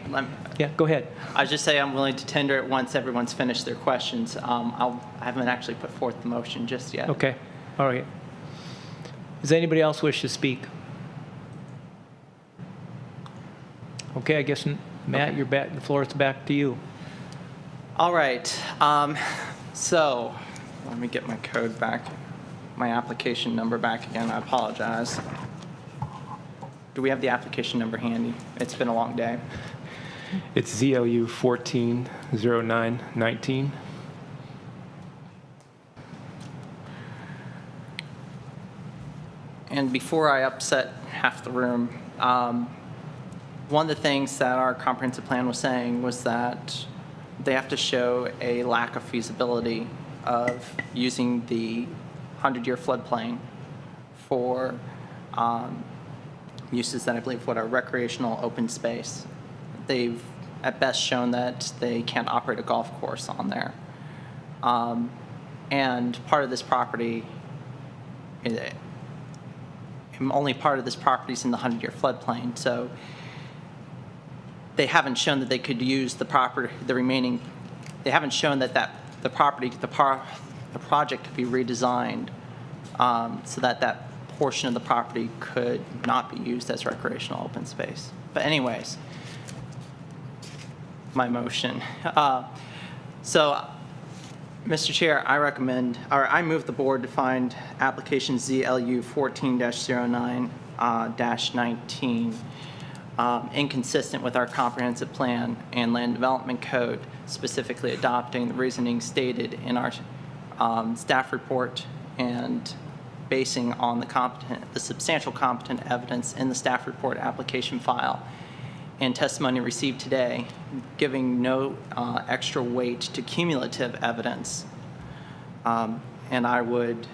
Yeah, go ahead. I just say I'm willing to tender it once everyone's finished their questions. I haven't actually put forth the motion just yet. Okay, all right. Does anybody else wish to speak? Okay, I guess, Matt, you're back, the floor is back to you. All right. So let me get my code back, my application number back again. I apologize. Do we have the application number handy? It's been a long day. It's ZLU 140919. And before I upset half the room, one of the things that our comprehensive plan was saying was that they have to show a lack of feasibility of using the 100-year floodplain for uses that I believe what are recreational open space. They've at best shown that they can't operate a golf course on there. And part of this property, only part of this property is in the 100-year floodplain, so they haven't shown that they could use the property, the remaining, they haven't shown that the property, the project could be redesigned so that that portion of the property could not be used as recreational open space. But anyways, my motion. So, Mr. Chair, I move the board to find application ZLU 14-09-19 inconsistent with our comprehensive plan and land development code, specifically adopting the reasoning stated in our staff report and basing on the substantial competent evidence in the staff report application file and testimony received today, giving no extra weight to cumulative evidence. And I would,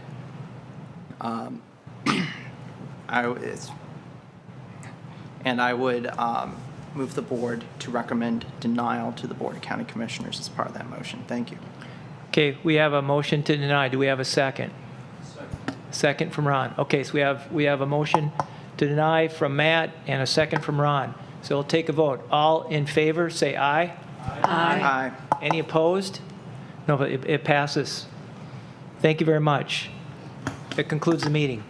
move the board to recommend denial to the Board of County Commissioners as part of that motion. Thank you. Okay, we have a motion to deny. Do we have a second? Second from Ron. Okay, so we have a motion to deny from Matt and a second from Ron. So we'll take a vote. All in favor, say aye. Aye. Any opposed? No, but it passes. Thank you very much. That concludes the meeting.